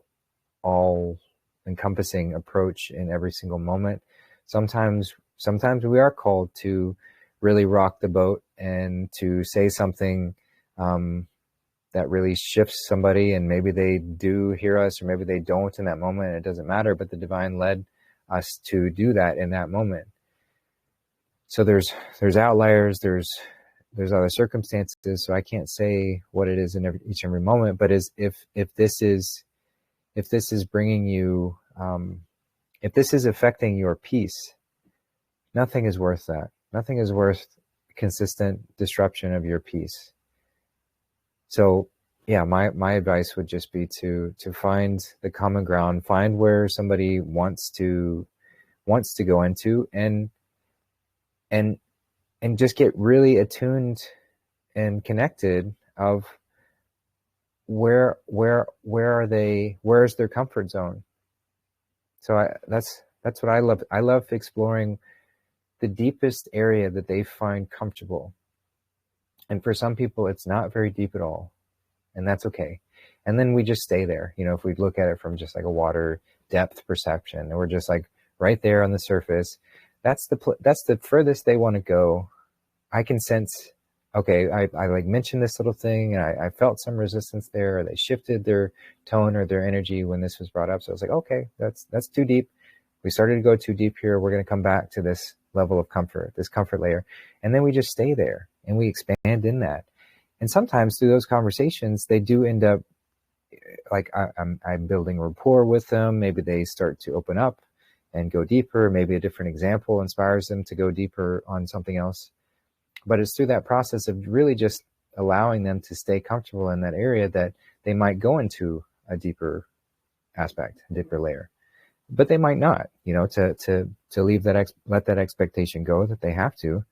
encompassing approach in every single moment. Sometimes we are called to really rock the boat and to say something that really shifts somebody, and maybe they do hear us or maybe they don't in that moment. It doesn't matter, but the divine led us to do that in that moment. So there's outliers, there's other circumstances, so I can't say what it is in each and every moment, but if this is bringing you, if this is affecting your peace, nothing is worth that. Nothing is worth consistent disruption of your peace. So yeah, my advice would just be to find the common ground, find where somebody wants to go into, and just get really attuned and connected of where are they, where's their comfort zone. So that's what I love. I love exploring the deepest area that they find comfortable. And for some people, it's not very deep at all, and that's okay. And then we just stay there. You know, if we look at it from just like a water depth perception, and we're just like right there on the surface, that's the furthest they want to go. I can sense, okay, I like mentioned this little thing, and I felt some resistance there, or they shifted their tone or their energy when this was brought up. So I was like, okay, that's too deep. We started to go too deep here. We're going to come back to this level of comfort, this comfort layer. And then we just stay there and we expand in that. And sometimes through those conversations, they do end up like I'm building rapport with them. Maybe they start to open up and go deeper. Maybe a different example inspires them to go deeper on something else. But it's through that process of really just allowing them to stay comfortable in that area that they might go into a deeper aspect, a deeper layer. But they might not, you know, to leave that, let that expectation go that they have to.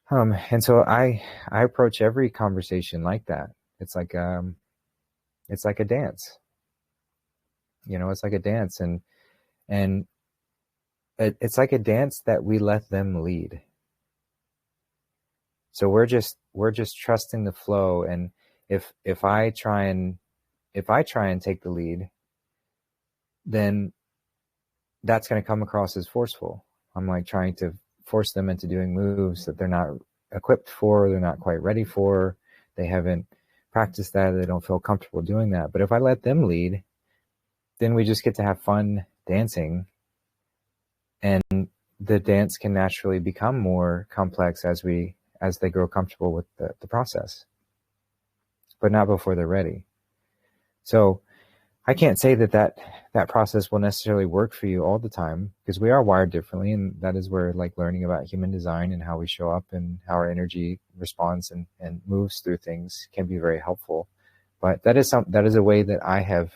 And so I approach every conversation like that. It's like a dance, you know, it's like a dance, and it's like a dance that we let them lead. So we're just trusting the flow. And if I try and take the lead, then that's going to come across as forceful. I'm like trying to force them into doing moves that they're not equipped for, they're not quite ready for, they haven't practiced that, they don't feel comfortable doing that. But if I let them lead, then we just get to have fun dancing, and the dance can naturally become more complex as they grow comfortable with the process, but not before they're ready. So I can't say that process will necessarily work for you all the time, because we are wired differently, and that is where like learning about human design and how we show up and how our energy responds and moves through things can be very helpful. But that is a way that I have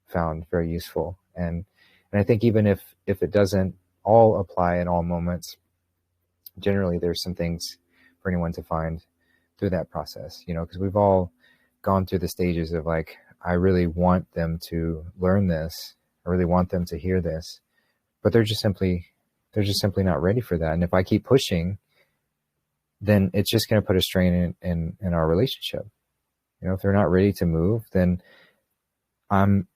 found very useful, and I think even if it doesn't all apply in all moments, generally there's some things for anyone to find through that process, you know, because we've all gone through the stages of like, I really want them to learn this. I really want them to hear this, but they're just simply not ready for that. And if I keep pushing, then it's just going to put a strain in our relationship. You know, if they're not ready to move, then I'm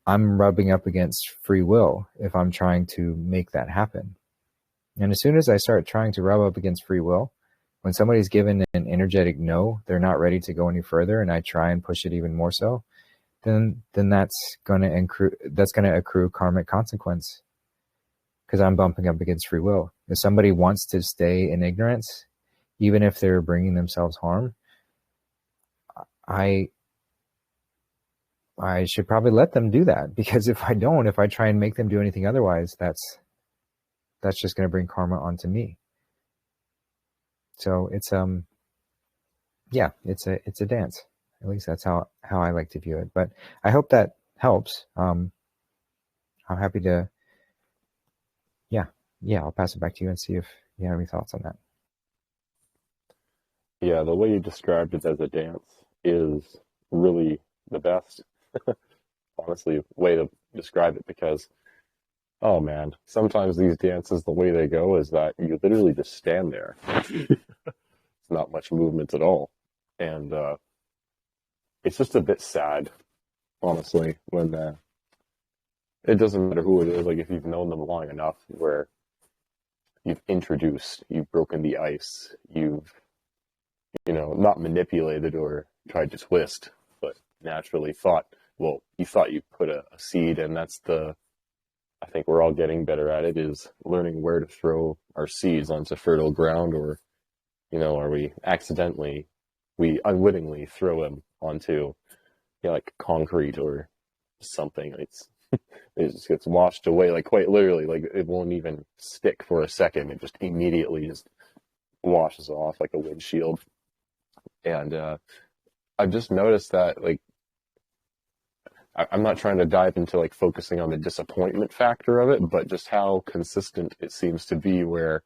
rubbing up against free will if I'm trying to make that happen. And as soon as I start trying to rub up against free will, when somebody's given an energetic no, they're not ready to go any further, and I try and push it even more so, then that's going to accrue karmic consequence, because I'm bumping up against free will. If somebody wants to stay in ignorance, even if they're bringing themselves harm, I should probably let them do that, because if I try and make them do anything otherwise, that's just going to bring karma onto me. So it's it's a dance. At least that's how I like to view it. But I hope that helps. I'm happy to. Yeah, I'll pass it back to you and see if you have any thoughts on that. Yeah, the way you described it as a dance is really the best, honestly, way to describe it, because, oh man, sometimes these dances, the way they go is that you literally just stand there. It's not much movement at all. And it's just a bit sad, honestly, when it doesn't matter who it is, like if you've known them long enough where you've broken the ice, you've, not manipulated or tried to twist, but naturally you thought you put a seed, and that's I think we're all getting better at it, is learning where to throw our seeds onto fertile ground, or, are we unwittingly throw them onto, like concrete or something. It just gets washed away, like quite literally, like it won't even stick for a second. It just immediately just washes off like a windshield. And I've just noticed that, like, I'm not trying to dive into like focusing on the disappointment factor of it, but just how consistent it seems to be, where,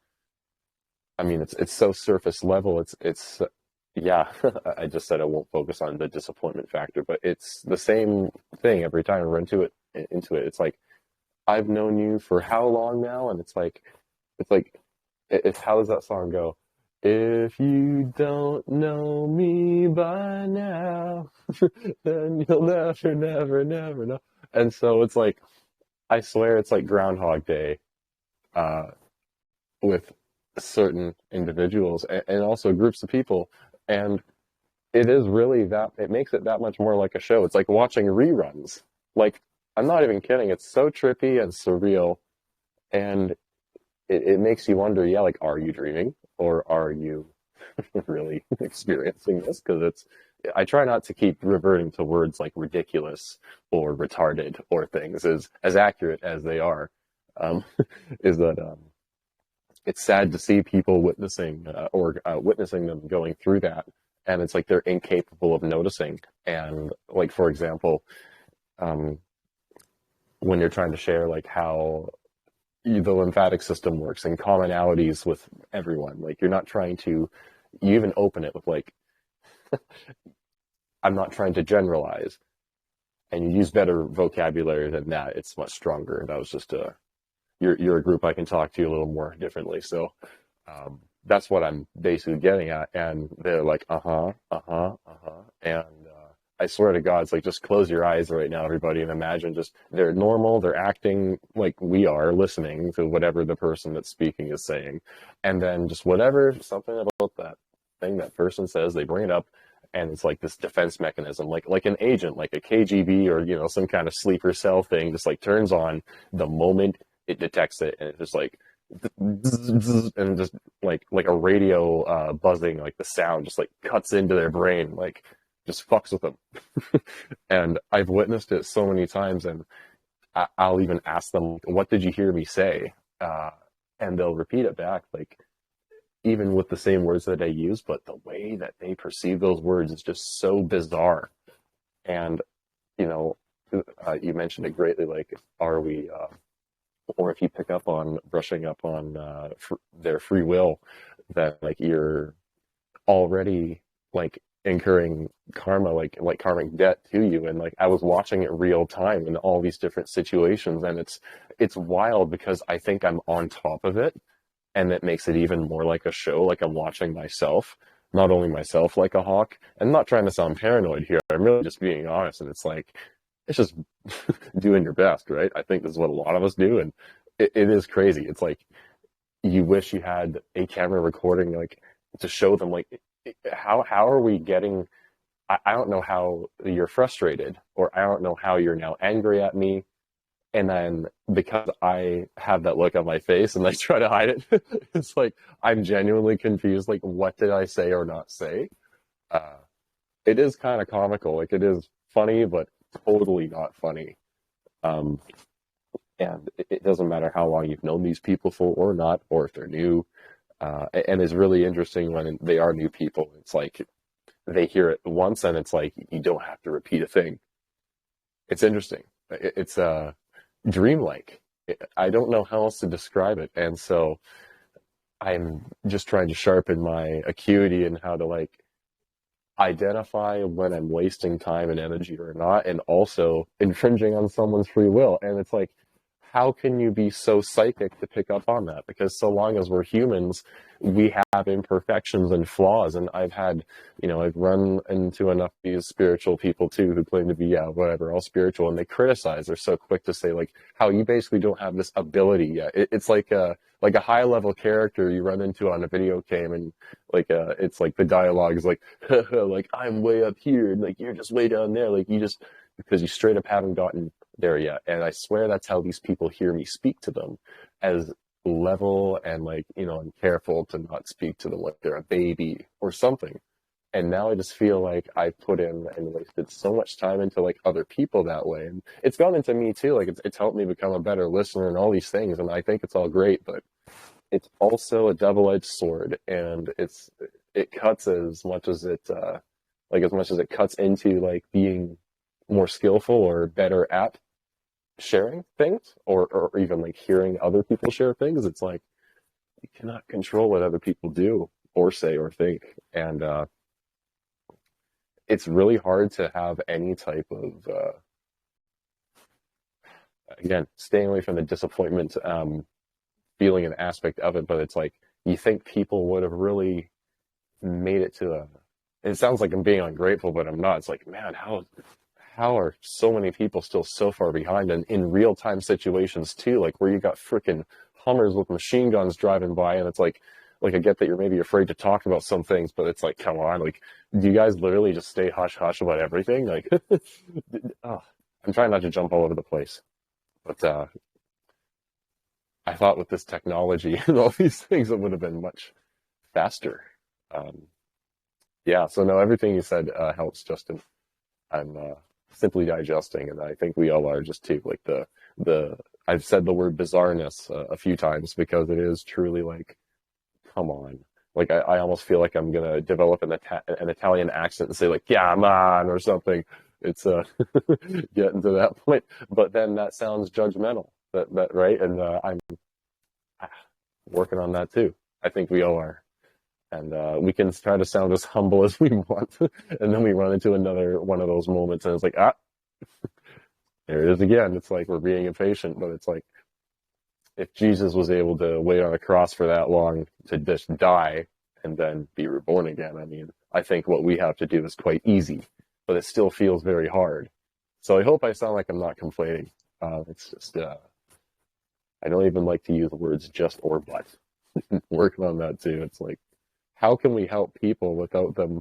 I mean, it's so surface level. It's yeah, I just said I won't focus on the disappointment factor, but it's the same thing every time I run into it. It's like, I've known you for how long now? And it's how does that song go? If you don't know me by now, then you'll never, never, never know. And so it's like, I swear it's like Groundhog Day with certain individuals and also groups of people. And it is really it makes it that much more like a show. It's like watching reruns. Like, I'm not even kidding. It's so trippy and surreal. And it makes you wonder, like, are you dreaming? Or are you really experiencing this? Because I try not to keep reverting to words like ridiculous or retarded or things as accurate as they are. Is that it's sad to see people witnessing them going through that, and it's like they're incapable of noticing. And like, for example, when you're trying to share like how the lymphatic system works and commonalities with everyone, like you even open it with like, I'm not trying to generalize, and you use better vocabulary than that, it's much stronger. That was just you're a group I can talk to a little more differently. So that's what I'm basically getting at. And they're like, and I swear to God, it's like, just close your eyes right now, everybody, and imagine just they're normal, they're acting like we are, listening to whatever the person that's speaking is saying, and then just something about that thing that person says, they bring it up, and it's like this defense mechanism, like an agent, like a KGB or some kind of sleeper cell thing, just like turns on the moment it detects it, and it's just like, and just like a radio buzzing, like the sound just like cuts into their brain, like just fucks with them. And I've witnessed it so many times, and I'll even ask them, what did you hear me say? And they'll repeat it back, like even with the same words that I use, but the way that they perceive those words is just so bizarre. And you mentioned it greatly, like, are we or if you pick up on brushing up on their free will, that like you're already like incurring karma, like karmic debt to you. And like, I was watching it real time in all these different situations, and it's wild because I think I'm on top of it, and that makes it even more like a show, like I'm watching myself, not only myself like a hawk. And I'm not trying to sound paranoid here, I'm really just being honest. And it's like, it's just doing your best, right? I think this is what a lot of us do, and it is crazy. It's like you wish you had a camera recording, like, to show them, like, how are we getting, I don't know how you're frustrated, or I don't know how you're now angry at me. And then because I have that look on my face and I try to hide it, it's like I'm genuinely confused. Like, what did I say or not say? It is kind of comical. Like, it is funny, but totally not funny. And it doesn't matter how long you've known these people for or not, or if they're new. And it's really interesting when they are new people. It's like they hear it once and it's like you don't have to repeat a thing. It's interesting. It's dreamlike. I don't know how else to describe it. And so I'm just trying to sharpen my acuity and how to, like, identify when I'm wasting time and energy or not, and also infringing on someone's free will. And it's like, how can you be so psychic to pick up on that? Because so long as we're humans, we have imperfections and flaws. And I've had, I've run into enough of these spiritual people too, who claim to be, whatever, all spiritual, and they criticize. They're so quick to say, like, how you basically don't have this ability yet. It's like a high level character you run into on a video game, and it's like the dialogue is like, like, I'm way up here, and like, you're just way down there, like, because you straight up haven't gotten there yet. And I swear that's how these people hear me speak to them, as level and, like, I'm careful to not speak to them like they're a baby or something. And now I just feel like I put in and wasted so much time into, like, other people that way. And it's gone into me too. Like, it's helped me become a better listener and all these things. And I think it's all great, but it's also a double-edged sword, and it cuts as much as it cuts into, like, being more skillful or better at sharing things, or even, like, hearing other people share things. It's like you cannot control what other people do or say or think, and it's really hard to have any type of again, staying away from the disappointment feeling an aspect of it. But it's like, you think people would have really made it to it sounds like I'm being ungrateful, but I'm not. It's like, man, how are so many people still so far behind, and in real-time situations too, like where you got freaking Hummers with machine guns driving by, and it's like I get that you're maybe afraid to talk about some things, but it's like, come on, like, do you guys literally just stay hush-hush about everything? Like, I'm trying not to jump all over the place, but I thought with this technology and all these things, it would have been much faster. So no, everything you said helps, Justin. I'm simply digesting, and I think we all are just too. Like the I've said the word bizarreness a few times, because it is truly like, come on. Like, I almost feel like I'm gonna develop an Italian accent and say, like, yeah, man, or something. It's getting to that point, but then that sounds judgmental. That right, and I'm working on that too. I think we all are. And we can try to sound as humble as we want, and then we run into another one of those moments, and it's like, there it is again. It's like we're being impatient, but it's like, if Jesus was able to wait on a cross for that long to just die and then be reborn again, I mean, I think what we have to do is quite easy, but it still feels very hard. So I hope I sound like I'm not complaining. It's just, I don't even like to use the words just or but. Working on that too. It's like, how can we help people without them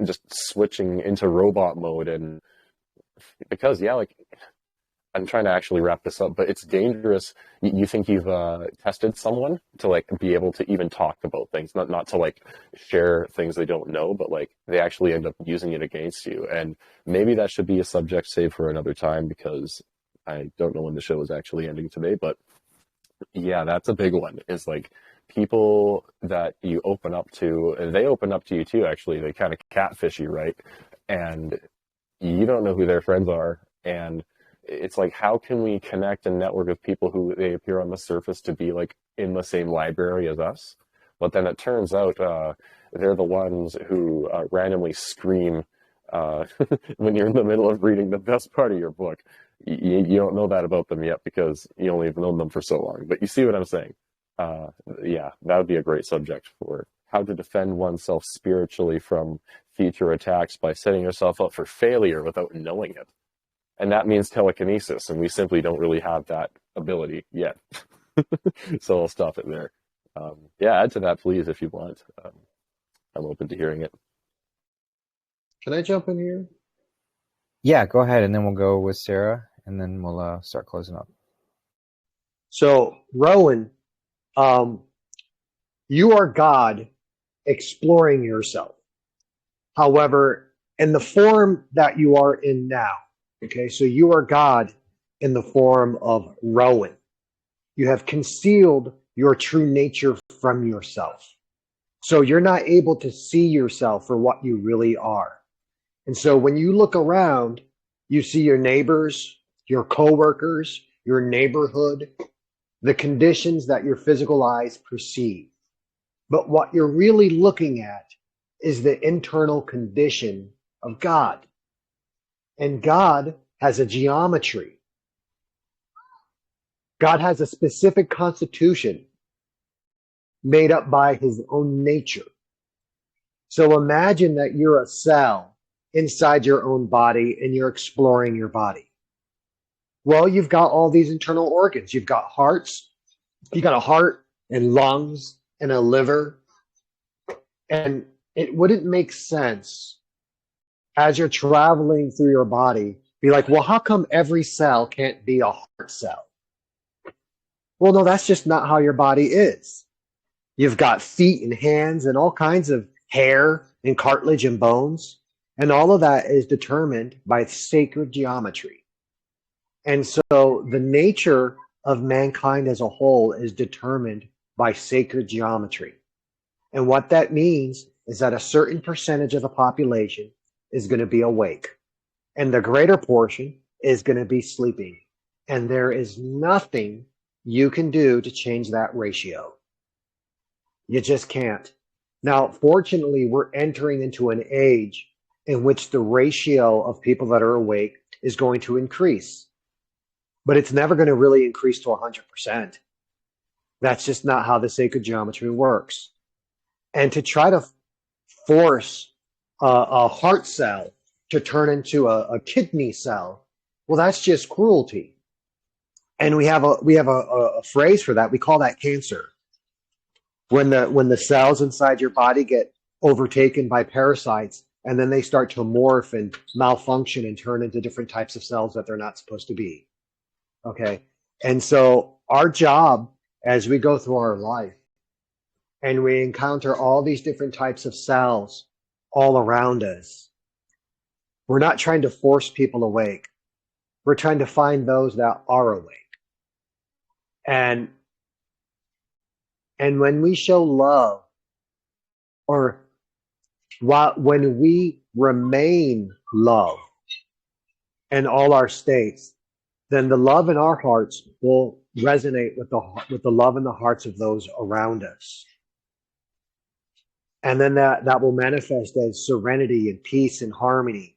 just switching into robot mode? And because, like, I'm trying to actually wrap this up, but it's dangerous. You think you've tested someone to, like, be able to even talk about things, not to, like, share things they don't know, but, like, they actually end up using it against you. And maybe that should be a subject saved for another time, because I don't know when the show is actually ending today. But yeah, that's a big one. Is like, people that you open up to, they open up to you too, actually. They kind of catfish you, right? And you don't know who their friends are. And it's like, how can we connect and network with people who they appear on the surface to be, like, in the same library as us? But then it turns out they're the ones who randomly scream when you're in the middle of reading the best part of your book. You don't know that about them yet, because you only have known them for so long. But you see what I'm saying? Yeah, that would be a great subject for how to defend oneself spiritually from future attacks by setting yourself up for failure without knowing it. And that means telekinesis, and we simply don't really have that ability yet. So I'll stop it there. Yeah, add to that, please, if you want. I'm open to hearing it. Can I jump in here? Yeah, go ahead, and then we'll go with Sarah, and then we'll start closing up. So, Rowan, you are God exploring yourself. However, in the form that you are in now, okay, so you are God in the form of Rowan. You have concealed your true nature from yourself. So you're not able to see yourself for what you really are. And so when you look around, you see your neighbors, your coworkers, your neighborhood, the conditions that your physical eyes perceive. But what you're really looking at is the internal condition of God. And God has a geometry. God has a specific constitution made up by his own nature. So imagine that you're a cell inside your own body and you're exploring your body. Well, you've got all these internal organs. You've got hearts, you've got a heart and lungs and a liver. And it wouldn't make sense as you're traveling through your body, be like, well, how come every cell can't be a heart cell? Well, no, that's just not how your body is. You've got feet and hands and all kinds of hair and cartilage and bones. And all of that is determined by sacred geometry. And so the nature of mankind as a whole is determined by sacred geometry. And what that means is that a certain percentage of the population is going to be awake. And the greater portion is going to be sleeping. And there is nothing you can do to change that ratio. You just can't. Now, fortunately, we're entering into an age in which the ratio of people that are awake is going to increase. But it's never going to really increase to 100%. That's just not how the sacred geometry works. And to try to force a heart cell to turn into a kidney cell, well, that's just cruelty. And we have a phrase for that. We call that cancer. When the cells inside your body get overtaken by parasites, and then they start to morph and malfunction and turn into different types of cells that they're not supposed to be. Okay. And so our job as we go through our life and we encounter all these different types of cells all around us, we're not trying to force people awake. We're trying to find those that are awake. And when we show love, or when we remain love in all our states, then the love in our hearts will resonate with the love in the hearts of those around us. And then that will manifest as serenity and peace and harmony,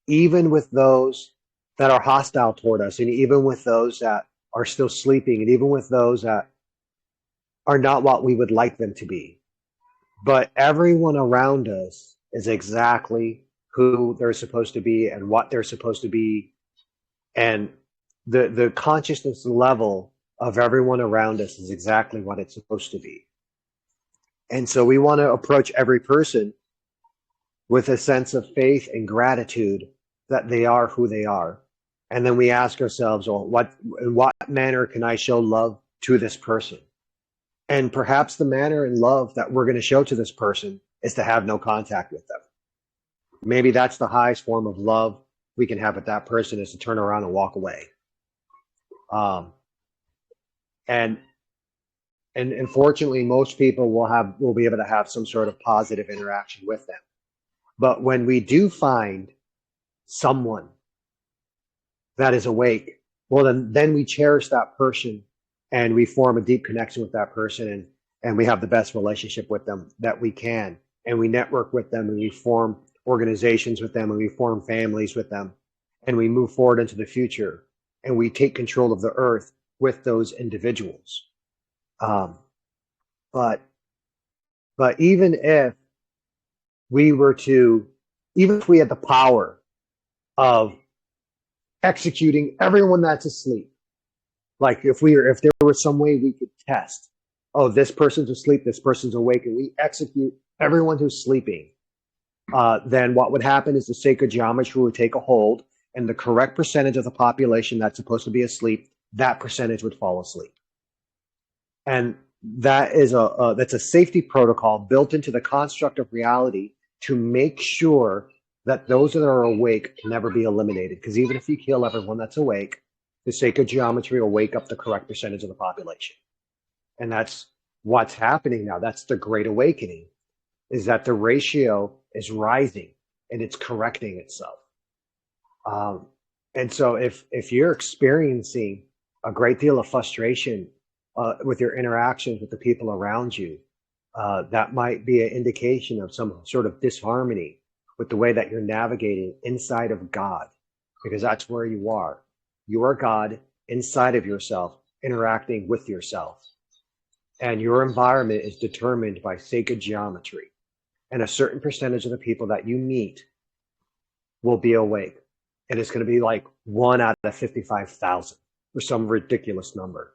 even with those that are hostile toward us, and even with those that are still sleeping, and even with those that are not what we would like them to be. But everyone around us is exactly who they're supposed to be and what they're supposed to be. And the consciousness level of everyone around us is exactly what it's supposed to be. And so we want to approach every person with a sense of faith and gratitude that they are who they are. And then we ask ourselves, well, in what manner can I show love to this person? And perhaps the manner and love that we're going to show to this person is to have no contact with them. Maybe that's the highest form of love we can have with that person, is to turn around and walk away. And fortunately, most people will be able to have some sort of positive interaction with them. But when we do find someone that is awake, well, then we cherish that person and we form a deep connection with that person, and we have the best relationship with them that we can. And we network with them, and we form organizations with them, and we form families with them, and we move forward into the future, and we take control of the earth with those individuals. But even if we were to, even if we had the power of executing everyone that's asleep, like if there was some way we could test, oh, this person's asleep, this person's awake, and we execute everyone who's sleeping, then what would happen is the sacred geometry would take a hold, and the correct percentage of the population that's supposed to be asleep, that percentage would fall asleep. And that is that's a safety protocol built into the construct of reality to make sure that those that are awake can never be eliminated. Because even if you kill everyone that's awake, the sacred geometry will wake up the correct percentage of the population. And that's what's happening now. That's the Great Awakening, is that the ratio is rising and it's correcting itself. And so if you're experiencing a great deal of frustration with your interactions with the people around you, that might be an indication of some sort of disharmony with the way that you're navigating inside of God, because that's where you are. You are God inside of yourself, interacting with yourself. And your environment is determined by sacred geometry. And a certain percentage of the people that you meet will be awake. And it's going to be like 1 out of 55,000 or some ridiculous number.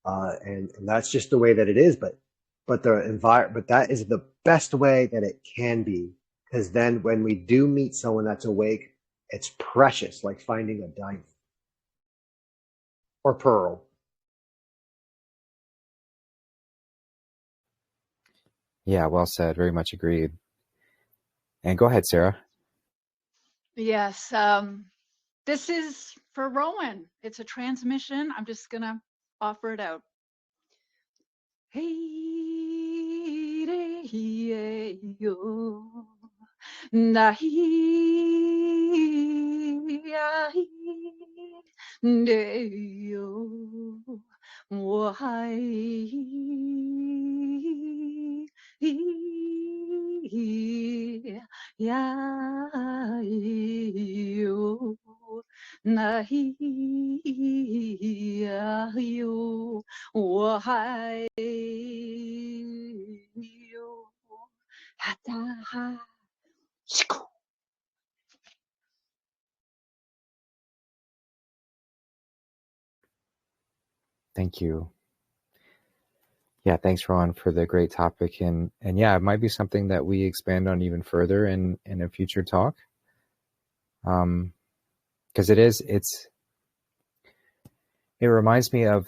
And that's just the way that it is. But that is the best way that it can be. Because then when we do meet someone that's awake, it's precious, like finding a diamond or pearl. Yeah, well said. Very much agreed. And go ahead, Sarah. Yes. This is for Rowan. It's a transmission. I'm just going to offer it out. Hey, re, ye, yo. Na, hi, ya, hi, de, yo. Wo, hai, hi, ya, yo. Na, hi, ya, yo. Wo, hai, yo. Hata, ha. Shiko. Thank you. Yeah, thanks, Ron, for the great topic. And yeah, it might be something that we expand on even further in a future talk. Because it reminds me of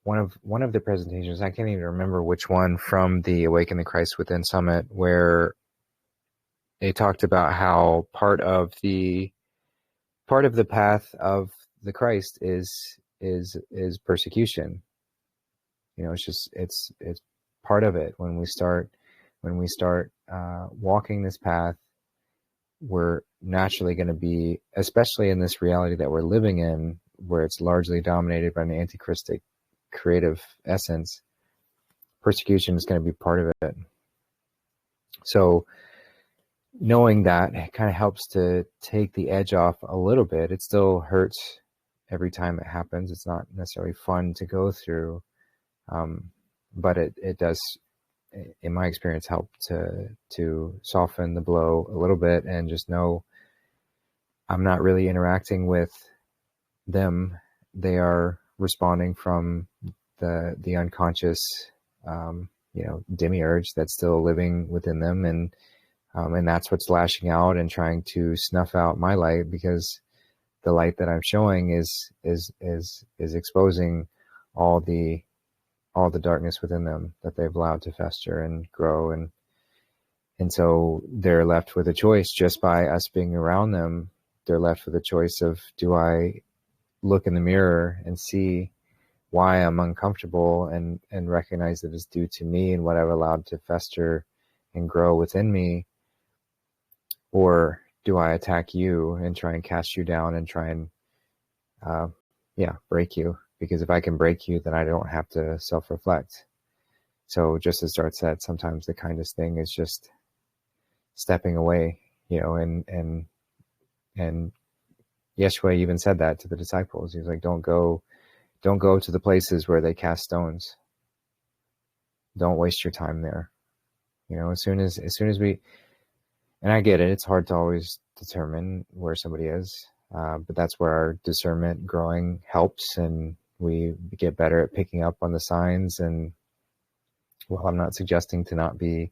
one of the presentations, I can't even remember which one, from the Awaken the Christ Within Summit, where they talked about how part of the path of the Christ is persecution. You know, it's part of it. When we start walking this path, we're naturally going to be, especially in this reality that we're living in, where it's largely dominated by an anti-Christic creative essence, persecution is going to be part of it. So knowing that, it kind of helps to take the edge off a little bit. It still hurts every time it happens. It's not necessarily fun to go through, but it does, in my experience, help to soften the blow a little bit and just know I'm not really interacting with them. They are responding from the unconscious, demiurge that's still living within them, and that's what's lashing out and trying to snuff out my light, because the light that I'm showing is exposing all the darkness within them that they've allowed to fester and grow, and so they're left with a choice. Just by us being around them, they're left with a choice of, do I look in the mirror and see why I'm uncomfortable and recognize that it's due to me and what I've allowed to fester and grow within me? Or do I attack you and try and cast you down and try and, break you? Because if I can break you, then I don't have to self-reflect. So just as Dart said, sometimes the kindest thing is just stepping away, and Ieshua even said that to the disciples. He was like, don't go to the places where they cast stones. don't waste your time there. You know, as soon as we, and I get it, it's hard to always determine where somebody is, but that's where our discernment growing helps, and we get better at picking up on the signs. And well, I'm not suggesting to not be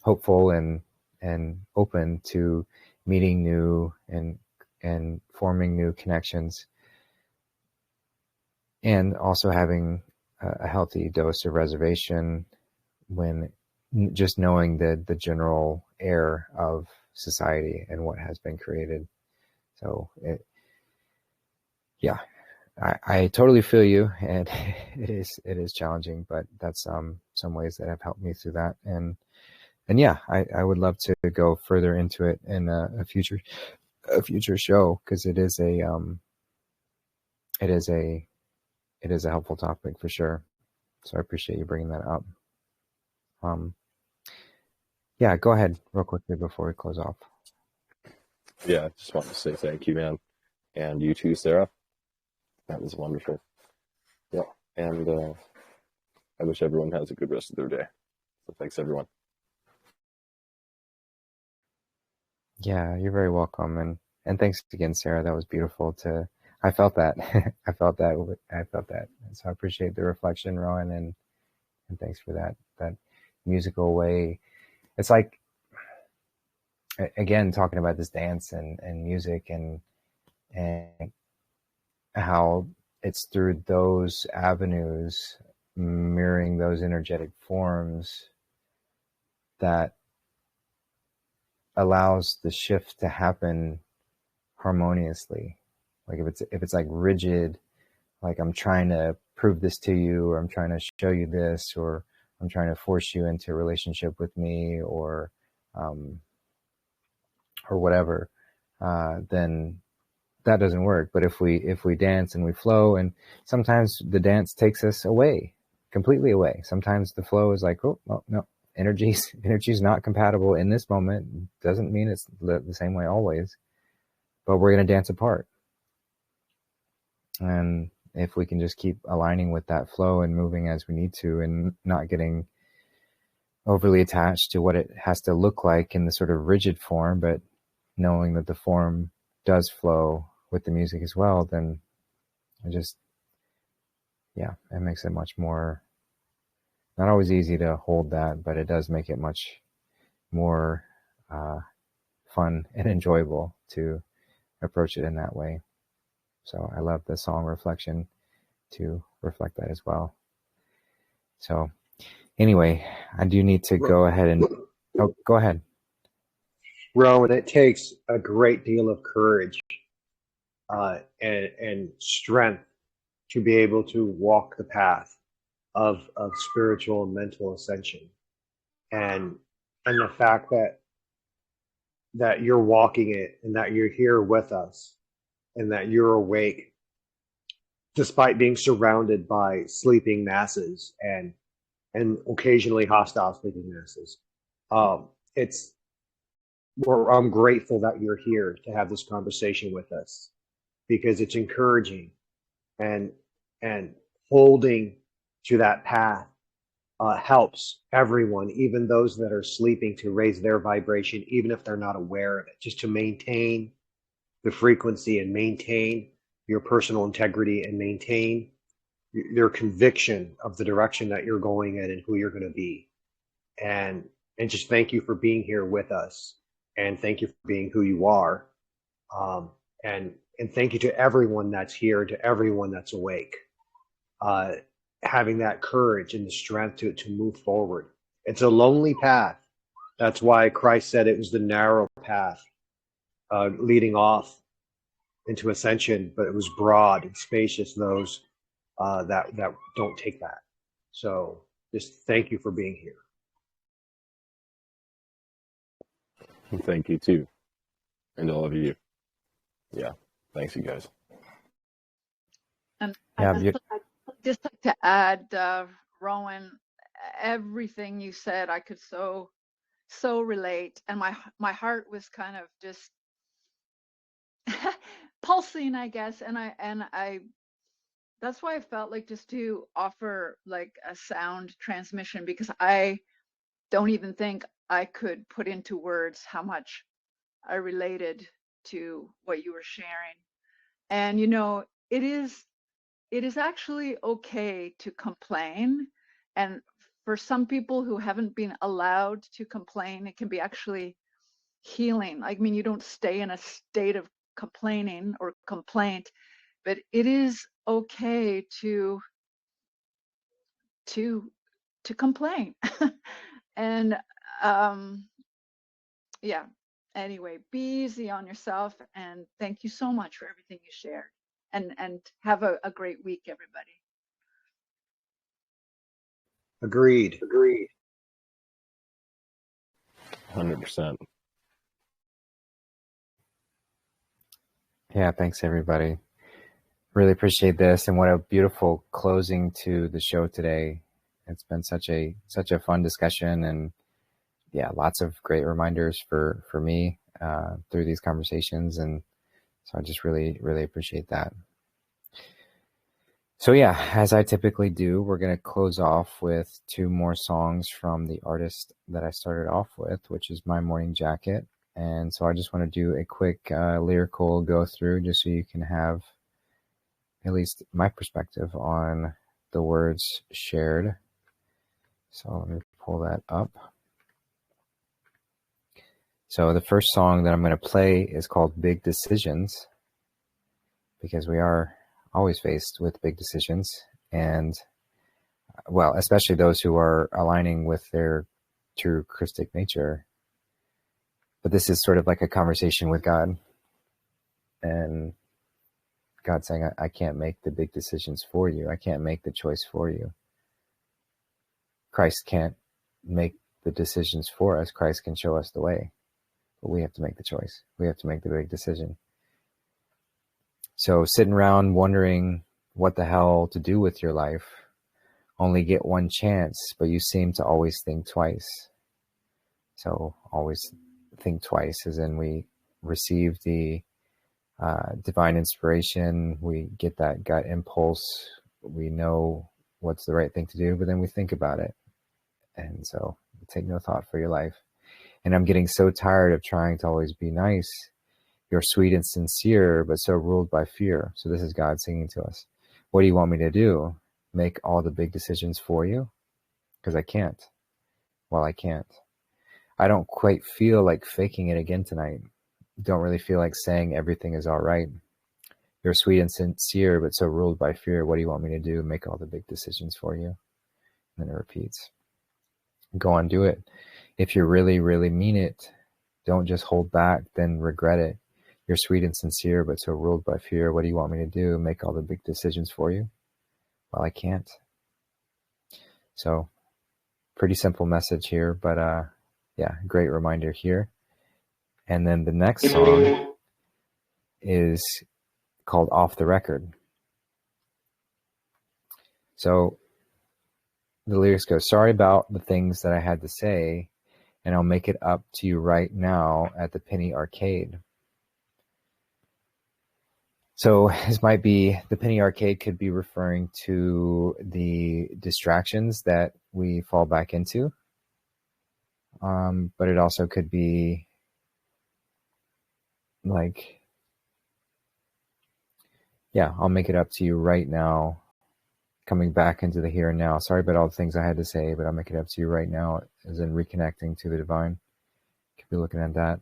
hopeful and open to meeting new and forming new connections, and also having a healthy dose of reservation when just knowing the general air of society and what has been created. So I totally feel you, and it is challenging, but that's some ways that have helped me through that. And yeah, I would love to go further into it in a future show, because it is a helpful topic for sure. So I appreciate you bringing that up. Yeah, go ahead real quickly before we close off. Yeah, I just want to say thank you, man. And you too, Sarah. That was wonderful. Yeah, and I wish everyone has a good rest of their day. So thanks, everyone. Yeah, you're very welcome. And thanks again, Sarah. That was beautiful I felt that. I felt that. So I appreciate the reflection, Rowan, and thanks for that musical way. It's like, again, talking about this dance and music and how it's through those avenues, mirroring those energetic forms, that allows the shift to happen harmoniously. Like if it's like rigid, like I'm trying to prove this to you, or I'm trying to show you this, or I'm trying to force you into a relationship with me, or whatever, then that doesn't work. But if we dance and we flow, and sometimes the dance takes us away, completely away. Sometimes the flow is like, oh no, energy's not compatible in this moment. Doesn't mean it's the same way always, but we're going to dance apart. And if we can just keep aligning with that flow and moving as we need to, and not getting overly attached to what it has to look like in the sort of rigid form, but knowing that the form does flow with the music as well, then it makes it much more, not always easy to hold that, but it does make it much more fun and enjoyable to approach it in that way. So I love the song Reflection to reflect that as well. So anyway, I do need to go ahead and go ahead. Rowan, it takes a great deal of courage and strength to be able to walk the path of spiritual and mental ascension, and the fact that you're walking it, and that you're here with us, and that you're awake despite being surrounded by sleeping masses and occasionally hostile sleeping masses. I'm grateful that you're here to have this conversation with us, because it's encouraging, and holding to that path helps everyone, even those that are sleeping, to raise their vibration, even if they're not aware of it, just to maintain the frequency and maintain your personal integrity and maintain your conviction of the direction that you're going in and who you're going to be. And just thank you for being here with us, and thank you for being who you are. And thank you to everyone that's here, to everyone that's awake, having that courage and the strength to move forward. It's a lonely path. That's why Christ said it was the narrow path leading off into ascension, but it was broad and spacious those that don't take that. So just thank you for being here. Thank you too, and all of you. Yeah, thanks, you guys. And Yeah, I'd just like to add, Rowan, everything you said, I could so relate, and my heart was kind of just pulsing, I guess, and I that's why I felt like just to offer like a sound transmission, because I don't even think I could put into words how much I related to what you were sharing. And it is actually okay to complain. And for some people who haven't been allowed to complain, it can be actually healing. I mean, you don't stay in a state of complaining or complaint, but it is okay to complain. And yeah, anyway, be easy on yourself, and thank you so much for everything you shared. And have a great week, everybody. Agreed. 100%. Yeah, thanks everybody. Really appreciate this, and what a beautiful closing to the show today. It's been such a fun discussion, and yeah, lots of great reminders for me through these conversations, and so I just really appreciate that. So yeah, as I typically do, we're going to close off with 2 more songs from the artist that I started off with, which is My Morning Jacket. And so I just want to do a quick lyrical go through just so you can have at least my perspective on the words shared. So let me pull that up. So the first song that I'm going to play is called Big Decisions, because we are always faced with big decisions, and well, especially those who are aligning with their true Christic nature. But this is sort of like a conversation with God, and God saying, I can't make the big decisions for you. I can't make the choice for you. Christ can't make the decisions for us. Christ can show us the way, but we have to make the choice. We have to make the big decision. So sitting around wondering what the hell to do with your life, only get one chance, but you seem to always think twice. So always think twice, as in we receive the divine inspiration, we get that gut impulse, we know what's the right thing to do, but then we think about it. And so take no thought for your life. And I'm getting so tired of trying to always be nice. You're sweet and sincere, but so ruled by fear. So this is God singing to us. What do you want me to do? Make all the big decisions for you? Because I can't. Well, I can't. I don't quite feel like faking it again tonight. Don't really feel like saying everything is all right. You're sweet and sincere, but so ruled by fear. What do you want me to do? Make all the big decisions for you? And then it repeats. Go on, do it. If you really mean it, don't just hold back, then regret it. You're sweet and sincere, but so ruled by fear. What do you want me to do? Make all the big decisions for you? Well, I can't. So, pretty simple message here, but yeah, great reminder here. And then the next song is called Off the Record. So, the lyrics go, sorry about the things that I had to say, and I'll make it up to you right now at the Penny Arcade. So this might be, the Penny Arcade could be referring to the distractions that we fall back into. But it also could be like, yeah, I'll make it up to you right now, coming back into the here and now. Sorry about all the things I had to say, but I'll make it up to you right now, as in reconnecting to the divine. Could be looking at that.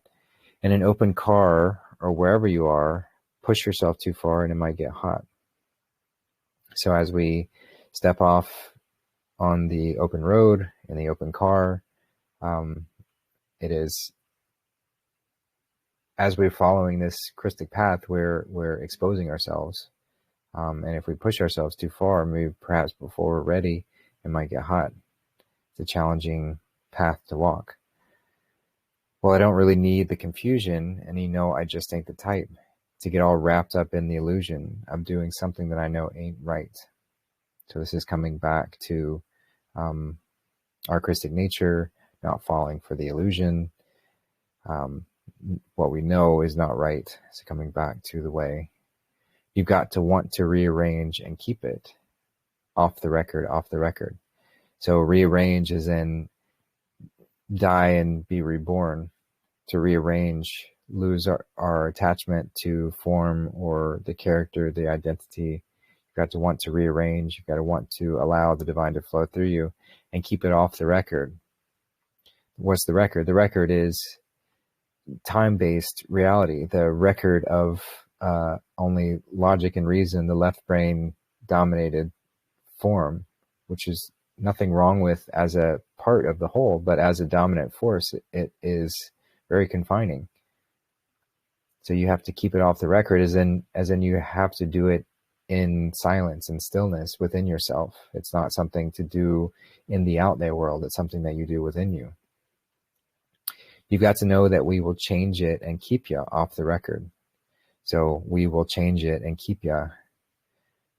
In an open car or wherever you are, push yourself too far and it might get hot. So as we step off on the open road, in the open car, it is, as we're following this Christic path, we're exposing ourselves. And if we push ourselves too far, maybe perhaps before we're ready, it might get hot. It's a challenging path to walk. Well, I don't really need the confusion, and I just ain't the type to get all wrapped up in the illusion of doing something that I know ain't right. So this is coming back to our Christic nature, not falling for the illusion. What we know is not right. So coming back to the way. you've got to want to rearrange and keep it off the record, off the record. So rearrange is in die and be reborn. To rearrange, lose our attachment to form or the character, the identity. You've got to want to rearrange. You've got to want to allow the divine to flow through you and keep it off the record. What's the record? The record is time-based reality, the record of only logic and reason, the left brain dominated form, which is nothing wrong with as a part of the whole, but as a dominant force, it is very confining. So you have to keep it off the record, as in you have to do it in silence and stillness within yourself. It's not something to do in the out there world. It's something that you do within you. You've got to know that we will change it and keep you off the record. So we will change it and keep you.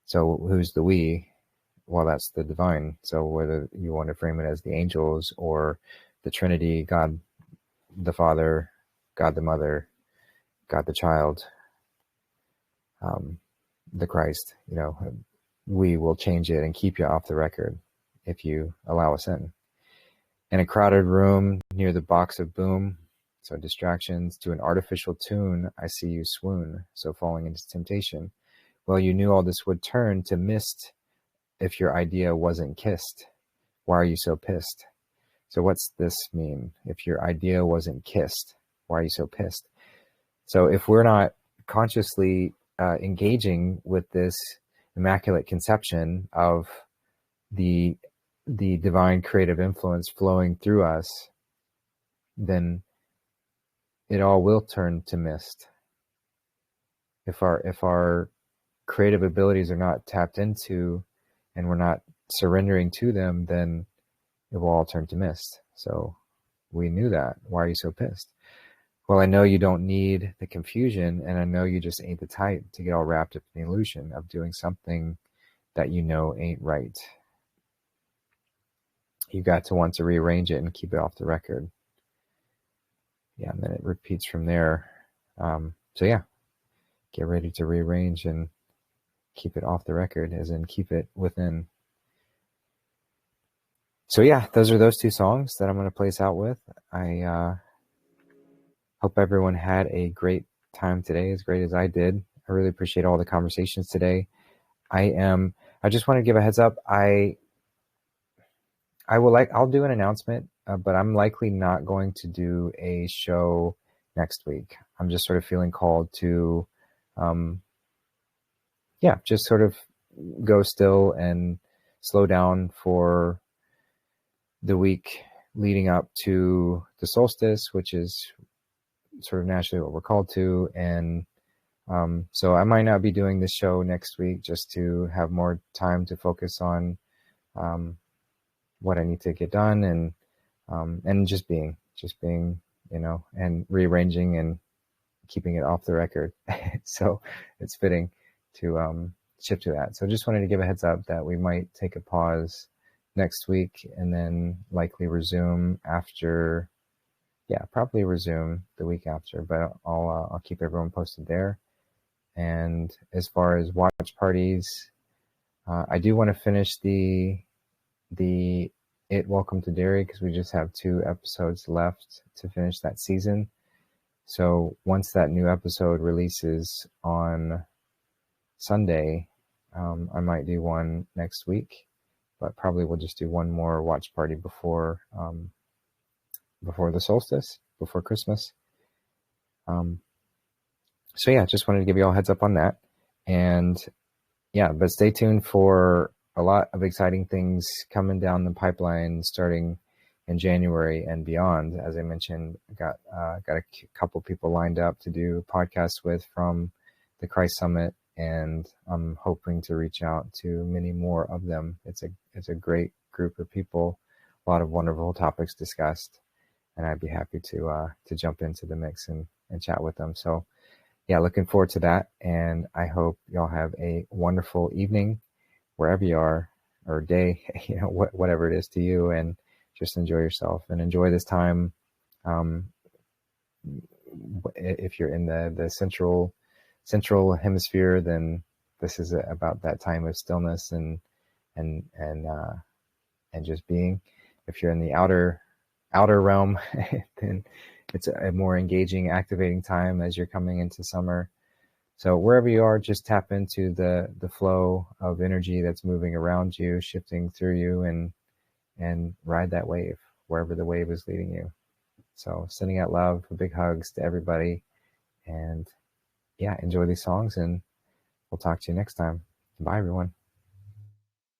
So who's the we? Well, that's the divine. So whether you want to frame it as the angels or the Trinity, God the Father, God the Mother, God the Child, the Christ, we will change it and keep you off the record if you allow us in. In a crowded room near the box of boom, so distractions, to an artificial tune, I see you swoon, so falling into temptation. Well, you knew all this would turn to mist if your idea wasn't kissed. Why are you so pissed? So what's this mean? If your idea wasn't kissed, why are you so pissed? So if we're not consciously engaging with this immaculate conception of the divine creative influence flowing through us, then it all will turn to mist. If our creative abilities are not tapped into and we're not surrendering to them, then it will all turn to mist. So we knew that. Why are you so pissed? Well, I know you don't need the confusion, and I know you just ain't the type to get all wrapped up in the illusion of doing something that you know ain't right. You got to want to rearrange it and keep it off the record. Yeah, and then it repeats from there. So yeah, get ready to rearrange and keep it off the record, as in keep it within. So yeah, those are those two songs that I'm going to place out with. I hope everyone had a great time today, as great as I did. I really appreciate all the conversations today. I just want to give a heads up. I'll do an announcement, but I'm likely not going to do a show next week. I'm just sort of feeling called to, just sort of go still and slow down for the week leading up to the solstice, which is sort of naturally what we're called to. And so I might not be doing this show next week, just to have more time to focus on what I need to get done, and just being, and rearranging and keeping it off the record. So it's fitting to shift to that. So just wanted to give a heads up that we might take a pause next week and then likely resume after. Yeah, probably resume the week after, but I'll keep everyone posted there. And as far as watch parties, I do want to finish the Welcome to Derry, because we just have 2 episodes left to finish that season. So once that new episode releases on Sunday, I might do one next week, but probably we'll just do one more watch party before the solstice, before Christmas. So yeah, just wanted to give you all a heads up on that. And yeah, but stay tuned for a lot of exciting things coming down the pipeline starting in January and beyond. As I mentioned, got a couple people lined up to do podcasts with from the Christ Summit, and I'm hoping to reach out to many more of them. It's a great group of people, a lot of wonderful topics discussed, and I'd be happy to jump into the mix and chat with them. So yeah, looking forward to that. And I hope y'all have a wonderful evening wherever you are, or day, whatever it is to you, and just enjoy yourself and enjoy this time. If you're in the central central hemisphere, then this is about that time of stillness and just being. If you're in the outer realm, then it's a more engaging, activating time as you're coming into summer. So wherever you are, just tap into the flow of energy that's moving around you, shifting through you, and ride that wave wherever the wave is leading you. So sending out love, big hugs to everybody, and yeah, enjoy these songs, and we'll talk to you next time. Bye, everyone.